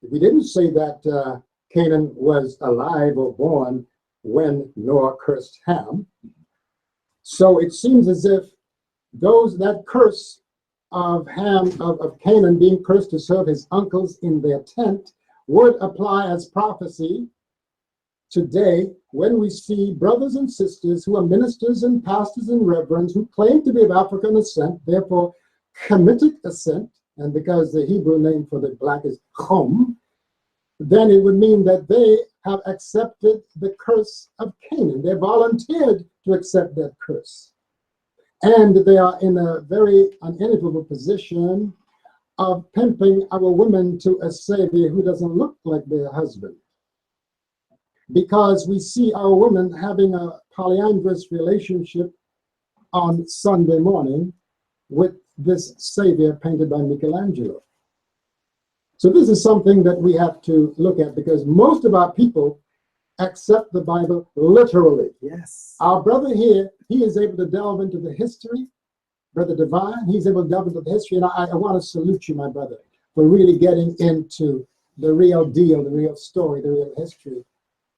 we didn't say that Canaan was alive or born when Noah cursed Ham. So it seems as if that curse of Ham, of Canaan being cursed to serve his uncles in their tent would apply as prophecy today when we see brothers and sisters who are ministers and pastors and reverends who claim to be of African ascent, therefore Kemetic ascent, and because the Hebrew name for the black is Chom, then it would mean that they have accepted the curse of Canaan. They volunteered to accept that curse. And they are in a very unenviable position of pimping our women to a savior who doesn't look like their husband. Because we see our women having a polyandrous relationship on Sunday morning with this savior painted by Michelangelo. So this is something that we have to look at because most of our people accept the Bible literally. Yes. Our brother here, he is able to delve into the history. Brother Divine, he's able to delve into the history. And I want to salute you, my brother, for really getting into the real deal, the real story, the real history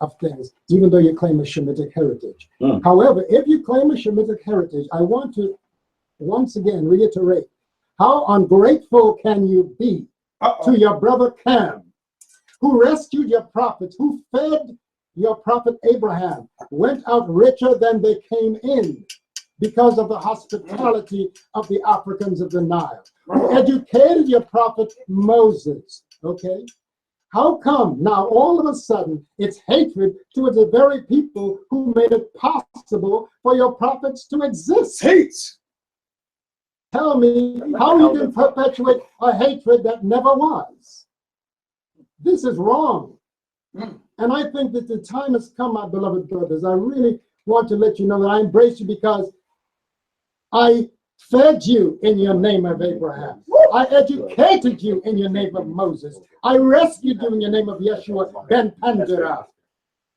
of things, even though you claim a Shemitic heritage. However, if you claim a Shemitic heritage, I want to once again reiterate, how ungrateful can you be to your brother Cam, who rescued your prophets, who fed your prophet Abraham, went out richer than they came in because of the hospitality of the Africans of the Nile, who educated your prophet Moses, okay? How come now all of a sudden it's hatred towards the very people who made it possible for your prophets to exist? Hate! Tell me how you can perpetuate a hatred that never was. This is wrong. And I think that the time has come, my beloved brothers. I really want to let you know that I embrace you because I fed you in your name of Abraham. I educated you in your name of Moses. I rescued you in your name of Yeshua ben Pandera.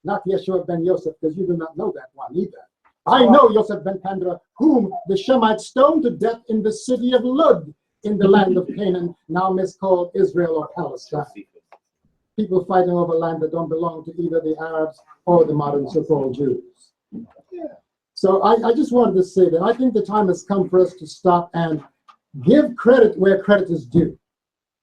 Not Yeshua ben Yosef, because you do not know that one either. I know Yosef ben Pandera, whom the Shemites stoned to death in the city of Lud in the land of Canaan, now miscalled Israel or Palestine. People fighting over land that don't belong to either the Arabs or the modern so-called Jews. So I just wanted to say that I think the time has come for us to stop and give credit where credit is due.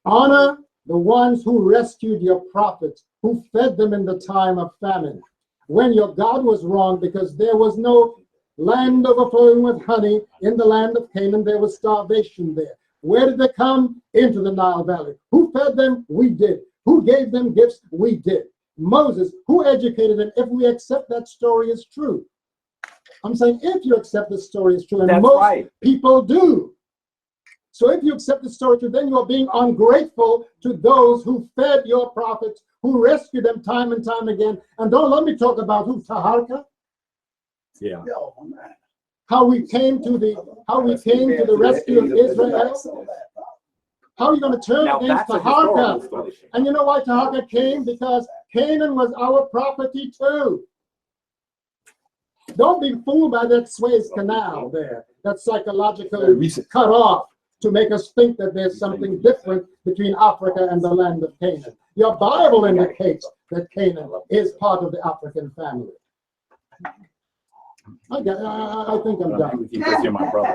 Honor the ones who rescued your prophets, who fed them in the time of famine. When your God was wrong because there was no land overflowing with honey in the land of Canaan, there was starvation there. Where did they come? Into the Nile Valley. Who fed them? We did. Who gave them gifts? We did. Moses, who educated them? If we accept that story is true. I'm saying if you accept the story is true, and most people do. So if you accept the story true, then you are being ungrateful to those who fed your prophets, who rescued them time and time again. And don't let me talk about who, Taharka. Yeah. How we came to the rescue of Israel. How are you going to turn against Taharka? And you know why Taharka came? Because Canaan was our property too. Don't be fooled by that Suez Canal there, that's psychologically cut off to make us think that there's something different between Africa and the land of Canaan. Your Bible indicates that Canaan is part of the African family. I think I'm done. You're my brother.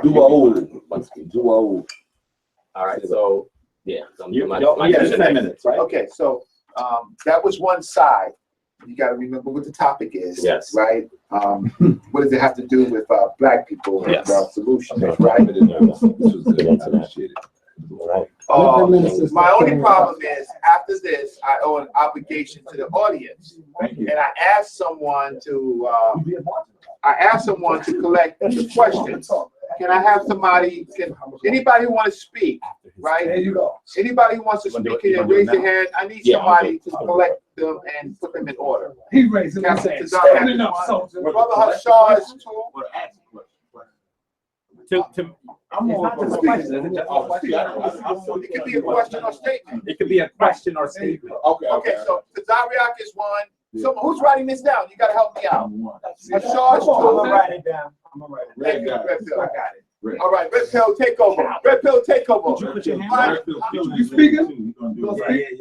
All right, so yeah, You 10 minutes, right? Okay, so that was one side. You got to remember what the topic is, Yes. right? What does it have to do with Black people and solutions, right? My only problem is after this, I owe an obligation to the audience, and I asked someone to collect the questions. Can I have somebody? Anybody who want to speak? Right? There you go. Anybody who wants to speak, can you raise your hand? I need somebody to collect them and put them in order. He raising his hand. Standing up, soldier. Brother Hashar is too. I'm more of a question. It could be a question or statement. It could be a question or statement. Okay, so Zariak is one. Someone who's writing this down? You gotta help me out. Hashar is two. I'm gonna write it down. Thank you, Red Pill. I got it. All right, Red Pill, take over. Red Pill, take over. You speaking?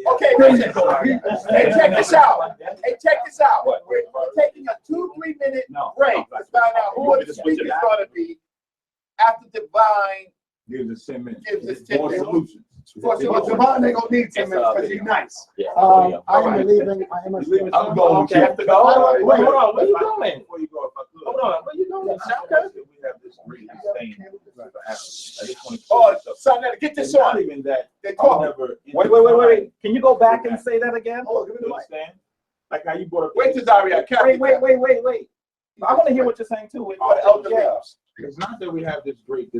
Okay, hey, check this out. We're taking a 2-3 minute break. Let's find out who the speaker is going to be after Divine Gives us 10 minutes. gives us 10 More minutes. solutions. Well, Javon ain't gonna need 10 minutes because he's nice. I am leaving. I am leaving. I'm going with you. Have to go. Wait, Hold on. Where you going? Before you go, if I could. Hold on. Where you going? Shaka? We have this great thing for Africa. I just want to. Oh, Sonetta, get this Not on. even that. They I'll talk. never. Wait. Can you go back and say that again? Oh, give me the You mic. understand? Like how you brought up. Wait to Zariak. Wait. I want to hear what you're saying too. Oh, the elder ladies. It's not that we have this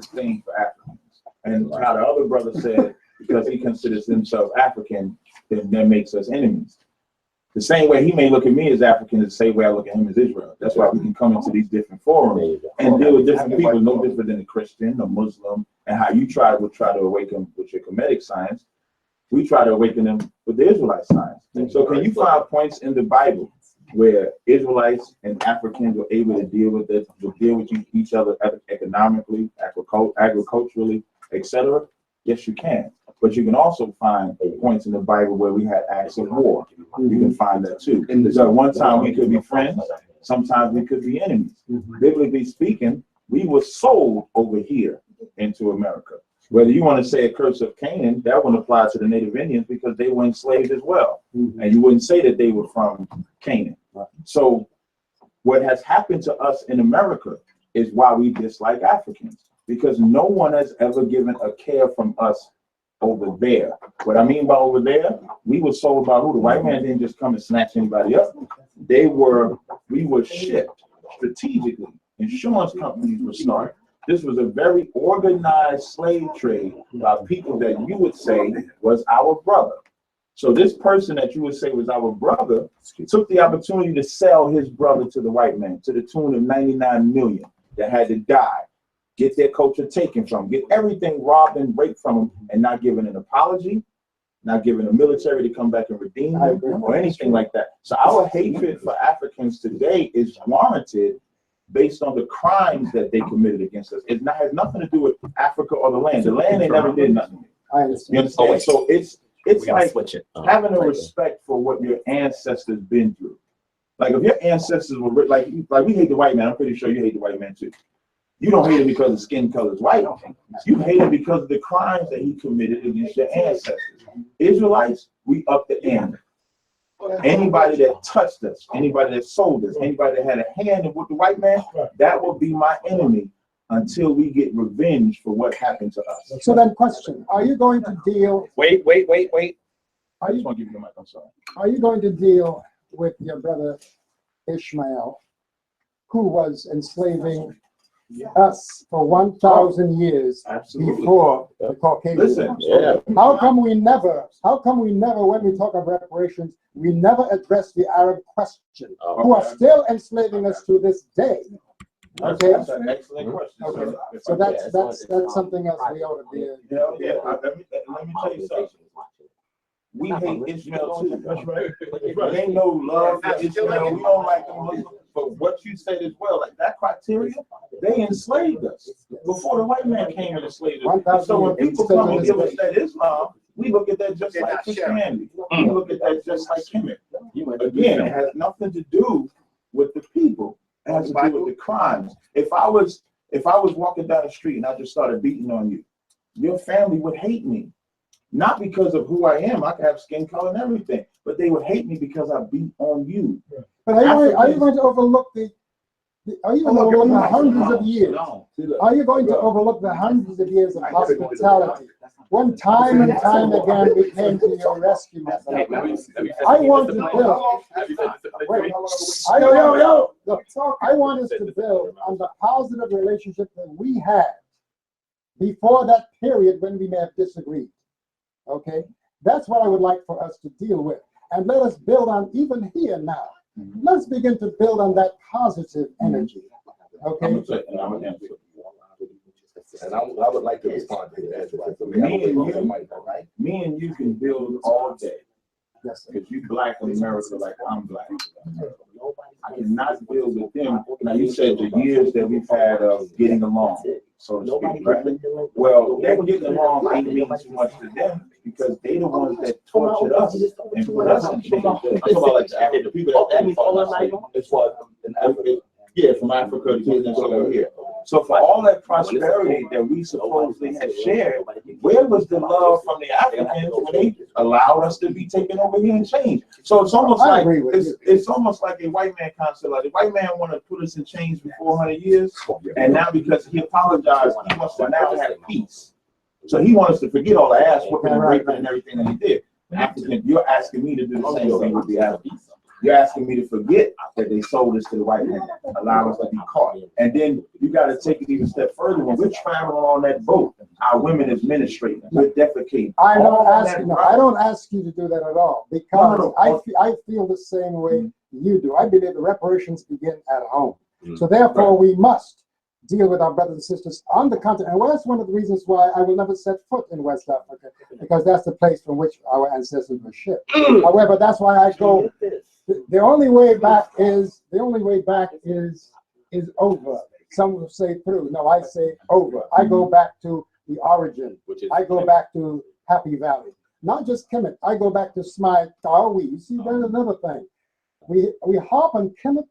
thing for Africans. And how the other brother said, because he considers himself African, then that makes us enemies. The same way he may look at me as African is the same way I look at him as Israel. That's why we can come into these different forums and deal with different people, no different than a Christian, a Muslim, and how you would try to awaken with your Kemetic science. We try to awaken them with the Israelite science. So can you find points in the Bible where Israelites and Africans were able to deal with each other economically, agriculturally, etc.? Yes, you can. But you can also find points in the Bible where we had acts of war. You can find that too. So one time we could be friends, sometimes we could be enemies. Biblically speaking, we were sold over here into America. Whether you want to say a curse of Canaan, that wouldn't apply to the native Indians because they were enslaved as well. And you wouldn't say that they were from Canaan. So what has happened to us in America is why we dislike Africans, because no one has ever given a care from us over there. What I mean by over there, we were sold by who? The white man didn't just come and snatch anybody up. We were shipped strategically. Insurance companies were started. This was a very organized slave trade by people that you would say was our brother. So this person that you would say was our brother took the opportunity to sell his brother to the white man to the tune of 99 million that had to die, get their culture taken from, get everything robbed and raped from them, and not giving an apology, not giving the military to come back and redeem them or anything like that. So our hatred for Africans today is warranted based on the crimes that they committed against us. It has nothing to do with Africa or the land. The land, they never did nothing. I understand. You understand? So it's like switch it. having a respect for what your ancestors been through. Like if your ancestors were like we hate the white man, I'm pretty sure you hate the white man too. You don't hate him because the skin color is white. You hate him because of the crimes that he committed against your ancestors. Israelites, we up the ante. Anybody that touched us, anybody that sold us, anybody that had a hand in with the white man, that will be my enemy until we get revenge for what happened to us. So then question, are you going to deal, Wait. I just want to give you the mic, I'm sorry. are you going to deal with your brother Ishmael, who was enslaving us for 1,000 years Absolutely. before the Caucasians? Listen, How come we never, when we talk of reparations, we never address the Arab question, who are still enslaving us to this day? Okay, That's an excellent question. okay. If So I that's something else we ought to be. Hell yeah, let me tell you something. We hate Ishmael too. That's right. There ain't no love for Ishmael. We don't like them Muslims. But what you said as well, like that criteria, they enslaved us before the white man came and enslaved us. So when people come and give us that Islam, we look at that just like Christianity. We look at that just like Kemet. Again, it has nothing to do with the people. It has to do with the crimes. If I was walking down the street and I just started beating on you, your family would hate me. Not because of who I am, I could have skin color and everything, but they would hate me because I beat on you. But are you going to overlook the hundreds of years? Are you going to overlook the hundreds of years of hospitality? When time and time again we came to your rescue, my brother. I want to build. I want us to build on the positive relationship that we had before that period when we may have disagreed. Okay, that's what I would like for us to deal with, and let us build on even here now. Let's begin to build on that positive energy. Okay. And I would like to respond to that. Me and you can build all day. Yes, sir. Because you black in America like I'm black. I cannot build with them. Now you said the years that we've had of getting along, so to speak, right? Well, them getting along ain't mean too much to them because they the ones that tortured us and put us in jail. I'm talking about like the African people that it's what in Africa. Yeah, from Africa to Kenya over here. So for all that prosperity that we supposedly had shared, where was the love from the Africans when they allowed us to be taken over here and changed? So it's almost like it's almost like a white man concept. Like the white man want to put us in chains for 400 years, and now because he apologized, he wants to now have peace. So he wants us to forget all the ass whooping and raping and everything that he did. African, you're asking me to do the same thing with the Africans. You're asking me to forget that they sold us to the white man, allow us to be caught. And then you got to take it even a step further. When we're traveling on that boat, our women administrating, we're defecating. I don't ask you to do that at all, because I feel the same way you do. I believe the reparations begin at home. So therefore, we must deal with our brothers and sisters on the continent. And that's one of the reasons why I will never set foot in West Africa, because that's the place from which our ancestors were shipped. However, that's why I go. The only way back is over. Some will say through. No, I say over. I go back to the origin. I go back to Happy Valley. Not just Kemet. I go back to Smythe Tawi. You see, there's another thing. We harp on Kemet.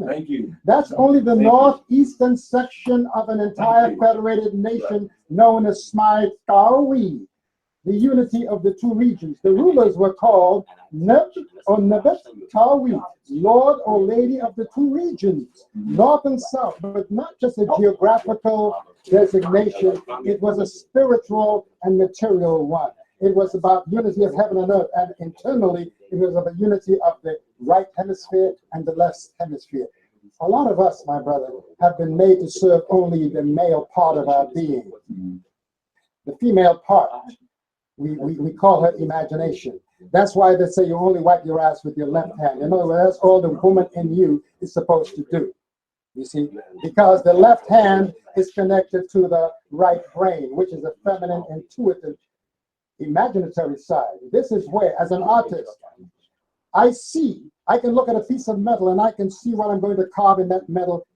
Thank you. That's only the northeastern section of an entire federated nation known as Smythe Tawi. The unity of the two regions. The rulers were called Neb or Nebet Tawi, Lord or Lady of the two regions, north and south, but not just a geographical designation. It was a spiritual and material one. It was about unity of heaven and earth, and internally, it was about unity of the right hemisphere and the left hemisphere. A lot of us, my brother, have been made to serve only the male part of our being. The female part, we call her imagination. That's why they say you only wipe your ass with your left hand. In other words, that's all the woman in you is supposed to do. You see, because the left hand is connected to the right brain, which is a feminine, intuitive, imaginatory side. This is where, as an artist, I can look at a piece of metal and I can see what I'm going to carve in that metal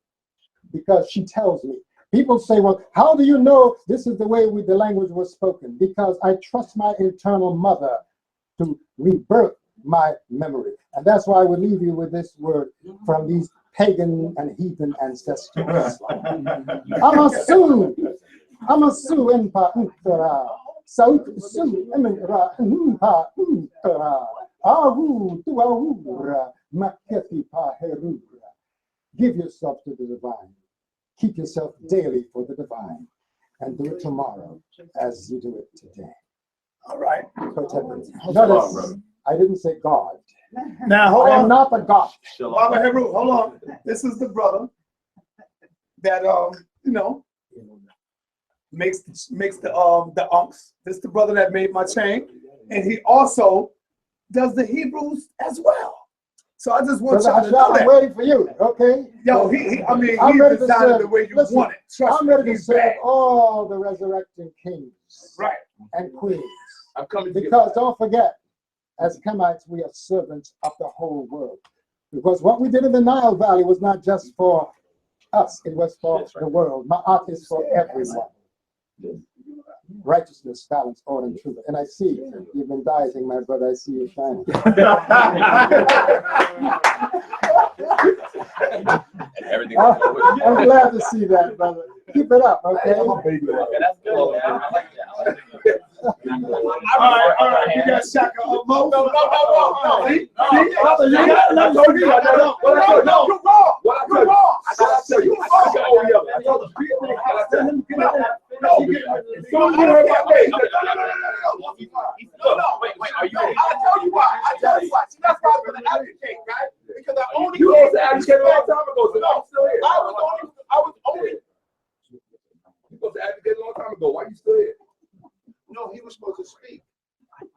because she tells me. People say, well, how do you know this is the way the language was spoken? Because I trust my internal mother to rebirth my memory. And that's why I would leave you with this word from these pagan and heathen ancestors. Amasu Empa Untara. South Su Emira Umpa Untara. Ahu, tu ahura, maketi paherura. Give yourself to the divine. Keep yourself daily for the divine. And do it tomorrow as you do it today. All right. Notice, I didn't say God. Now, hold I am on. not a God. Baba Heru, hold on. This is the brother that, you know, makes the unks. This is the brother that made my chain. And he also does the Hebrews as well. So I just want y'all to know that. I'm waiting for you, okay? Yo, he I'm he ready to designed serve. it the way you Listen, want it. Trust I'm me, ready to he's serve bad. all the resurrecting kings Right. and queens. I'm coming to Because don't forget, as Kemites, we are servants of the whole world. Because what we did in the Nile Valley was not just for us, it was for the world. Ma'at is for everyone. Righteousness, balance, order, and truth. And I see you've been dieting, my brother. I see you shining. Everything. I'm glad to see that, brother. Keep it up, okay? Okay, that's good, man. I like that. All right. You got Shaka Mo? No. See, brother, you got let me see that. No, you're wrong. You're wrong. I gotta tell you. I told the people. No, you heard my name. No. Wait, are you? I'll tell you why. See, that's why I'm gonna advocate, right? Because I only You was advocating a long time ago, so I'm still here. I was only. You supposed to advocate a long time ago. Why you still here? No, he was supposed to speak.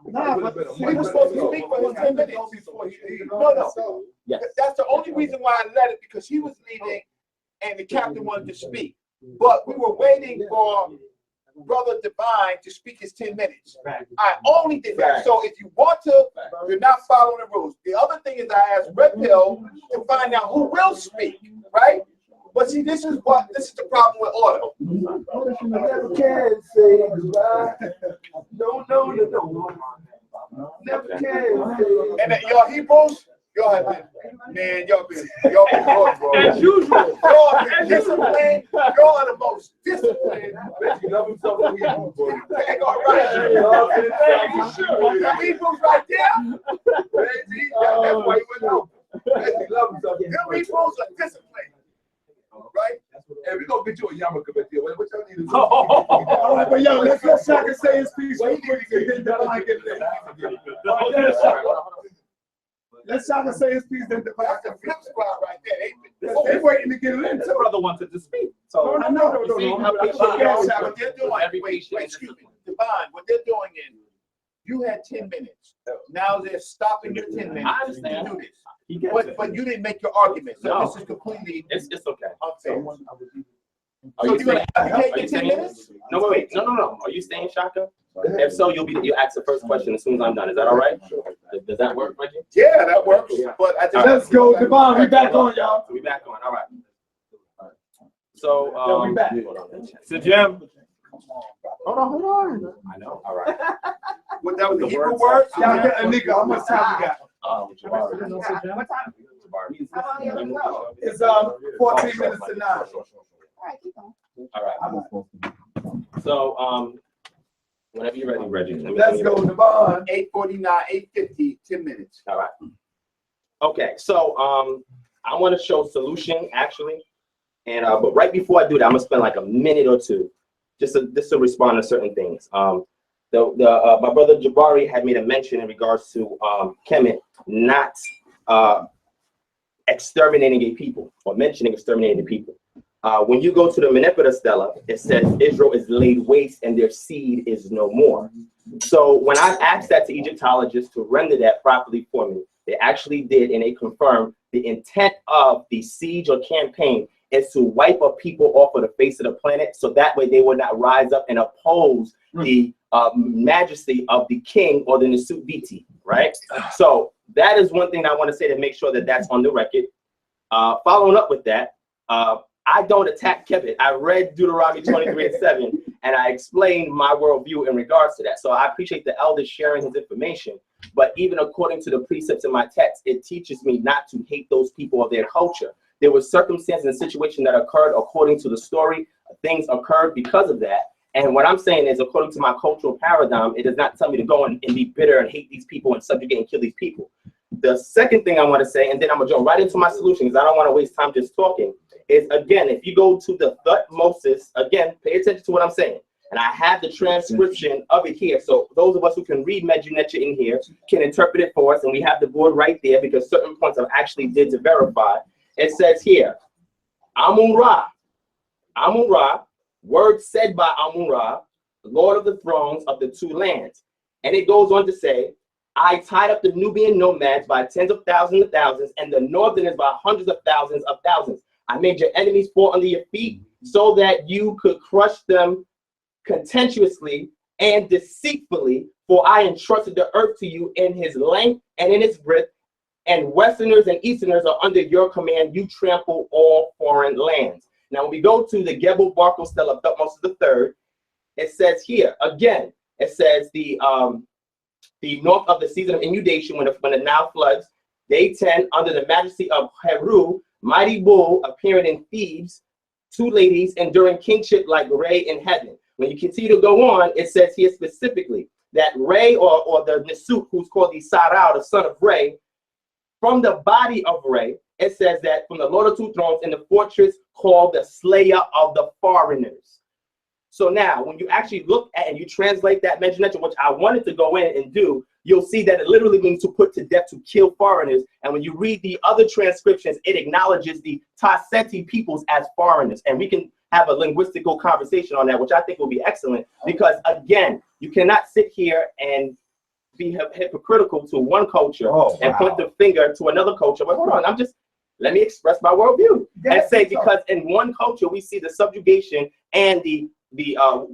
Nah, but he was supposed to speak for his 10 minutes. No. Yes. That's the only reason why I let it, because he was leaving and the captain wanted to speak. But we were waiting for Brother Divine to speak his 10 minutes. I only did that. So if you want to, you're not following the rules. The other thing is I asked Red Pill to find out who will speak, right? But see, this is the problem with order. Never can say goodbye. No. Never can say. And y'all Hebrews, y'all have been good, bro. As usual. Y'all have been disciplined. Y'all are the most disciplined. You love himself when he moves, boy. Dang, all right. The Hebrews right there. That's why he went out. He loves himself. Them Hebrews are disciplined. Right? Hey, we gonna get you a yarmulke back here. What y'all need to do? All right, but yo, let's let Shaka say his piece. Real quick, and then Divine get there. Let Shaka say his piece, then Divine. That's the flip squad right there. They waiting to get it in The too. brother wanted to speak. So I know. What they're doing, excuse me, Divine, what they're doing is, you had 10 minutes. Now they're stopping your 10 minutes I understand. to do this. he gets it. But you didn't make your argument, so No. this is completely It's okay. unfair. Are So you saying? you Are take you your 10 saying? minutes? No, wait. No. Are you saying Shaka? If so, you ask the first question as soon as I'm done. Is that all right? Does that work, Reggie? Yeah, that works. But I just Let's go, Divine. We back on, y'all. So we back on. All right. So we back. So Jim, Hold on. I know. All right. What that was the The Hebrew words- word? Y'all get a nigga. How much time we got? Jabari. It's 14 minutes to 9. All right. So whenever you're ready, Reggie. let me- Let's go, Divine. 8:49, 8:50, 10 minutes. All right. Okay, so I want to show solution actually, and but right before I do that, I'm gonna spend like a minute or two just to respond to certain things. My brother Jabari had made a mention in regards to Kemet not exterminating a people or mentioning exterminating the people. When you go to the Meneptah Stela, it says Israel is laid waste and their seed is no more. So when I asked that to Egyptologists to render that properly for me, they actually did, and they confirmed the intent of the siege or campaign is to wipe a people off of the face of the planet, so that way they will not rise up and oppose the majesty of the king or the Nesubiti, right? So that is one thing I want to say to make sure that that's on the record. Following up with that, I don't attack Kemet. I read Deuteronomy 23:7, and I explained my worldview in regards to that. So I appreciate the elders sharing his information. But even according to the precepts in my text, it teaches me not to hate those people or their culture. There were circumstances and situations that occurred according to the story. Things occurred because of that. And what I'm saying is, according to my cultural paradigm, it does not tell me to go and be bitter and hate these people and subjugate and kill these people. The second thing I want to say, and then I'm gonna jump right into my solution because I don't want to waste time just talking, is again, if you go to the Thutmosis, again, pay attention to what I'm saying. And I have the transcription of it here. So those of us who can read Mejunecha in here can interpret it for us. And we have the board right there because certain points I actually did to verify. It says here, Amun-Ra, Amun-Ra, word said by Amun-Ra, Lord of the thrones of the two lands. And it goes on to say, I tied up the Nubian nomads by tens of thousands of thousands and the northerners by hundreds of thousands of thousands. I made your enemies fall under your feet so that you could crush them contemptuously and deceitfully, for I entrusted the earth to you in his length and in its breadth, and westerners and easterners are under your command. You trample all foreign lands. Now, when we go to the Gebel Barco Stele of Thutmose III, it says here, again, it says the north of the season of inundation, when the Nile floods, day 10, under the majesty of Heru, mighty bull appearing in Thebes, two ladies enduring kingship like Re in heaven. When you continue to go on, it says here specifically that Re, or the Nisut, who's called the Sarau, the son of Re, from the body of Re, it says that from the Lord of Two Thrones in the fortress called the Slayer of the Foreigners. So now, when you actually look at and you translate that Mejunecha, which I wanted to go in and do, you'll see that it literally means to put to death, to kill foreigners. And when you read the other transcriptions, it acknowledges the Taseti peoples as foreigners. And we can have a linguistical conversation on that, which I think will be excellent, because again, you cannot sit here and be hypocritical to one culture and point the finger to another culture. But hold on, let me express my worldview and say, because in one culture we see the subjugation and the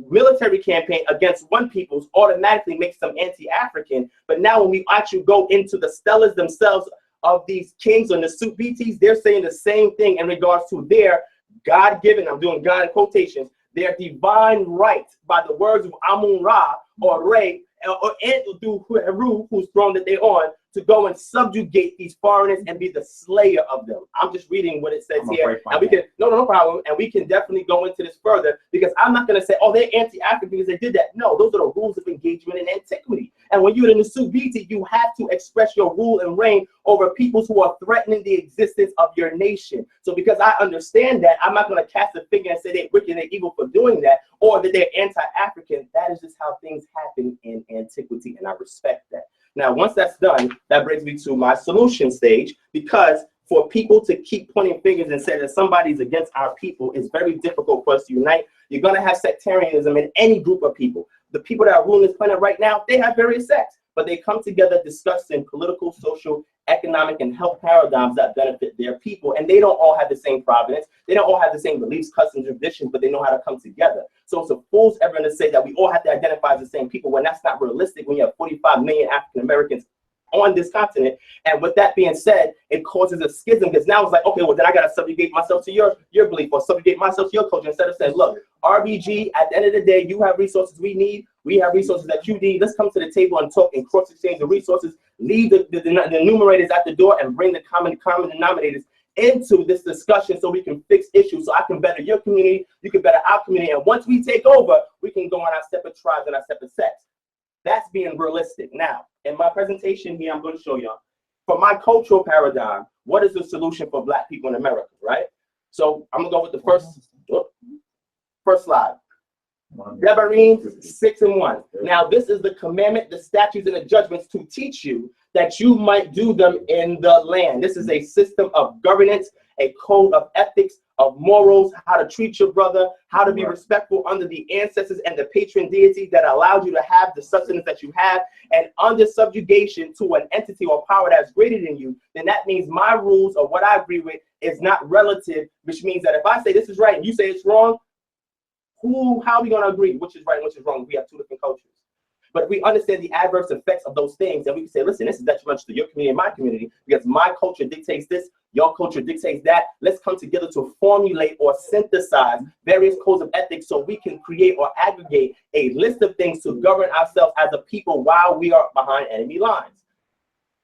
military campaign against one peoples automatically makes them anti-African. But now when we actually go into the stelas themselves of these kings and the Subitis, they're saying the same thing in regards to their God-given, I'm doing God in quotations, their divine right by the words of Amun-Ra or Re, and through Heru, whose throne that they're on, to go and subjugate these foreigners and be the slayer of them. I'm just reading what it says here, and we can, no problem, and we can definitely go into this further, because I'm not going to say, oh, they're anti-African because they did that. No, those are the rules of engagement in antiquity. And when you're in the Subiti, you have to express your rule and reign over peoples who are threatening the existence of your nation. So because I understand that, I'm not going to cast a finger and say they're wicked and they're evil for doing that, or that they're anti-African. That is just how things happen in antiquity, and I respect that. Now, once that's done, that brings me to my solution stage, because for people to keep pointing fingers and say that somebody's against our people is very difficult for us to unite. You're going to have sectarianism in any group of people. The people that are ruling this planet right now, they have various sects, but they come together discussing political, social, economic, and health paradigms that benefit their people. And they don't all have the same providence. They don't all have the same beliefs, customs, traditions, but they know how to come together. So it's a fool's errand to say that we all have to identify as the same people, when that's not realistic, when you have 45 million African Americans on this continent. And with that being said, it causes a schism, because now it's like, okay, well, then I got to subjugate myself to your belief, or subjugate myself to your culture, instead of saying, look, RBG, at the end of the day, you have resources we need, we have resources that you need. Let's come to the table and talk and cross-exchange the resources, leave the numerators at the door, and bring the common denominators into this discussion so we can fix issues, so I can better your community, you can better our community. And once we take over, we can go on our separate tribes and our separate sects. That's being realistic. Now, in my presentation here, I'm going to show y'all, from my cultural paradigm, what is the solution for Black people in America, right? So I'm going to go with the first slide. Jabari 6:1. Now, this is the commandment, the statutes, and the judgments to teach you that you might do them in the land. This is a system of governance, a code of ethics, of morals, how to treat your brother, how to be respectful under the ancestors and the patron deity that allowed you to have the sustenance that you have, and under subjugation to an entity or power that's greater than you. Then that means my rules, or what I agree with, is not relative, which means that if I say this is right and you say it's wrong, how are we going to agree which is right and which is wrong? We have two different cultures. But if we understand the adverse effects of those things, then we can say, listen, this is detrimental to your community and my community, because my culture dictates this, your culture dictates that. Let's come together to formulate or synthesize various codes of ethics so we can create or aggregate a list of things to govern ourselves as a people while we are behind enemy lines.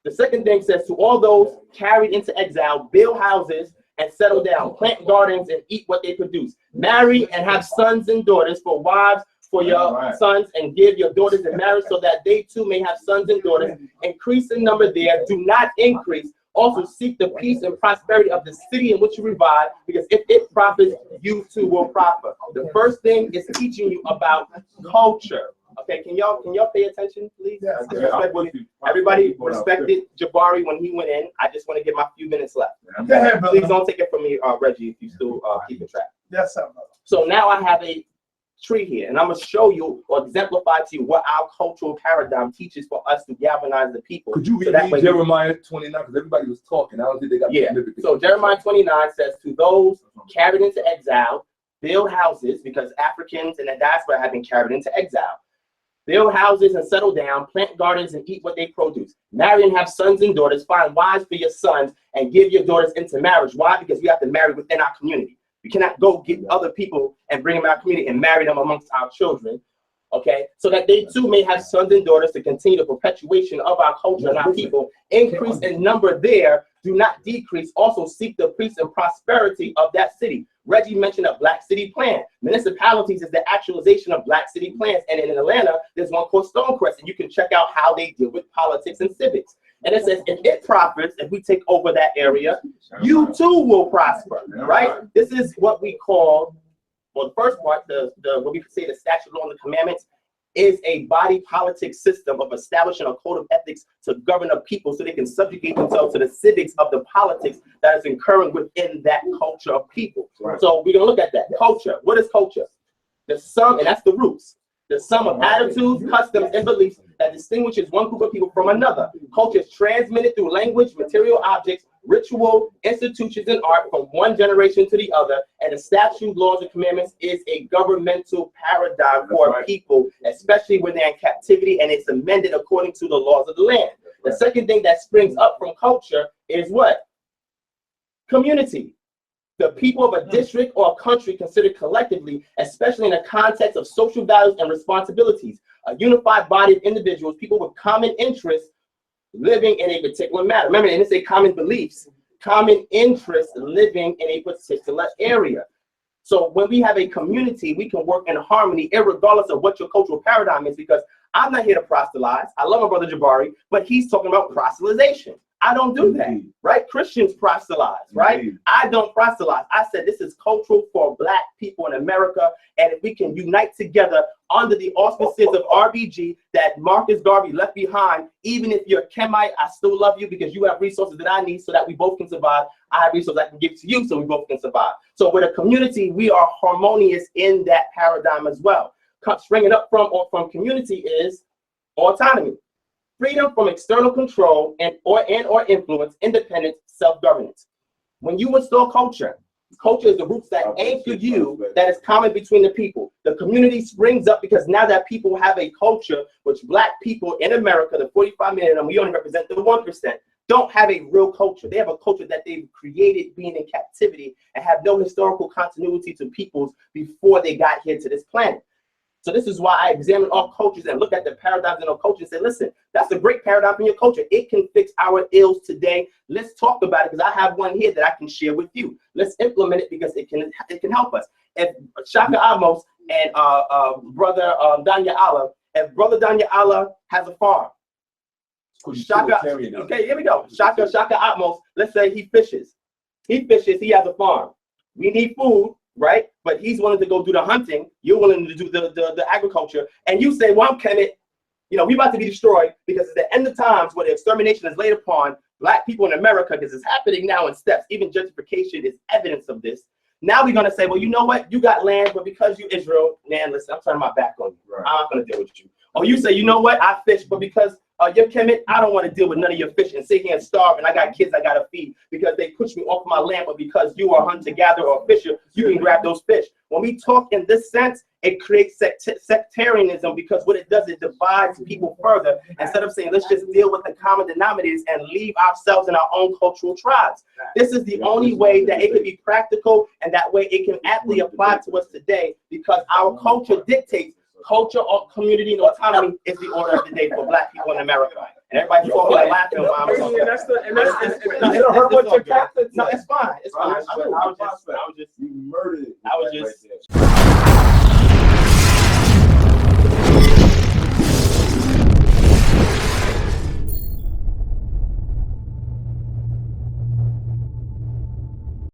The second thing says, to all those carried into exile, build houses and settle down, plant gardens and eat what they produce, marry and have sons and daughters for wives, for your sons and give your daughters in marriage so that they too may have sons and daughters. Increase in number there, do not increase. Also seek the peace and prosperity of the city in which you reside, because if it profits, you too will prosper. The first thing is teaching you about culture. Okay, can y'all pay attention, please? Yeah, Everybody respected Jabari when he went in. I just want to get my few minutes left. Go ahead, brother. Please don't take it from me, Reggie, if you still keep track. Yes, sir, brother. So now I have a tree here, and I'm going to show you or exemplify to you what our cultural paradigm teaches for us to galvanize the people. Could you So that read way Jeremiah 29? Because everybody was talking. I don't think they got Yeah. So Jeremiah 29 says, to those carried into exile, build houses, because Africans and the diaspora have been carried into exile. Build houses and settle down, plant gardens and eat what they produce. Marry and have sons and daughters, find wives for your sons, and give your daughters into marriage. Why? Because we have to marry within our community. We cannot go get other people and bring them in our community and marry them amongst our children. Okay, so that they too may have sons and daughters to continue the perpetuation of our culture and our people. Increase in number there, do not decrease. Also seek the peace and prosperity of that city. Reggie mentioned a Black City Plan. Municipalities is the actualization of Black City plans. And in Atlanta, there's one called Stonecrest, and you can check out how they deal with politics and civics. And it says, if it profits, if we take over that area, you too will prosper, right? This is what we call, well, the first part, what we could say the statute, law, and the commandments, is a body politic system of establishing a code of ethics to govern a people so they can subjugate themselves to the civics of the politics that is occurring within that culture of people. Right. So we're gonna look at that. Culture. What is culture? The sum, and that's the roots. The sum of attitudes, customs, and beliefs that distinguishes one group of people from another. Culture is transmitted through language, material objects, ritual, institutions, and art from one generation to the other. And the statutes, laws, and commandments is a governmental paradigm for people, especially when they're in captivity, and it's amended according to the laws of the land. The second thing that springs up from culture is what? Community. The people of a district or a country considered collectively, especially in the context of social values and responsibilities. A unified body of individuals, people with common interests, living in a particular matter. Remember, and it's a common beliefs, common interests, living in a particular area. So when we have a community, we can work in harmony, regardless of what your cultural paradigm is, because I'm not here to proselytize. I love my brother Jabari, but he's talking about proselytization. I don't do that, right? Christians proselytize, right? I don't proselytize. I said this is cultural for Black people in America, and if we can unite together under the auspices of RBG that Marcus Garvey left behind, even if you're a Kemet, I still love you because you have resources that I need so that we both can survive. I have resources I can give to you so we both can survive. So with a community, we are harmonious in that paradigm as well. Springing up from community is autonomy. Freedom from external control or influence, independence, self-governance. When you install culture, culture is the roots that anchor you, that is common between the people. The community springs up because now that people have a culture, which Black people in America, the 45 million, and we only represent the 1%, don't have a real culture. They have a culture that they've created being in captivity and have no historical continuity to peoples before they got here to this planet. So this is why I examine all cultures and look at the paradigms in our culture and say, listen, that's a great paradigm in your culture. It can fix our ills today. Let's talk about it because I have one here that I can share with you. Let's implement it because it can help us. If Shaka Amos and brother Danya Allah, if brother Danya Allah has a farm, Shaka, okay, here we go. Shaka Amos, let's say he fishes. He fishes, he has a farm. We need food. Right? But he's willing to go do the hunting. You're willing to do the agriculture. And you say, well, I'm Kemet. You know, we about to be destroyed because it's the end of times where the extermination is laid upon Black people in America, because it's happening now in steps. Even gentrification is evidence of this. Now we're going to say, well, you know what? You got land, but because you Israel, man, listen, I'm turning my back on you. Right. I'm not going to deal with you. Or you say, you know what? I fish, but because you're Kemet, I don't want to deal with none of your fish and sit here and starve, and I got kids I got to feed because they pushed me off my land, but because you are a hunter-gatherer or a fisher, you can grab those fish. When we talk in this sense, it creates sectarianism because what it does, it divides people further instead of saying, let's just deal with the common denominators and leave ourselves in our own cultural tribes. This is the only way that it can be practical, and that way it can aptly apply to us today because our culture dictates. Culture or community and autonomy is the order of the day for Black people in America. And everybody's talking and laughing while I'm talking. It'll hurt what your captain. No, it's fine. It's fine. I was just you murdered it. I was just